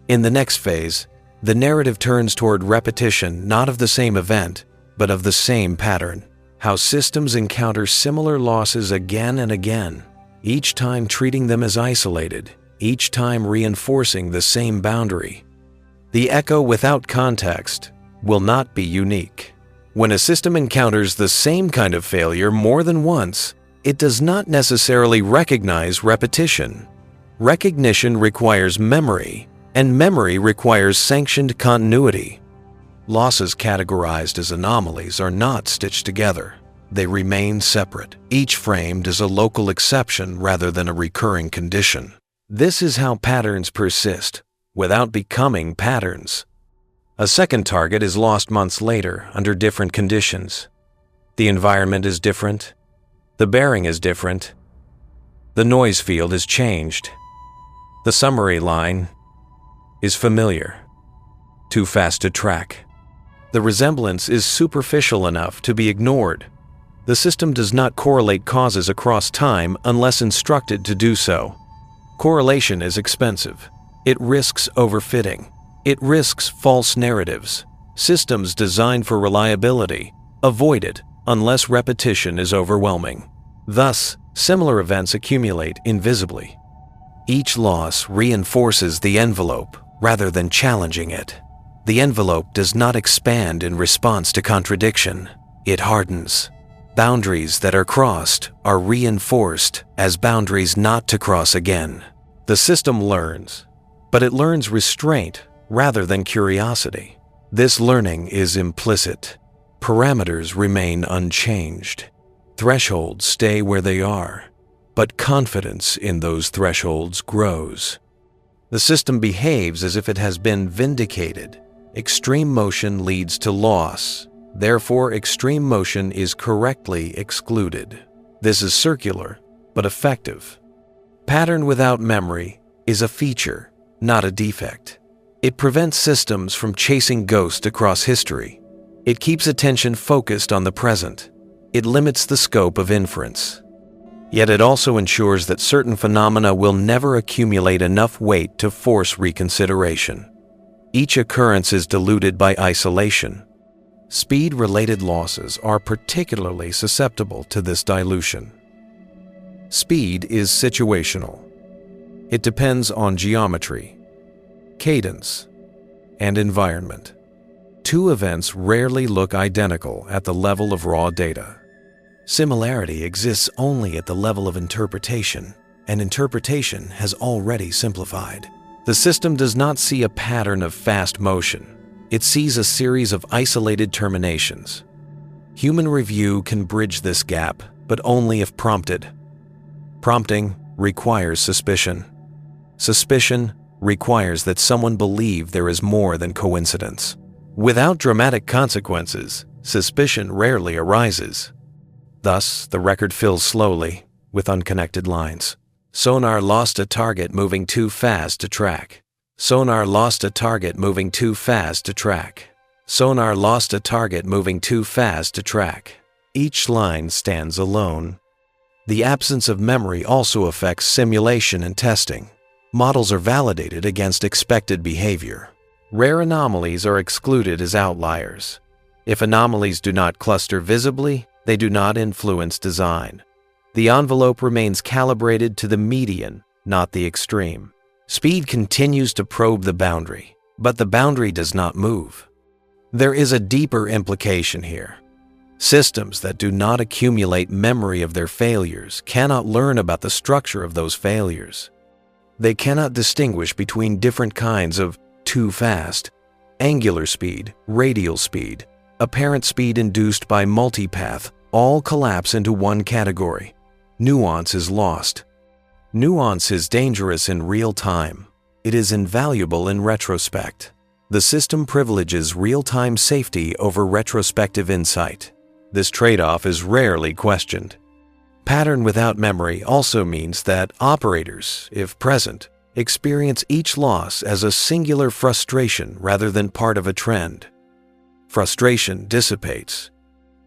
In the next phase, the narrative turns toward repetition not of the same event, but of the same pattern. How systems encounter similar losses again and again, each time treating them as isolated, each time reinforcing the same boundary. The echo without context will not be unique. When a system encounters the same kind of failure more than once, it does not necessarily recognize repetition. Recognition requires memory, and memory requires sanctioned continuity. Losses categorized as anomalies are not stitched together. They remain separate. Each framed is a local exception rather than a recurring condition. This is how patterns persist, without becoming patterns. A second target is lost months later under different conditions. The environment is different. The bearing is different. The noise field is changed. The summary line is familiar, too fast to track. The resemblance is superficial enough to be ignored. The system does not correlate causes across time unless instructed to do so. Correlation is expensive. It risks overfitting. It risks false narratives. Systems designed for reliability avoid it unless repetition is overwhelming. Thus, similar events accumulate invisibly. Each loss reinforces the envelope rather than challenging it. The envelope does not expand in response to contradiction. It hardens. Boundaries that are crossed are reinforced as boundaries not to cross again. The system learns, but it learns restraint rather than curiosity. This learning is implicit. Parameters remain unchanged. Thresholds stay where they are, but confidence in those thresholds grows. The system behaves as if it has been vindicated. Extreme motion leads to loss. Therefore, extreme motion is correctly excluded. This is circular, but effective. Pattern without memory is a feature, not a defect. It prevents systems from chasing ghosts across history. It keeps attention focused on the present. It limits the scope of inference. Yet it also ensures that certain phenomena will never accumulate enough weight to force reconsideration. Each occurrence is diluted by isolation. Speed-related losses are particularly susceptible to this dilution. Speed is situational. It depends on geometry, cadence, and environment. Two events rarely look identical at the level of raw data. Similarity exists only at the level of interpretation, and interpretation has already simplified. The system does not see a pattern of fast motion. It sees a series of isolated terminations. Human review can bridge this gap, but only if prompted. Prompting requires suspicion. Suspicion requires that someone believe there is more than coincidence. Without dramatic consequences, suspicion rarely arises. Thus, the record fills slowly, with unconnected lines. Sonar lost a target moving too fast to track. Sonar lost a target moving too fast to track. Sonar lost a target moving too fast to track. Each line stands alone. The absence of memory also affects simulation and testing. Models are validated against expected behavior. Rare anomalies are excluded as outliers. If anomalies do not cluster visibly, they do not influence design. The envelope remains calibrated to the median, not the extreme. Speed continues to probe the boundary, but the boundary does not move. There is a deeper implication here. Systems that do not accumulate memory of their failures cannot learn about the structure of those failures. They cannot distinguish between different kinds of too fast, angular speed, radial speed, apparent speed induced by multipath, all collapse into one category. Nuance is lost. Nuance is dangerous in real time. It is invaluable in retrospect. The system privileges real-time safety over retrospective insight. This trade-off is rarely questioned. Pattern without memory also means that operators, if present, experience each loss as a singular frustration rather than part of a trend. Frustration dissipates.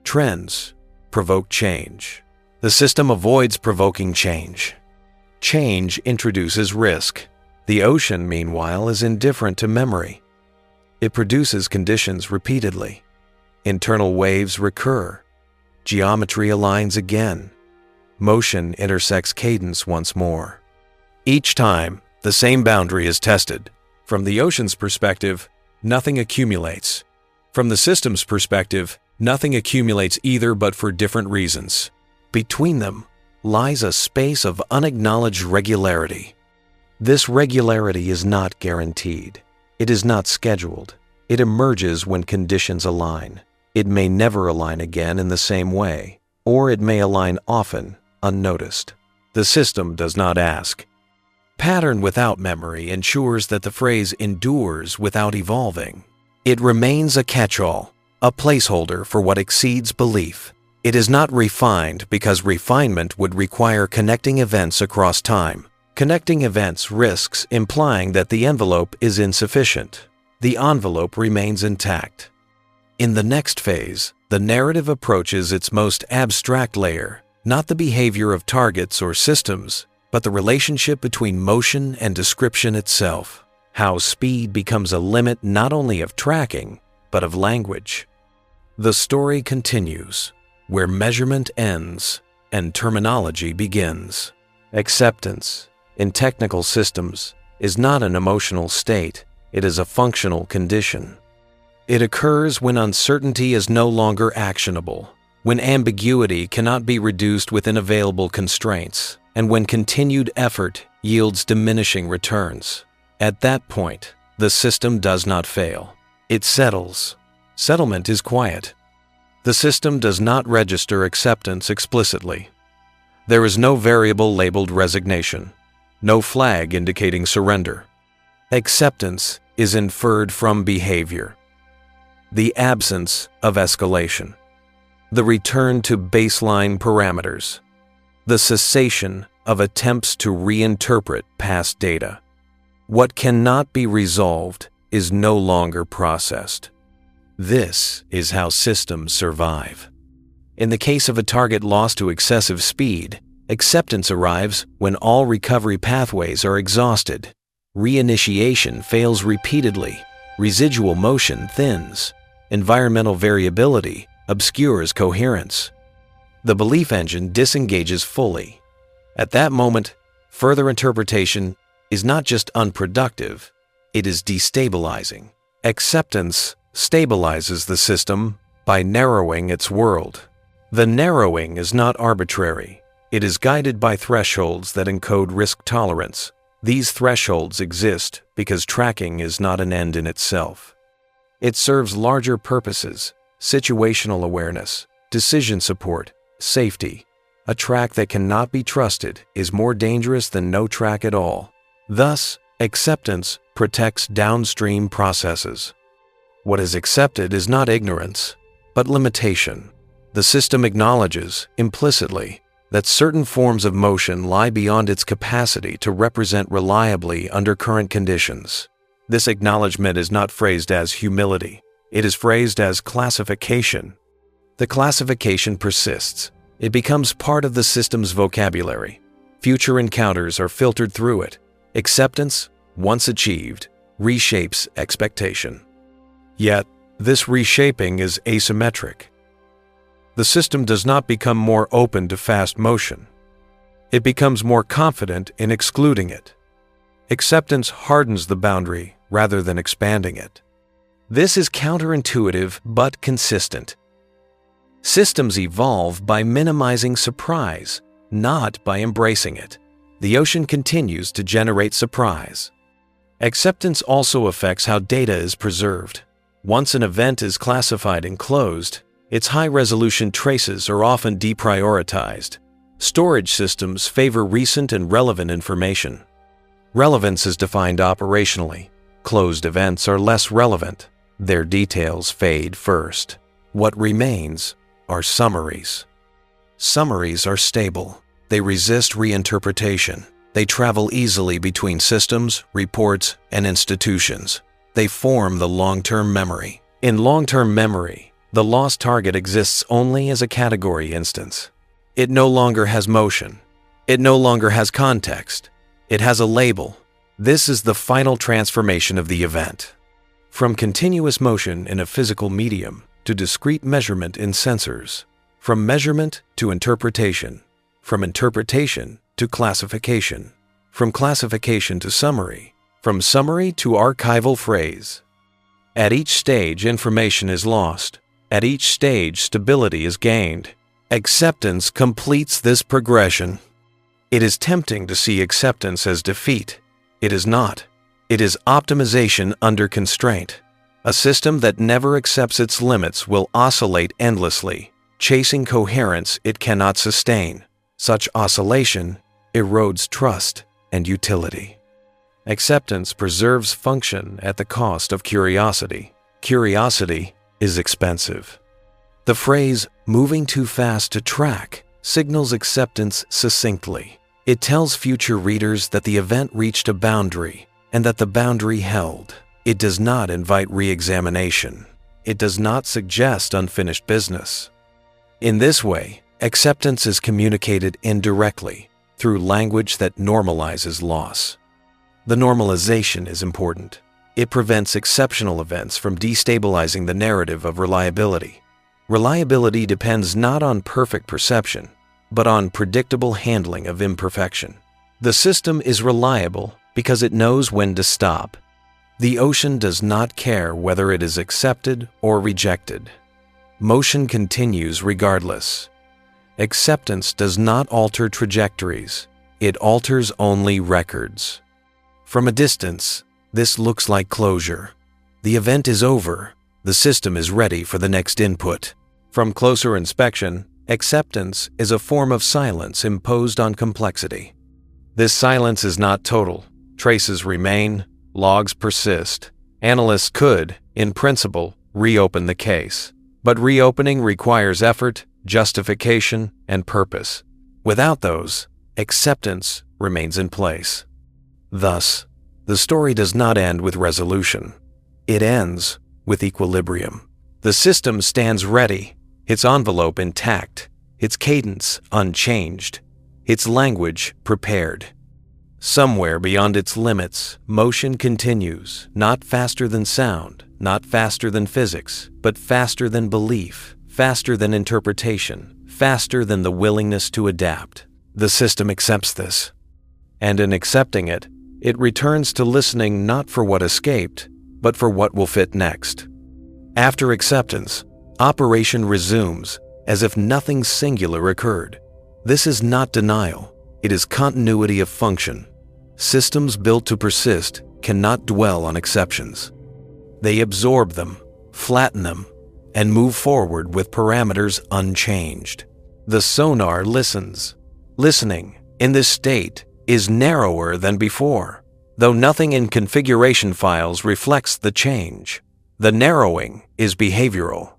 Trends provoke change. The system avoids provoking change. Change introduces risk. The ocean, meanwhile, is indifferent to memory. It produces conditions repeatedly. Internal waves recur. Geometry aligns again. Motion intersects cadence once more. Each time, the same boundary is tested. From the ocean's perspective, nothing accumulates. From the system's perspective, nothing accumulates either, but for different reasons. Between them lies a space of unacknowledged regularity. This regularity is not guaranteed. It is not scheduled. It emerges when conditions align. It may never align again in the same way, or it may align often, unnoticed. The system does not ask. Pattern without memory ensures that the phrase endures without evolving. It remains a catch-all, a placeholder for what exceeds belief. It is not refined because refinement would require connecting events across time. Connecting events risks implying that the envelope is insufficient. The envelope remains intact. In the next phase, the narrative approaches its most abstract layer, not the behavior of targets or systems, but the relationship between motion and description itself. How speed becomes a limit not only of tracking, but of language. The story continues, where measurement ends and terminology begins. Acceptance, in technical systems, is not an emotional state, it is a functional condition. It occurs when uncertainty is no longer actionable, when ambiguity cannot be reduced within available constraints, and when continued effort yields diminishing returns. At that point, the system does not fail. It settles. Settlement is quiet. The system does not register acceptance explicitly. There is no variable labeled resignation, no flag indicating surrender. Acceptance is inferred from behavior. The absence of escalation. The return to baseline parameters. The cessation of attempts to reinterpret past data. What cannot be resolved is no longer processed. This is how systems survive. In the case of a target lost to excessive speed, acceptance arrives when all recovery pathways are exhausted. Reinitiation fails repeatedly, residual motion thins, environmental variability obscures coherence. The belief engine disengages fully. At that moment, further interpretation is not just unproductive, it is destabilizing. Acceptance stabilizes the system by narrowing its world. The narrowing is not arbitrary. It is guided by thresholds that encode risk tolerance. These thresholds exist because tracking is not an end in itself. It serves larger purposes: situational awareness, decision support, safety. A track that cannot be trusted is more dangerous than no track at all. Thus, acceptance protects downstream processes. What is accepted is not ignorance, but limitation. The system acknowledges, implicitly, that certain forms of motion lie beyond its capacity to represent reliably under current conditions. This acknowledgement is not phrased as humility. It is phrased as classification. The classification persists. It becomes part of the system's vocabulary. Future encounters are filtered through it. Acceptance, once achieved, reshapes expectation. Yet, this reshaping is asymmetric. The system does not become more open to fast motion. It becomes more confident in excluding it. Acceptance hardens the boundary rather than expanding it. This is counterintuitive but consistent. Systems evolve by minimizing surprise, not by embracing it. The ocean continues to generate surprise. Acceptance also affects how data is preserved. Once an event is classified and closed, its high-resolution traces are often deprioritized. Storage systems favor recent and relevant information. Relevance is defined operationally. Closed events are less relevant. Their details fade first. What remains are summaries. Summaries are stable. They resist reinterpretation. They travel easily between systems, reports, and institutions. They form the long-term memory. In long-term memory, the lost target exists only as a category instance. It no longer has motion. It no longer has context. It has a label. This is the final transformation of the event. From continuous motion in a physical medium to discrete measurement in sensors. From measurement to interpretation. From interpretation to classification. From classification to summary. From summary to archival phrase. At each stage, information is lost. At each stage, stability is gained. Acceptance completes this progression. It is tempting to see acceptance as defeat. It is not. It is optimization under constraint. A system that never accepts its limits will oscillate endlessly, chasing coherence it cannot sustain. Such oscillation erodes trust and utility. Acceptance preserves function at the cost of curiosity. Curiosity is expensive. The phrase, "moving too fast to track," signals acceptance succinctly. It tells future readers that the event reached a boundary and that the boundary held. It does not invite re-examination. It does not suggest unfinished business. In this way, acceptance is communicated indirectly through language that normalizes loss. The normalization is important. It prevents exceptional events from destabilizing the narrative of reliability. Reliability depends not on perfect perception, but on predictable handling of imperfection. The system is reliable because it knows when to stop. The ocean does not care whether it is accepted or rejected. Motion continues regardless. Acceptance does not alter trajectories. It alters only records. From a distance, this looks like closure. The event is over. The system is ready for the next input. From closer inspection, acceptance is a form of silence imposed on complexity. This silence is not total. Traces remain, logs persist. Analysts could, in principle, reopen the case. But reopening requires effort, justification, and purpose. Without those, acceptance remains in place. Thus, the story does not end with resolution. It ends with equilibrium. The system stands ready, its envelope intact, its cadence unchanged, its language prepared. Somewhere beyond its limits, motion continues, not faster than sound, not faster than physics, but faster than belief, faster than interpretation, faster than the willingness to adapt. The system accepts this. And in accepting it, it returns to listening not for what escaped, but for what will fit next. After acceptance, operation resumes as if nothing singular occurred. This is not denial. It is continuity of function. Systems built to persist cannot dwell on exceptions. They absorb them, flatten them, and move forward with parameters unchanged. The sonar listens. Listening, in this state, is narrower than before, though nothing in configuration files reflects the change. The narrowing is behavioral.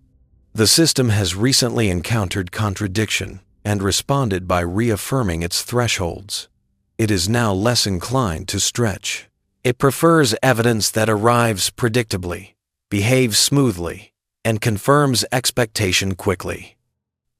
The system has recently encountered contradiction and responded by reaffirming its thresholds. It is now less inclined to stretch. It prefers evidence that arrives predictably, behaves smoothly, and confirms expectation quickly.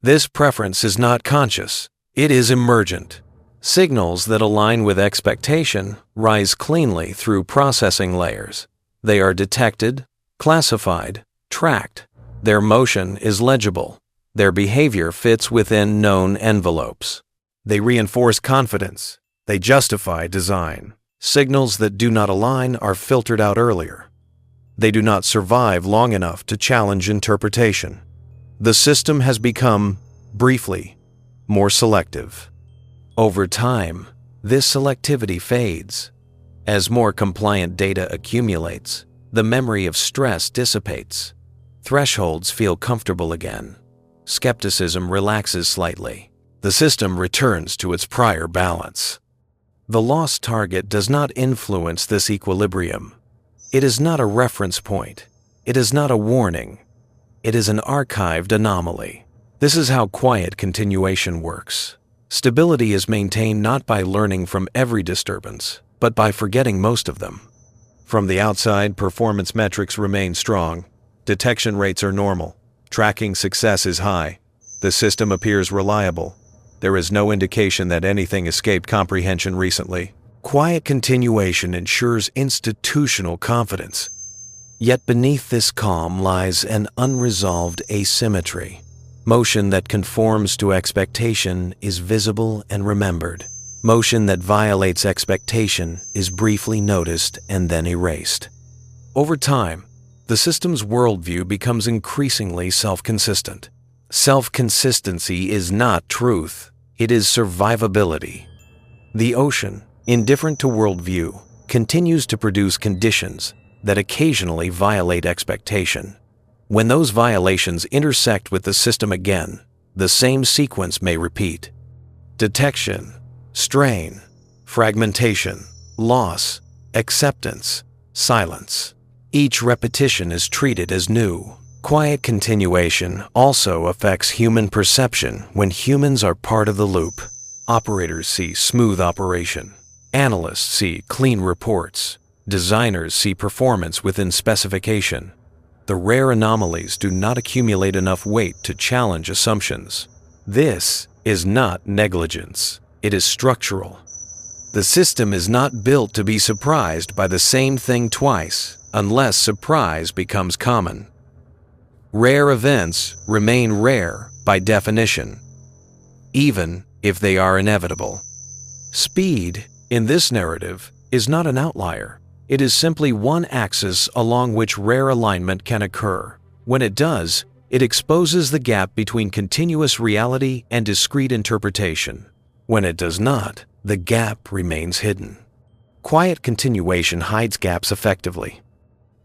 This preference is not conscious, it is emergent. Signals that align with expectation rise cleanly through processing layers. They are detected, classified, tracked. Their motion is legible. Their behavior fits within known envelopes. They reinforce confidence. They justify design. Signals that do not align are filtered out earlier. They do not survive long enough to challenge interpretation. The system has become, briefly, more selective. Over time, this selectivity fades. As more compliant data accumulates, the memory of stress dissipates. Thresholds feel comfortable again. Skepticism relaxes slightly. The system returns to its prior balance. The lost target does not influence this equilibrium. It is not a reference point. It is not a warning. It is an archived anomaly. This is how quiet continuation works. Stability is maintained not by learning from every disturbance, but by forgetting most of them. From the outside, performance metrics remain strong. Detection rates are normal. Tracking success is high. The system appears reliable. There is no indication that anything escaped comprehension recently. Quiet continuation ensures institutional confidence. Yet beneath this calm lies an unresolved asymmetry. Motion that conforms to expectation is visible and remembered. Motion that violates expectation is briefly noticed and then erased. Over time, the system's worldview becomes increasingly self-consistent. Self-consistency is not truth, it is survivability. The ocean, indifferent to worldview, continues to produce conditions that occasionally violate expectation. When those violations intersect with the system again, the same sequence may repeat. Detection, strain, fragmentation, loss, acceptance, silence. Each repetition is treated as new. Quiet continuation also affects human perception when humans are part of the loop. Operators see smooth operation. Analysts see clean reports. Designers see performance within specification. The rare anomalies do not accumulate enough weight to challenge assumptions. This is not negligence. It is structural. The system is not built to be surprised by the same thing twice, unless surprise becomes common. Rare events remain rare by definition, even if they are inevitable. Speed, in this narrative, is not an outlier. It is simply one axis along which rare alignment can occur. When it does, it exposes the gap between continuous reality and discrete interpretation. When it does not, the gap remains hidden. Quiet continuation hides gaps effectively.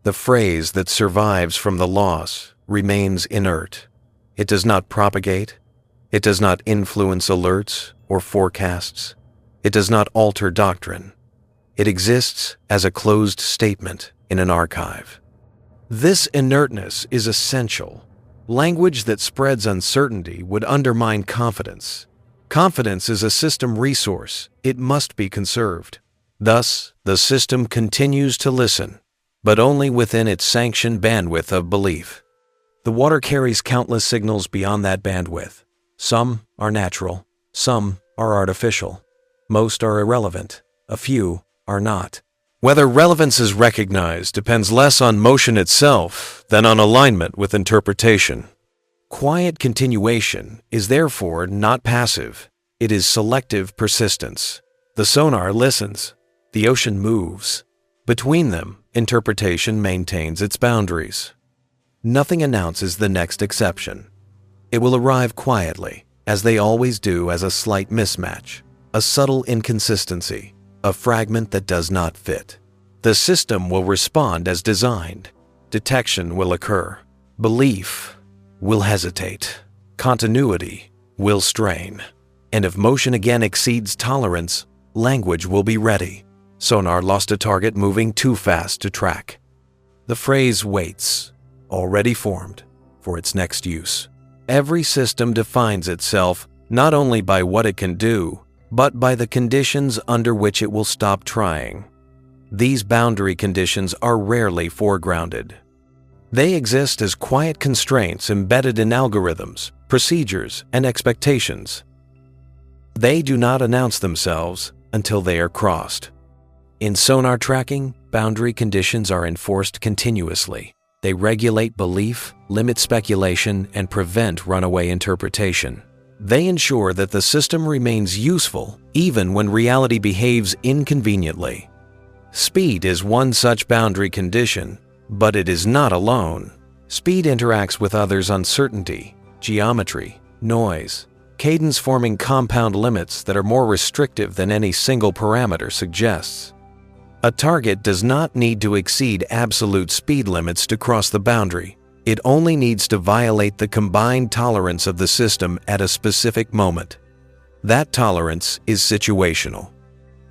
The phrase that survives from the loss remains inert. It does not propagate. It does not influence alerts or forecasts. It does not alter doctrine. It exists as a closed statement in an archive. This inertness is essential. Language that spreads uncertainty would undermine confidence. Confidence is a system resource. It must be conserved. Thus, the system continues to listen, but only within its sanctioned bandwidth of belief. The water carries countless signals beyond that bandwidth. Some are natural, some are artificial. Most are irrelevant, a few are not. Whether relevance is recognized depends less on motion itself than on alignment with interpretation. Quiet continuation is therefore not passive. It is selective persistence. The sonar listens. The ocean moves. Between them, interpretation maintains its boundaries. Nothing announces the next exception. It will arrive quietly, as they always do, as a slight mismatch, a subtle inconsistency, a fragment that does not fit. The system will respond as designed. Detection will occur. Belief will hesitate. Continuity will strain. And if motion again exceeds tolerance, language will be ready. Sonar lost a target moving too fast to track. The phrase waits, already formed, for its next use. Every system defines itself not only by what it can do, but by the conditions under which it will stop trying. These boundary conditions are rarely foregrounded. They exist as quiet constraints embedded in algorithms, procedures, and expectations. They do not announce themselves until they are crossed. In sonar tracking, boundary conditions are enforced continuously. They regulate belief, limit speculation, and prevent runaway interpretation. They ensure that the system remains useful even when reality behaves inconveniently. Speed is one such boundary condition, but it is not alone. Speed interacts with others' uncertainty, geometry, noise, cadence, forming compound limits that are more restrictive than any single parameter suggests. A target does not need to exceed absolute speed limits to cross the boundary. It only needs to violate the combined tolerance of the system at a specific moment. That tolerance is situational.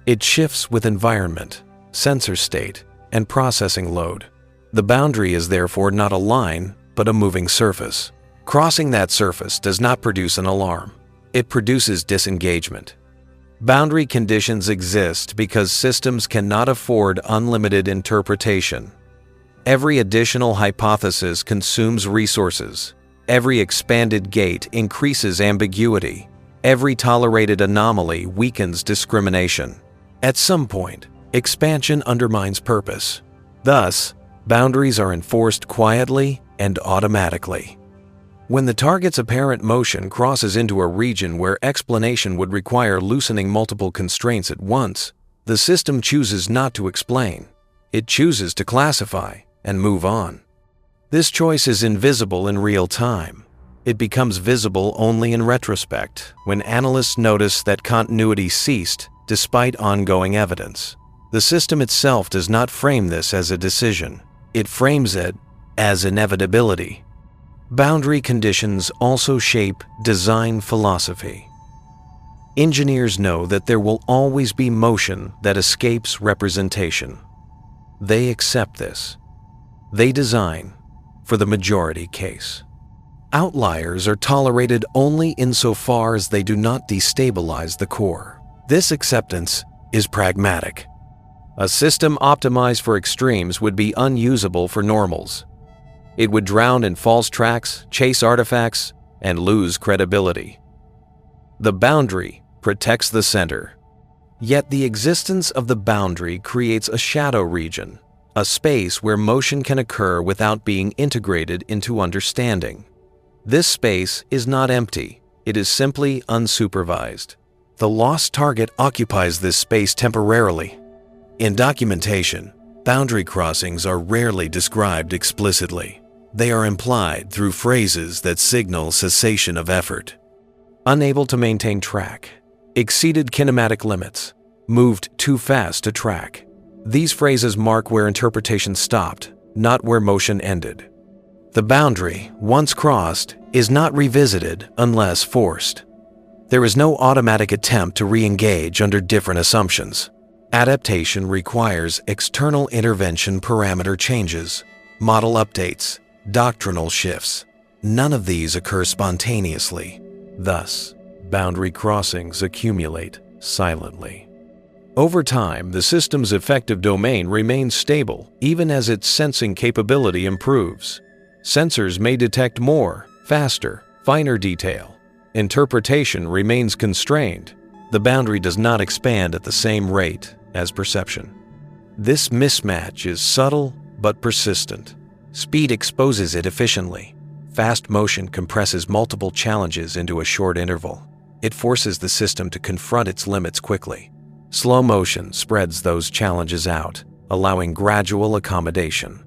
It shifts with environment, sensor state, and processing load. The boundary is therefore not a line, but a moving surface. Crossing that surface does not produce an alarm. It produces disengagement. Boundary conditions exist because systems cannot afford unlimited interpretation. Every additional hypothesis consumes resources. Every expanded gate increases ambiguity. Every tolerated anomaly weakens discrimination. At some point, expansion undermines purpose. Thus, boundaries are enforced quietly and automatically. When the target's apparent motion crosses into a region where explanation would require loosening multiple constraints at once, the system chooses not to explain. It chooses to classify and move on. This choice is invisible in real time. It becomes visible only in retrospect, when analysts notice that continuity ceased despite ongoing evidence. The system itself does not frame this as a decision. It frames it as inevitability. Boundary conditions also shape design philosophy. Engineers know that there will always be motion that escapes representation. They accept this. They design for the majority case. Outliers are tolerated only insofar as they do not destabilize the core. This acceptance is pragmatic. A system optimized for extremes would be unusable for normals. It would drown in false tracks, chase artifacts, and lose credibility. The boundary protects the center. Yet the existence of the boundary creates a shadow region, a space where motion can occur without being integrated into understanding. This space is not empty, it is simply unsupervised. The lost target occupies this space temporarily. In documentation, boundary crossings are rarely described explicitly. They are implied through phrases that signal cessation of effort. Unable to maintain track, exceeded kinematic limits, moved too fast to track. These phrases mark where interpretation stopped, not where motion ended. The boundary, once crossed, is not revisited unless forced. There is no automatic attempt to re-engage under different assumptions. Adaptation requires external intervention, parameter changes, model updates, doctrinal shifts. None of these occur spontaneously. Thus, boundary crossings accumulate silently. Over time, the system's effective domain remains stable, even as its sensing capability improves. Sensors may detect more, faster, finer detail. Interpretation remains constrained. The boundary does not expand at the same rate as perception. This mismatch is subtle but persistent. Speed exposes it efficiently. Fast motion compresses multiple challenges into a short interval. It forces the system to confront its limits quickly. Slow motion spreads those challenges out, allowing gradual accommodation.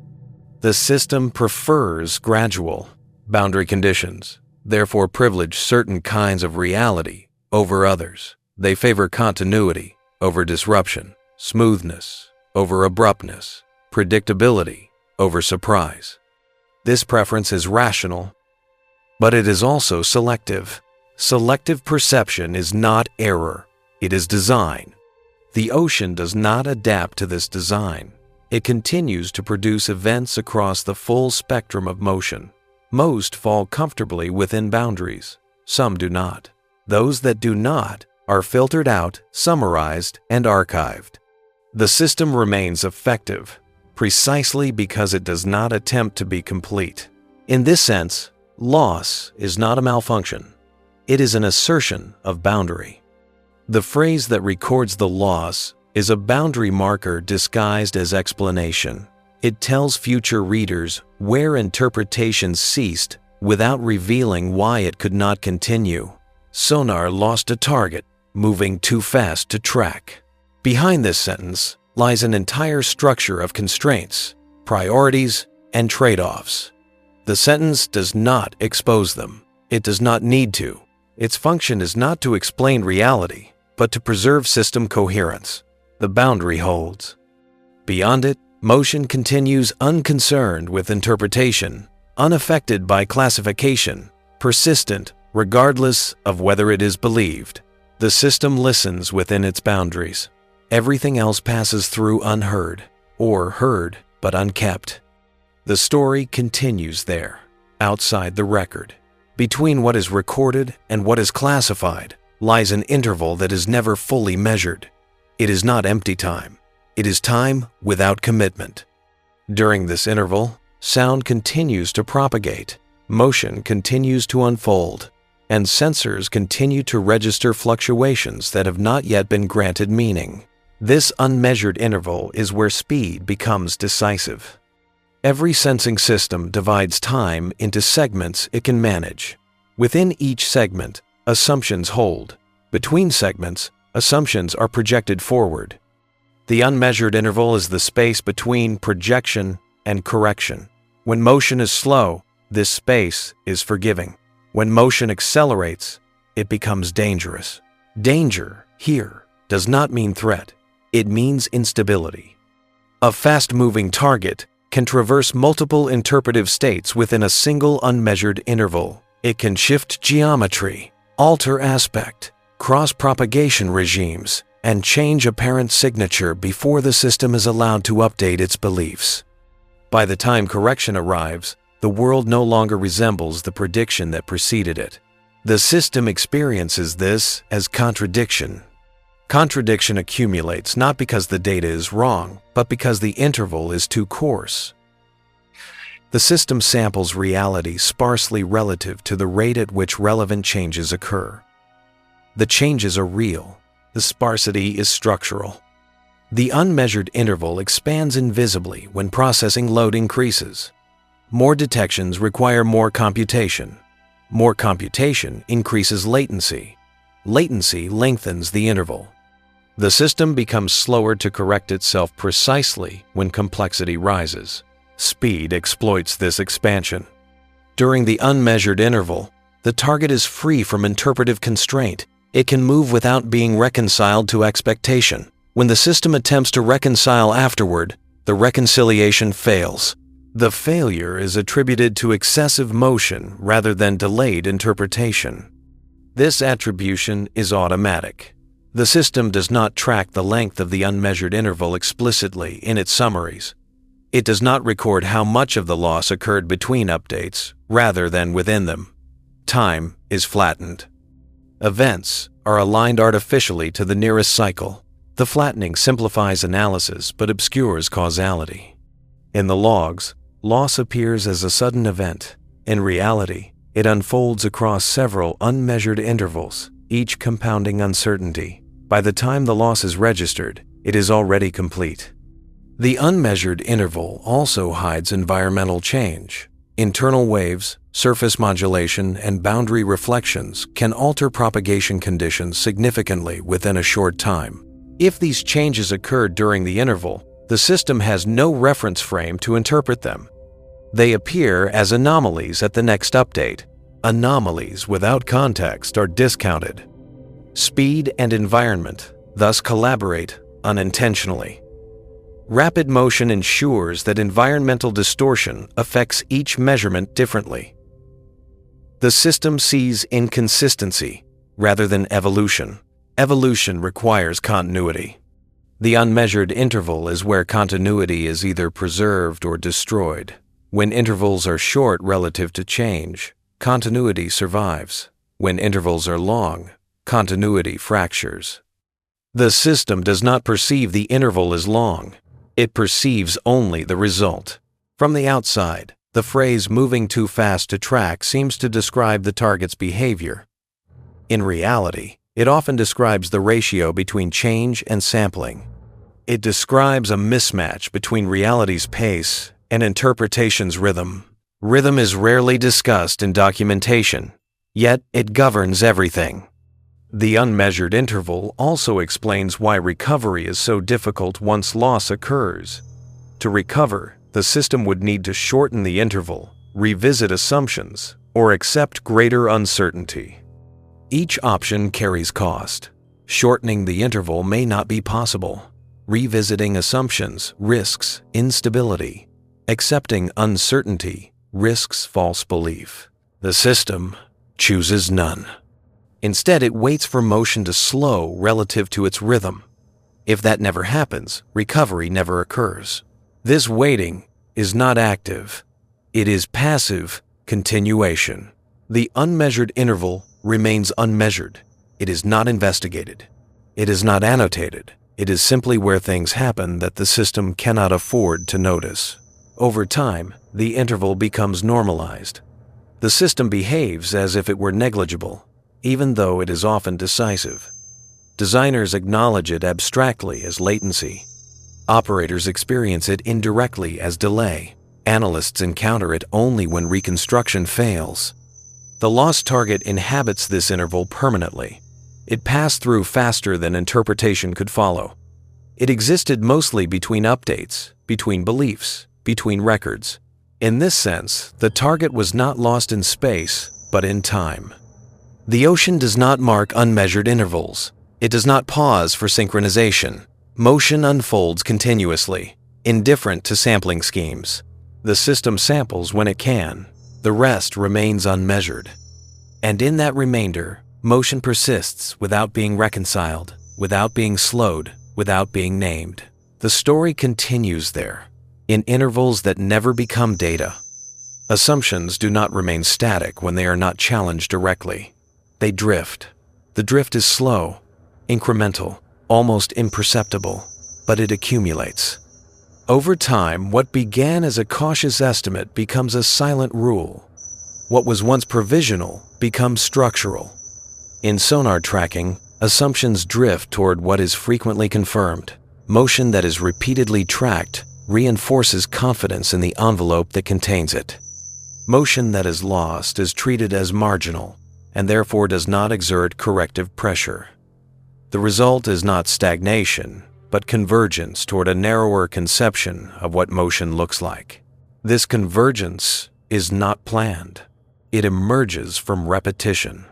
The system prefers gradual boundary conditions, therefore privilege certain kinds of reality over others. They favor continuity over disruption, smoothness over abruptness, predictability over surprise. This preference is rational, but it is also selective. Selective perception is not error, it is design. The ocean does not adapt to this design. It continues to produce events across the full spectrum of motion. Most fall comfortably within boundaries. Some do not. Those that do not are filtered out, summarized, and archived. The system remains effective precisely because it does not attempt to be complete. In this sense, loss is not a malfunction. It is an assertion of boundary. The phrase that records the loss is a boundary marker disguised as explanation. It tells future readers where interpretation ceased without revealing why it could not continue. Sonar lost a target, moving too fast to track. Behind this sentence lies an entire structure of constraints, priorities, and trade-offs. The sentence does not expose them. It does not need to. Its function is not to explain reality, but to preserve system coherence. The boundary holds. Beyond it, motion continues unconcerned with interpretation, unaffected by classification, persistent regardless of whether it is believed. The system listens within its boundaries. Everything else passes through unheard, or heard but unkept. The story continues there, outside the record. Between what is recorded and what is classified lies an interval that is never fully measured. It is not empty time. It is time without commitment. During this interval, sound continues to propagate, motion continues to unfold, and sensors continue to register fluctuations that have not yet been granted meaning. This unmeasured interval is where speed becomes decisive. Every sensing system divides time into segments it can manage. Within each segment, assumptions hold. Between segments, assumptions are projected forward. The unmeasured interval is the space between projection and correction. When motion is slow, this space is forgiving. When motion accelerates, it becomes dangerous. Danger, here, does not mean threat. It means instability. A fast-moving target can traverse multiple interpretive states within a single unmeasured interval. It can shift geometry, alter aspect, cross propagation regimes, and change apparent signature before the system is allowed to update its beliefs. By the time correction arrives, The world no longer resembles the prediction that preceded it. The system experiences this as contradiction. Contradiction accumulates not because the data is wrong, but because the interval is too coarse. The system samples reality sparsely relative to the rate at which relevant changes occur. The changes are real. The sparsity is structural. The unmeasured interval expands invisibly when processing load increases. More detections require more computation. More computation increases latency. Latency lengthens the interval. The system becomes slower to correct itself precisely when complexity rises. Speed exploits this expansion. During the unmeasured interval, the target is free from interpretive constraint. It can move without being reconciled to expectation. When the system attempts to reconcile afterward, the reconciliation fails. The failure is attributed to excessive motion rather than delayed interpretation. This attribution is automatic. The system does not track the length of the unmeasured interval explicitly in its summaries. It does not record how much of the loss occurred between updates rather than within them. Time is flattened. Events are aligned artificially to the nearest cycle. The flattening simplifies analysis but obscures causality. In the logs, loss appears as a sudden event. In reality, it unfolds across several unmeasured intervals, each compounding uncertainty. By the time the loss is registered, it is already complete. The unmeasured interval also hides environmental change. Internal waves, surface modulation, and boundary reflections can alter propagation conditions significantly within a short time. If these changes occurred during the interval, the system has no reference frame to interpret them. They appear as anomalies at the next update. Anomalies without context are discounted. Speed and environment thus collaborate unintentionally. Rapid motion ensures that environmental distortion affects each measurement differently. The system sees inconsistency rather than evolution. Evolution requires continuity. The unmeasured interval is where continuity is either preserved or destroyed. When intervals are short relative to change, continuity survives. When intervals are long, continuity fractures. The system does not perceive the interval as long. It perceives only the result. From the outside, the phrase "moving too fast to track" seems to describe the target's behavior. In reality, it often describes the ratio between change and sampling. It describes a mismatch between reality's pace and interpretation's rhythm. Rhythm is rarely discussed in documentation, yet it governs everything. The unmeasured interval also explains why recovery is so difficult once loss occurs. To recover, the system would need to shorten the interval, revisit assumptions, or accept greater uncertainty. Each option carries cost. Shortening the interval may not be possible. Revisiting assumptions risks instability. Accepting uncertainty risks false belief. The system chooses none. Instead, it waits for motion to slow relative to its rhythm. If that never happens, recovery never occurs. This waiting is not active. It is passive continuation. The unmeasured interval remains unmeasured. It is not investigated. It is not annotated. It is simply where things happen that the system cannot afford to notice. Over time, the interval becomes normalized. The system behaves as if it were negligible, even though it is often decisive. Designers acknowledge it abstractly as latency. Operators experience it indirectly as delay. Analysts encounter it only when reconstruction fails. The lost target inhabits this interval permanently. It passed through faster than interpretation could follow. It existed mostly between updates, between beliefs, between records. In this sense, the target was not lost in space, but in time. The ocean does not mark unmeasured intervals. It does not pause for synchronization. Motion unfolds continuously, indifferent to sampling schemes. The system samples when it can. The rest remains unmeasured. And in that remainder, motion persists without being reconciled, without being slowed, without being named. The story continues there, in intervals that never become data. Assumptions do not remain static when they are not challenged directly. They drift. The drift is slow, incremental, almost imperceptible, but it accumulates. Over time, what began as a cautious estimate becomes a silent rule. What was once provisional becomes structural. In sonar tracking, assumptions drift toward what is frequently confirmed. Motion that is repeatedly tracked reinforces confidence in the envelope that contains it. Motion that is lost is treated as marginal and therefore does not exert corrective pressure. The result is not stagnation, but convergence toward a narrower conception of what motion looks like. This convergence is not planned. It emerges from repetition.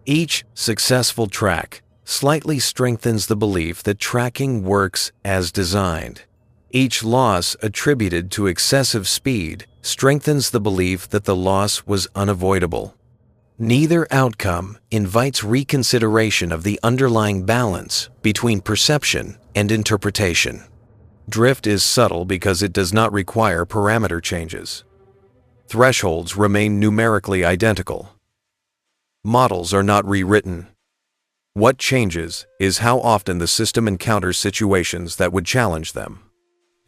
Each successful track slightly strengthens the belief that tracking works as designed. Each loss attributed to excessive speed strengthens the belief that the loss was unavoidable. Neither outcome invites reconsideration of the underlying balance between perception and interpretation. Drift is subtle because it does not require parameter changes. Thresholds remain numerically identical. Models are not rewritten. What changes is how often the system encounters situations that would challenge them.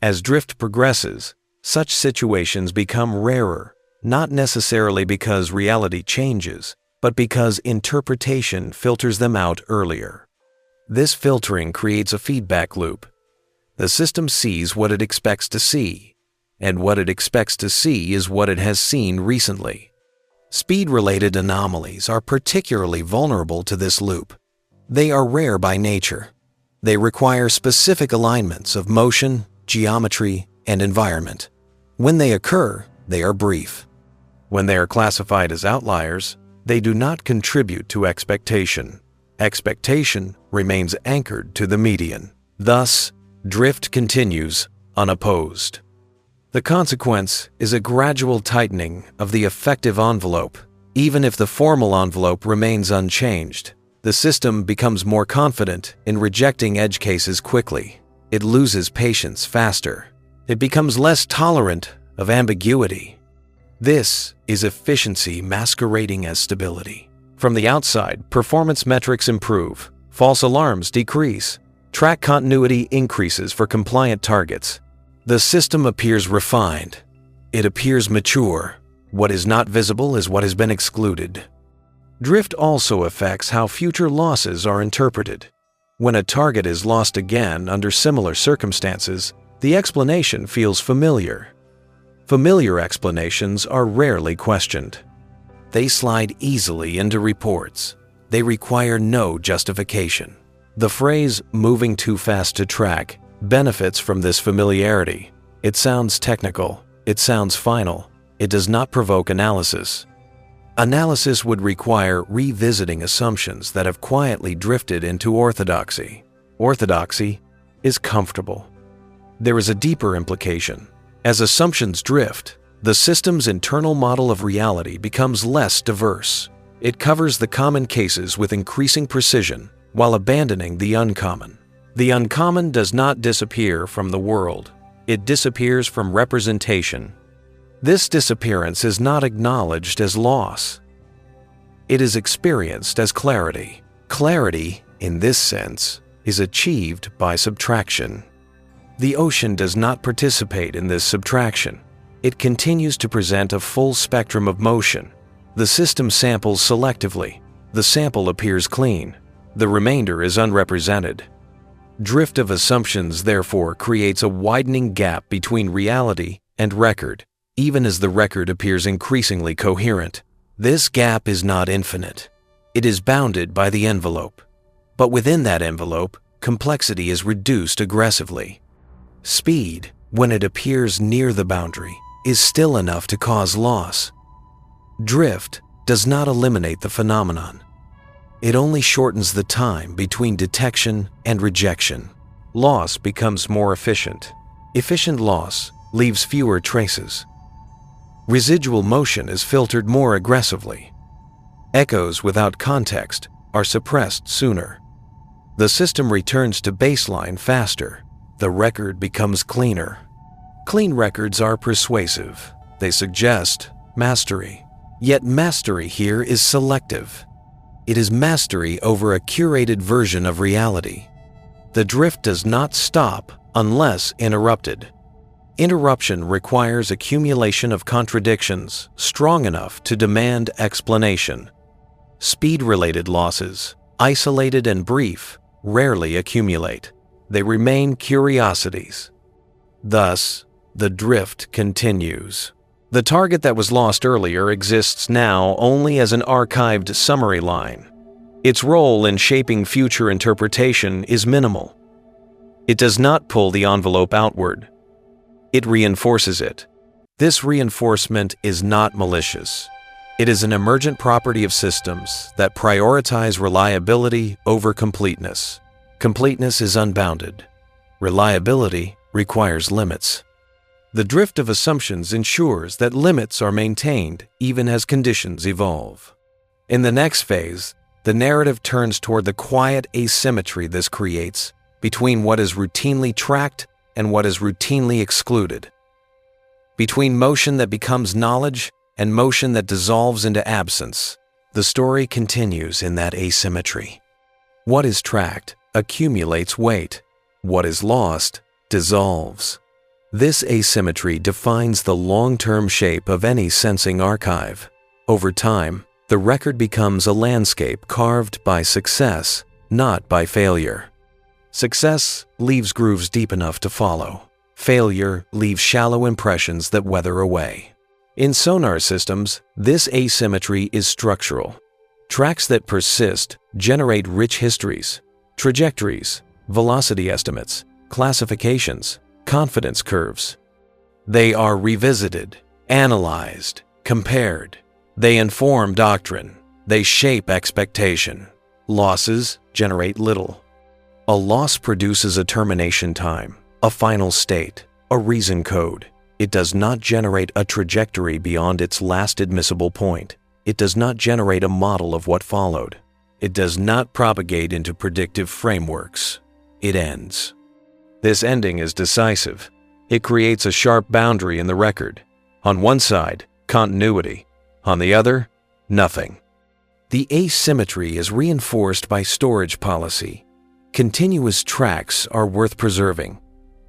As drift progresses, such situations become rarer, not necessarily because reality changes, but because interpretation filters them out earlier. This filtering creates a feedback loop. The system sees what it expects to see, and what it expects to see is what it has seen recently. Speed-related anomalies are particularly vulnerable to this loop. They are rare by nature. They require specific alignments of motion, geometry, and environment. When they occur, they are brief. When they are classified as outliers, they do not contribute to expectation. Expectation remains anchored to the median. Thus, drift continues unopposed. The consequence is a gradual tightening of the effective envelope. Even if the formal envelope remains unchanged, the system becomes more confident in rejecting edge cases quickly. It loses patience faster. It becomes less tolerant of ambiguity. This is efficiency masquerading as stability. From the outside, performance metrics improve, false alarms decrease, track continuity increases for compliant targets. The system appears refined. It appears mature. What is not visible is what has been excluded. Drift also affects how future losses are interpreted. When a target is lost again under similar circumstances, the explanation feels familiar. Familiar explanations are rarely questioned. They slide easily into reports. They require no justification. The phrase "moving too fast to track" benefits from this familiarity. It sounds technical. It sounds final. It does not provoke analysis. Analysis would require revisiting assumptions that have quietly drifted into orthodoxy. Orthodoxy is comfortable. There is a deeper implication. As assumptions drift, the system's internal model of reality becomes less diverse. It covers the common cases with increasing precision while abandoning the uncommon. The uncommon does not disappear from the world. It disappears from representation. This disappearance is not acknowledged as loss. It is experienced as clarity. Clarity, in this sense, is achieved by subtraction. The ocean does not participate in this subtraction. It continues to present a full spectrum of motion. The system samples selectively. The sample appears clean. The remainder is unrepresented. Drift of assumptions, therefore, creates a widening gap between reality and record, even as the record appears increasingly coherent. This gap is not infinite. It is bounded by the envelope. But within that envelope, complexity is reduced aggressively. Speed, when it appears near the boundary, is still enough to cause loss. Drift does not eliminate the phenomenon. It only shortens the time between detection and rejection. Loss becomes more efficient. Efficient loss leaves fewer traces. Residual motion is filtered more aggressively. Echoes without context are suppressed sooner. The system returns to baseline faster. The record becomes cleaner. Clean records are persuasive. They suggest mastery. Yet mastery here is selective. It is mastery over a curated version of reality. The drift does not stop unless interrupted. Interruption requires accumulation of contradictions strong enough to demand explanation. Speed-related losses, isolated and brief, rarely accumulate. They remain curiosities. Thus, the drift continues. The target that was lost earlier exists now only as an archived summary line. Its role in shaping future interpretation is minimal. It does not pull the envelope outward. It reinforces it. This reinforcement is not malicious. It is an emergent property of systems that prioritize reliability over completeness. Completeness is unbounded. Reliability requires limits. The drift of assumptions ensures that limits are maintained even as conditions evolve. In the next phase, the narrative turns toward the quiet asymmetry this creates between what is routinely tracked and what is routinely excluded. Between motion that becomes knowledge and motion that dissolves into absence, the story continues in that asymmetry. What is tracked accumulates weight. What is lost dissolves. This asymmetry defines the long-term shape of any sensing archive. Over time, the record becomes a landscape carved by success, not by failure. Success leaves grooves deep enough to follow. Failure leaves shallow impressions that weather away. In sonar systems, this asymmetry is structural. Tracks that persist generate rich histories, trajectories, velocity estimates, classifications, confidence curves. They are revisited, analyzed, compared. They inform doctrine. They shape expectation. Losses generate little. A loss produces a termination time, a final state, a reason code. It does not generate a trajectory beyond its last admissible point. It does not generate a model of what followed. It does not propagate into predictive frameworks. It ends. This ending is decisive. It creates a sharp boundary in the record. On one side, continuity. On the other, nothing. The asymmetry is reinforced by storage policy. Continuous tracks are worth preserving.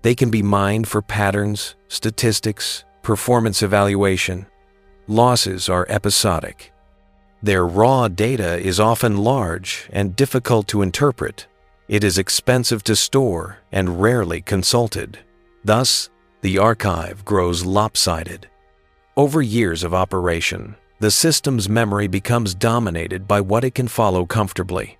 They can be mined for patterns, statistics, performance evaluation. Losses are episodic. Their raw data is often large and difficult to interpret. It is expensive to store and rarely consulted. Thus, the archive grows lopsided. Over years of operation, the system's memory becomes dominated by what it can follow comfortably.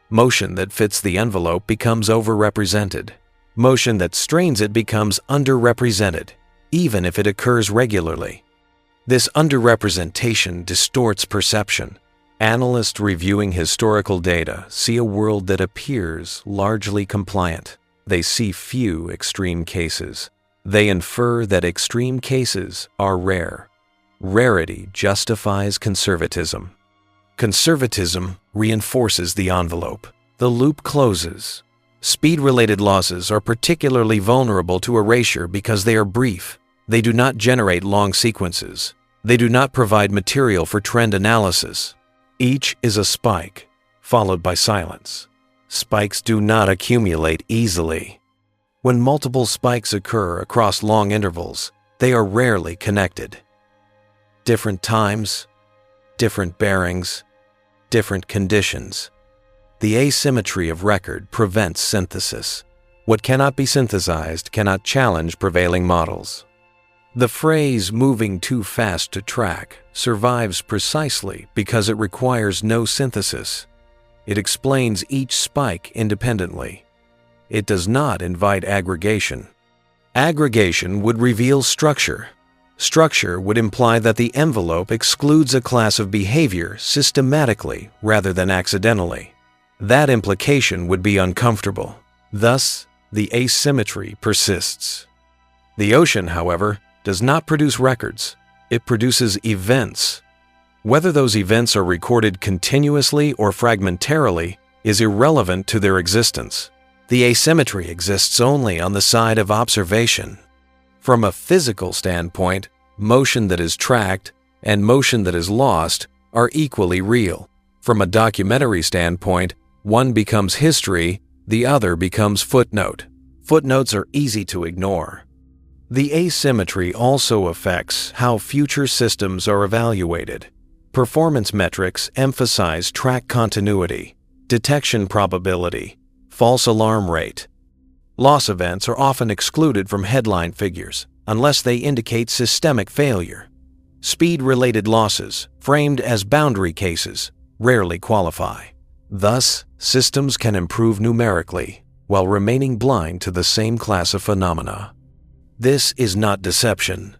Motion that fits the envelope becomes overrepresented. Motion that strains it becomes underrepresented, even if it occurs regularly. This underrepresentation distorts perception. Analysts reviewing historical data see a world that appears largely compliant. They see few extreme cases. They infer that extreme cases are rare. Rarity justifies conservatism. Conservatism reinforces the envelope. The loop closes. Speed-related losses are particularly vulnerable to erasure because they are brief. They do not generate long sequences. They do not provide material for trend analysis. Each is a spike, followed by silence. Spikes do not accumulate easily. When multiple spikes occur across long intervals, they are rarely connected. Different times, different bearings, different conditions. The asymmetry of record prevents synthesis. What cannot be synthesized cannot challenge prevailing models. The phrase "moving too fast to track" survives precisely because it requires no synthesis. It explains each spike independently. It does not invite aggregation. Aggregation would reveal structure. Structure would imply that the envelope excludes a class of behavior systematically rather than accidentally. That implication would be uncomfortable. Thus, the asymmetry persists. The ocean, however, does not produce records. It produces events. Whether those events are recorded continuously or fragmentarily is irrelevant to their existence. The asymmetry exists only on the side of observation. From a physical standpoint, motion that is tracked and motion that is lost are equally real. From a documentary standpoint, one becomes history, the other becomes footnote. Footnotes are easy to ignore. The asymmetry also affects how future systems are evaluated. Performance metrics emphasize track continuity, detection probability, false alarm rate. Loss events are often excluded from headline figures unless they indicate systemic failure. Speed-related losses, framed as boundary cases, rarely qualify. Thus, systems can improve numerically while remaining blind to the same class of phenomena. This is not deception.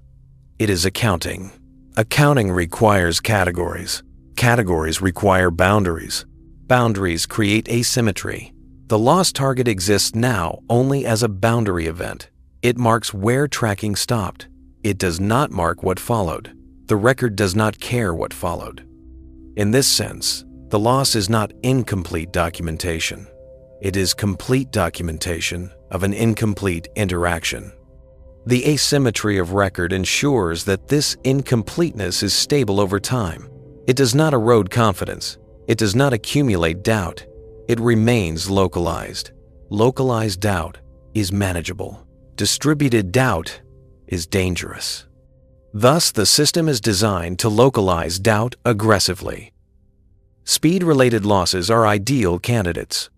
It is accounting. Accounting requires categories. Categories require boundaries. Boundaries create asymmetry. The loss target exists now only as a boundary event. It marks where tracking stopped. It does not mark what followed. The record does not care what followed. In this sense, the loss is not incomplete documentation. It is complete documentation of an incomplete interaction. The asymmetry of record ensures that this incompleteness is stable over time. It does not erode confidence. It does not accumulate doubt. It remains localized. Localized doubt is manageable. Distributed doubt is dangerous. Thus, the system is designed to localize doubt aggressively. Speed-related losses are ideal candidates.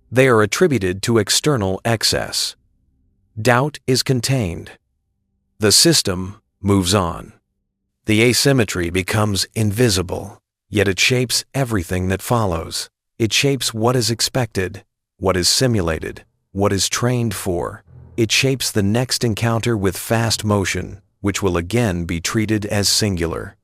They are attributed to external excess. Doubt is contained. The system moves on. The asymmetry becomes invisible, yet it shapes everything that follows. It shapes what is expected, what is simulated, what is trained for. It shapes the next encounter with fast motion, which will again be treated as singular.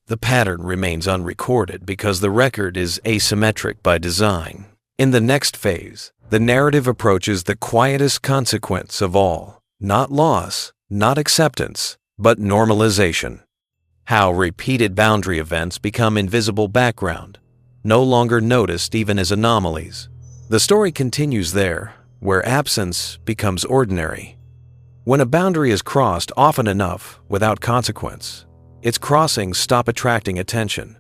The pattern remains unrecorded because the record is asymmetric by design. In the next phase, the narrative approaches the quietest consequence of all, not loss, not acceptance, but normalization. How repeated boundary events become invisible background, no longer noticed even as anomalies. The story continues there, where absence becomes ordinary. When a boundary is crossed often enough without consequence, its crossings stop attracting attention.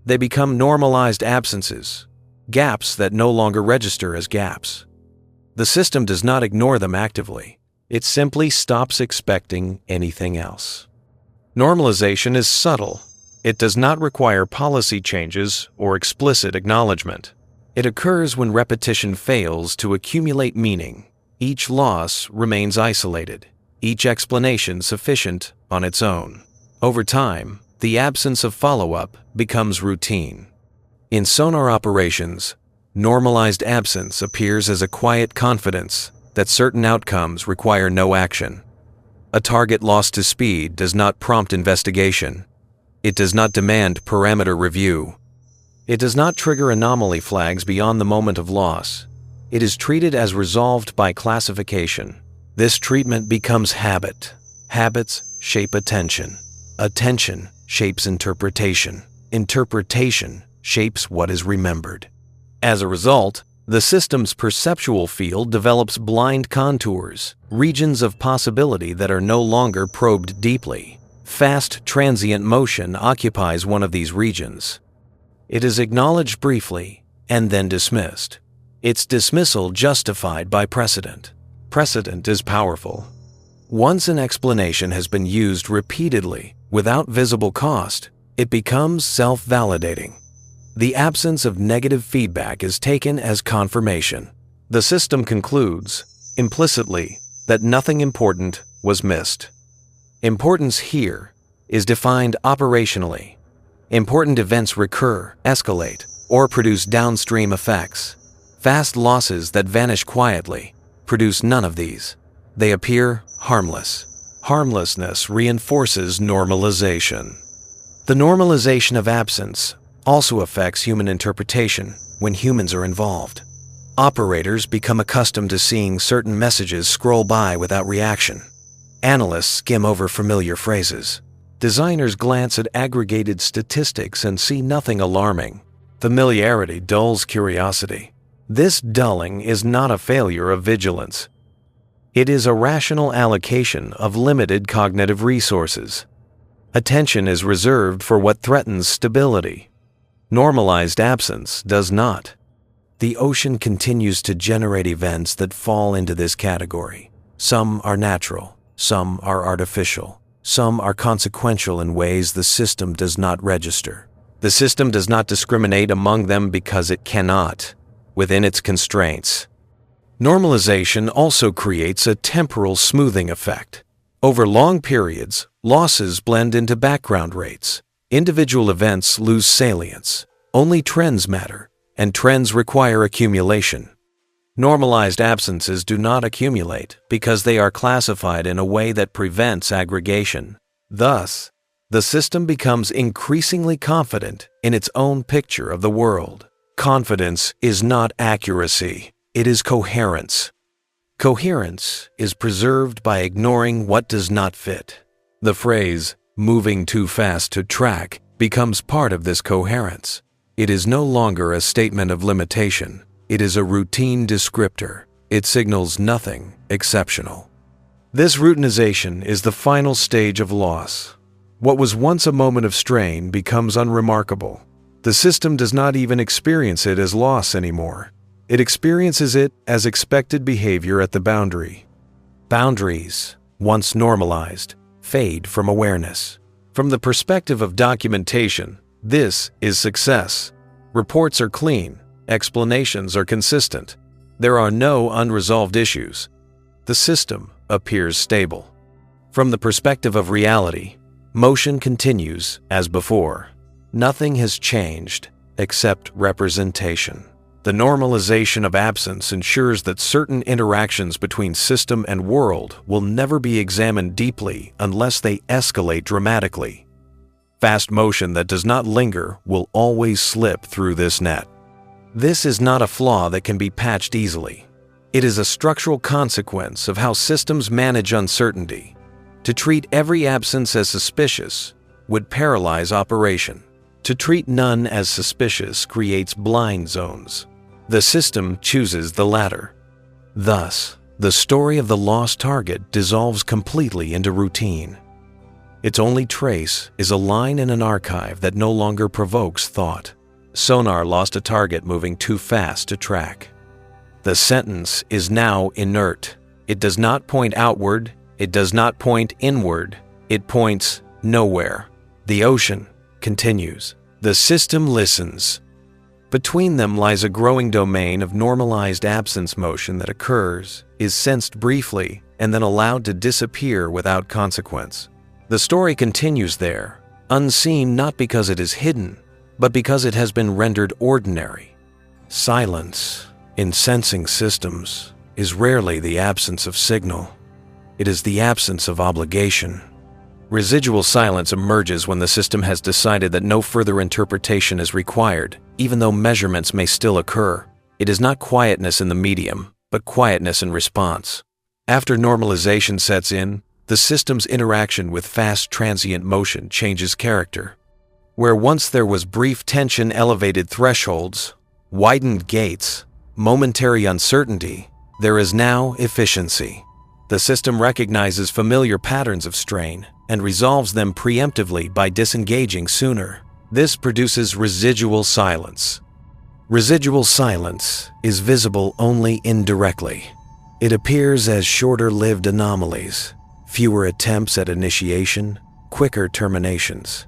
They become normalized absences, gaps that no longer register as gaps. The system does not ignore them actively. It simply stops expecting anything else. Normalization is subtle. It does not require policy changes or explicit acknowledgement. It occurs when repetition fails to accumulate meaning. Each loss remains isolated, each explanation sufficient on its own. Over time, the absence of follow-up becomes routine. In sonar operations, normalized absence appears as a quiet confidence that certain outcomes require no action. A target lost to speed does not prompt investigation. It does not demand parameter review. It does not trigger anomaly flags beyond the moment of loss. It is treated as resolved by classification. This treatment becomes habit. Habits shape attention. Attention shapes interpretation. Interpretation shapes what is remembered. As a result, the system's perceptual field develops blind contours, regions of possibility that are no longer probed deeply. Fast, transient motion occupies one of these regions. It is acknowledged briefly and then dismissed. Its dismissal justified by precedent. Precedent is powerful. Once an explanation has been used repeatedly without visible cost, it becomes self-validating. The absence of negative feedback is taken as confirmation. The system concludes, implicitly, that nothing important was missed. Importance here is defined operationally. Important events recur, escalate, or produce downstream effects. Fast losses that vanish quietly produce none of these. They appear harmless. Harmlessness reinforces normalization. The normalization of absence also affects human interpretation when humans are involved. Operators become accustomed to seeing certain messages scroll by without reaction. Analysts skim over familiar phrases. Designers glance at aggregated statistics and see nothing alarming. Familiarity dulls curiosity. This dulling is not a failure of vigilance. It is a rational allocation of limited cognitive resources. Attention is reserved for what threatens stability. Normalized absence does not. The ocean continues to generate events that fall into this category. Some are natural, some are artificial, some are consequential in ways the system does not register. The system does not discriminate among them because it cannot, within its constraints. Normalization also creates a temporal smoothing effect. Over long periods, losses blend into background rates. Individual events lose salience. Only trends matter, and trends require accumulation. Normalized absences do not accumulate because they are classified in a way that prevents aggregation. Thus, the system becomes increasingly confident in its own picture of the world. Confidence is not accuracy, it is coherence. Coherence is preserved by ignoring what does not fit. The phrase, "moving too fast to track," becomes part of this coherence. It is no longer a statement of limitation. It is a routine descriptor. It signals nothing exceptional. This routinization is the final stage of loss. What was once a moment of strain becomes unremarkable. The system does not even experience it as loss anymore. It experiences it as expected behavior at the boundary. Boundaries, once normalized, fade from awareness. From the perspective of documentation, this is success. Reports are clean, explanations are consistent. There are no unresolved issues. The system appears stable. From the perspective of reality, motion continues as before. Nothing has changed except representation. The normalization of absence ensures that certain interactions between system and world will never be examined deeply unless they escalate dramatically. Fast motion that does not linger will always slip through this net. This is not a flaw that can be patched easily. It is a structural consequence of how systems manage uncertainty. To treat every absence as suspicious would paralyze operation. To treat none as suspicious creates blind zones. The system chooses the latter. Thus, the story of the lost target dissolves completely into routine. Its only trace is a line in an archive that no longer provokes thought. Sonar lost a target moving too fast to track. The sentence is now inert. It does not point outward, it does not point inward, it points nowhere. The ocean continues. The system listens. Between them lies a growing domain of normalized absence motion that occurs, is sensed briefly, and then allowed to disappear without consequence. The story continues there, unseen not because it is hidden, but because it has been rendered ordinary. Silence, in sensing systems, is rarely the absence of signal. It is the absence of obligation. Residual silence emerges when the system has decided that no further interpretation is required, even though measurements may still occur. It is not quietness in the medium, but quietness in response. After normalization sets in, the system's interaction with fast transient motion changes character. Where once there was brief tension, elevated thresholds, widened gates, momentary uncertainty, there is now efficiency. The system recognizes familiar patterns of strain and resolves them preemptively by disengaging sooner. This produces residual silence. Residual silence is visible only indirectly. It appears as shorter-lived anomalies, fewer attempts at initiation, quicker terminations.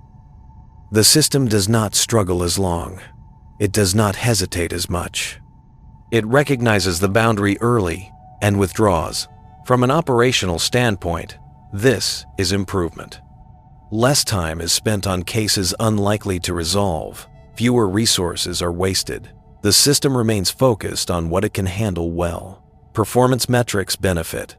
The system does not struggle as long. It does not hesitate as much. It recognizes the boundary early and withdraws. From an operational standpoint, this is improvement. Less time is spent on cases unlikely to resolve. Fewer resources are wasted. The system remains focused on what it can handle well. Performance metrics benefit.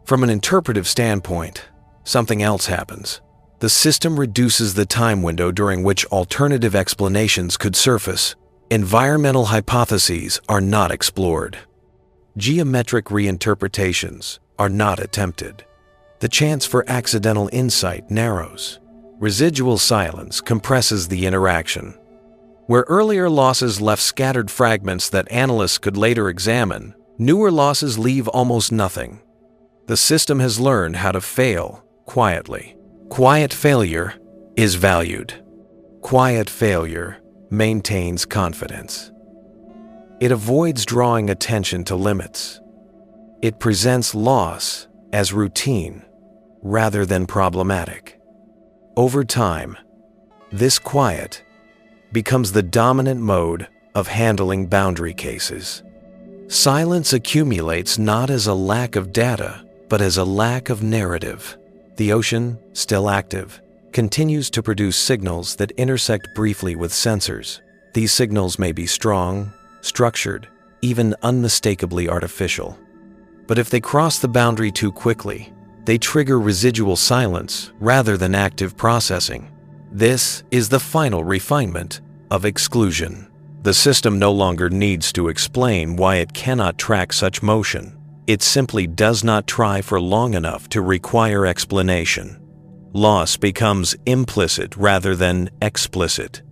From an interpretive standpoint, something else happens. The system reduces the time window during which alternative explanations could surface. Environmental hypotheses are not explored. Geometric reinterpretations are not attempted. The chance for accidental insight narrows. Residual silence compresses the interaction. Where earlier losses left scattered fragments that analysts could later examine, newer losses leave almost nothing. The system has learned how to fail quietly. Quiet failure is valued. Quiet failure maintains confidence. It avoids drawing attention to limits. It presents loss as routine rather than problematic. Over time, this quiet becomes the dominant mode of handling boundary cases. Silence accumulates not as a lack of data, but as a lack of narrative. The ocean, still active, continues to produce signals that intersect briefly with sensors. These signals may be strong, structured, even unmistakably artificial. But if they cross the boundary too quickly, they trigger residual silence rather than active processing. This is the final refinement of exclusion. The system no longer needs to explain why it cannot track such motion. It simply does not try for long enough to require explanation. Loss becomes implicit rather than explicit.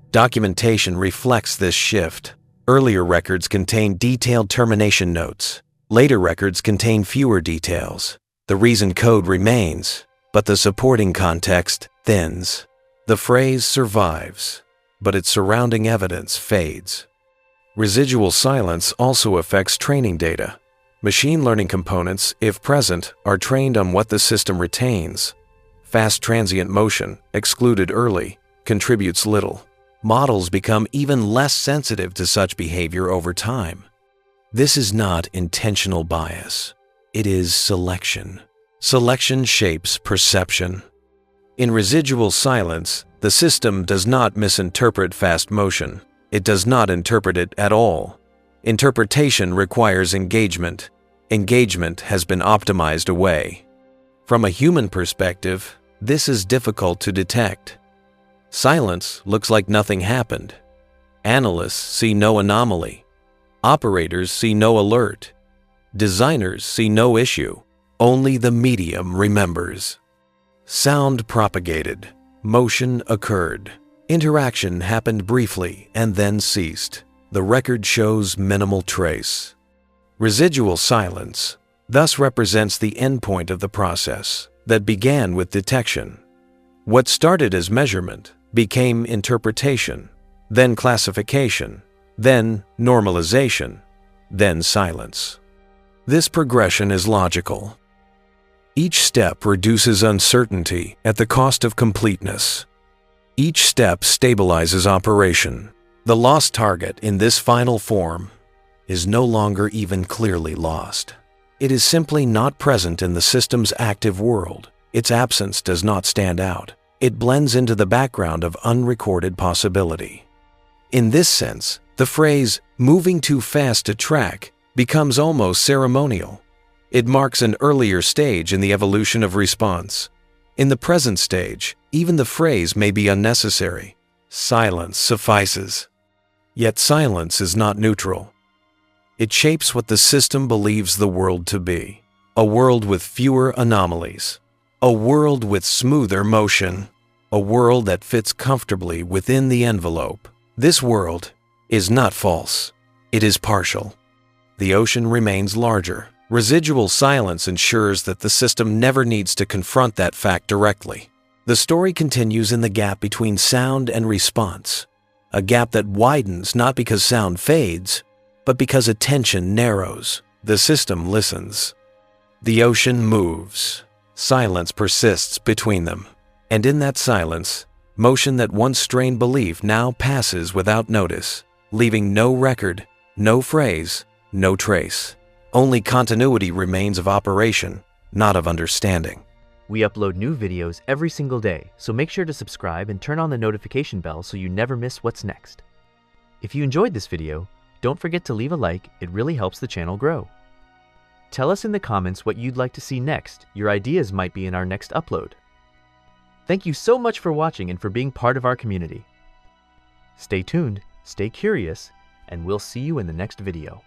Documentation reflects this shift. Earlier records contain detailed termination notes. Later records contain fewer details. The reason code remains, but the supporting context thins. The phrase survives, but its surrounding evidence fades. Residual silence also affects training data. Machine learning components, if present, are trained on what the system retains. Fast transient motion, excluded early, contributes little. Models become even less sensitive to such behavior over time. This is not intentional bias. It is selection. Selection shapes perception. In residual silence, the system does not misinterpret fast motion. It does not interpret it at all. Interpretation requires engagement. Engagement has been optimized away. From a human perspective, this is difficult to detect. Silence looks like nothing happened. Analysts see no anomaly. Operators see no alert. Designers see no issue. Only the medium remembers. Sound propagated. Motion occurred. Interaction happened briefly and then ceased. The record shows minimal trace. Residual silence thus represents the endpoint of the process that began with detection. What started as measurement became interpretation, then classification, then normalization, then silence. This progression is logical. Each step reduces uncertainty at the cost of completeness. Each step stabilizes operation. The lost target in this final form is no longer even clearly lost. It is simply not present in the system's active world. Its absence does not stand out. It blends into the background of unrecorded possibility. In this sense, the phrase, "moving too fast to track," becomes almost ceremonial. It marks an earlier stage in the evolution of response. In the present stage, even the phrase may be unnecessary. Silence suffices. Yet silence is not neutral. It shapes what the system believes the world to be. A world with fewer anomalies. A world with smoother motion. A world that fits comfortably within the envelope. This world is not false. It is partial. The ocean remains larger. Residual silence ensures that the system never needs to confront that fact directly. The story continues in the gap between sound and response. A gap that widens not because sound fades, but because attention narrows. The system listens. The ocean moves. Silence persists between them. And in that silence, motion that once strained belief now passes without notice, leaving no record, no phrase, no trace. Only continuity remains of operation, not of understanding. We upload new videos every single day, so make sure to subscribe and turn on the notification bell so you never miss what's next. If you enjoyed this video, don't forget to leave a like. It really helps the channel grow. Tell us in the comments what you'd like to see next. Your ideas might be in our next upload. Thank you so much for watching and for being part of our community. Stay tuned, stay curious, and we'll see you in the next video.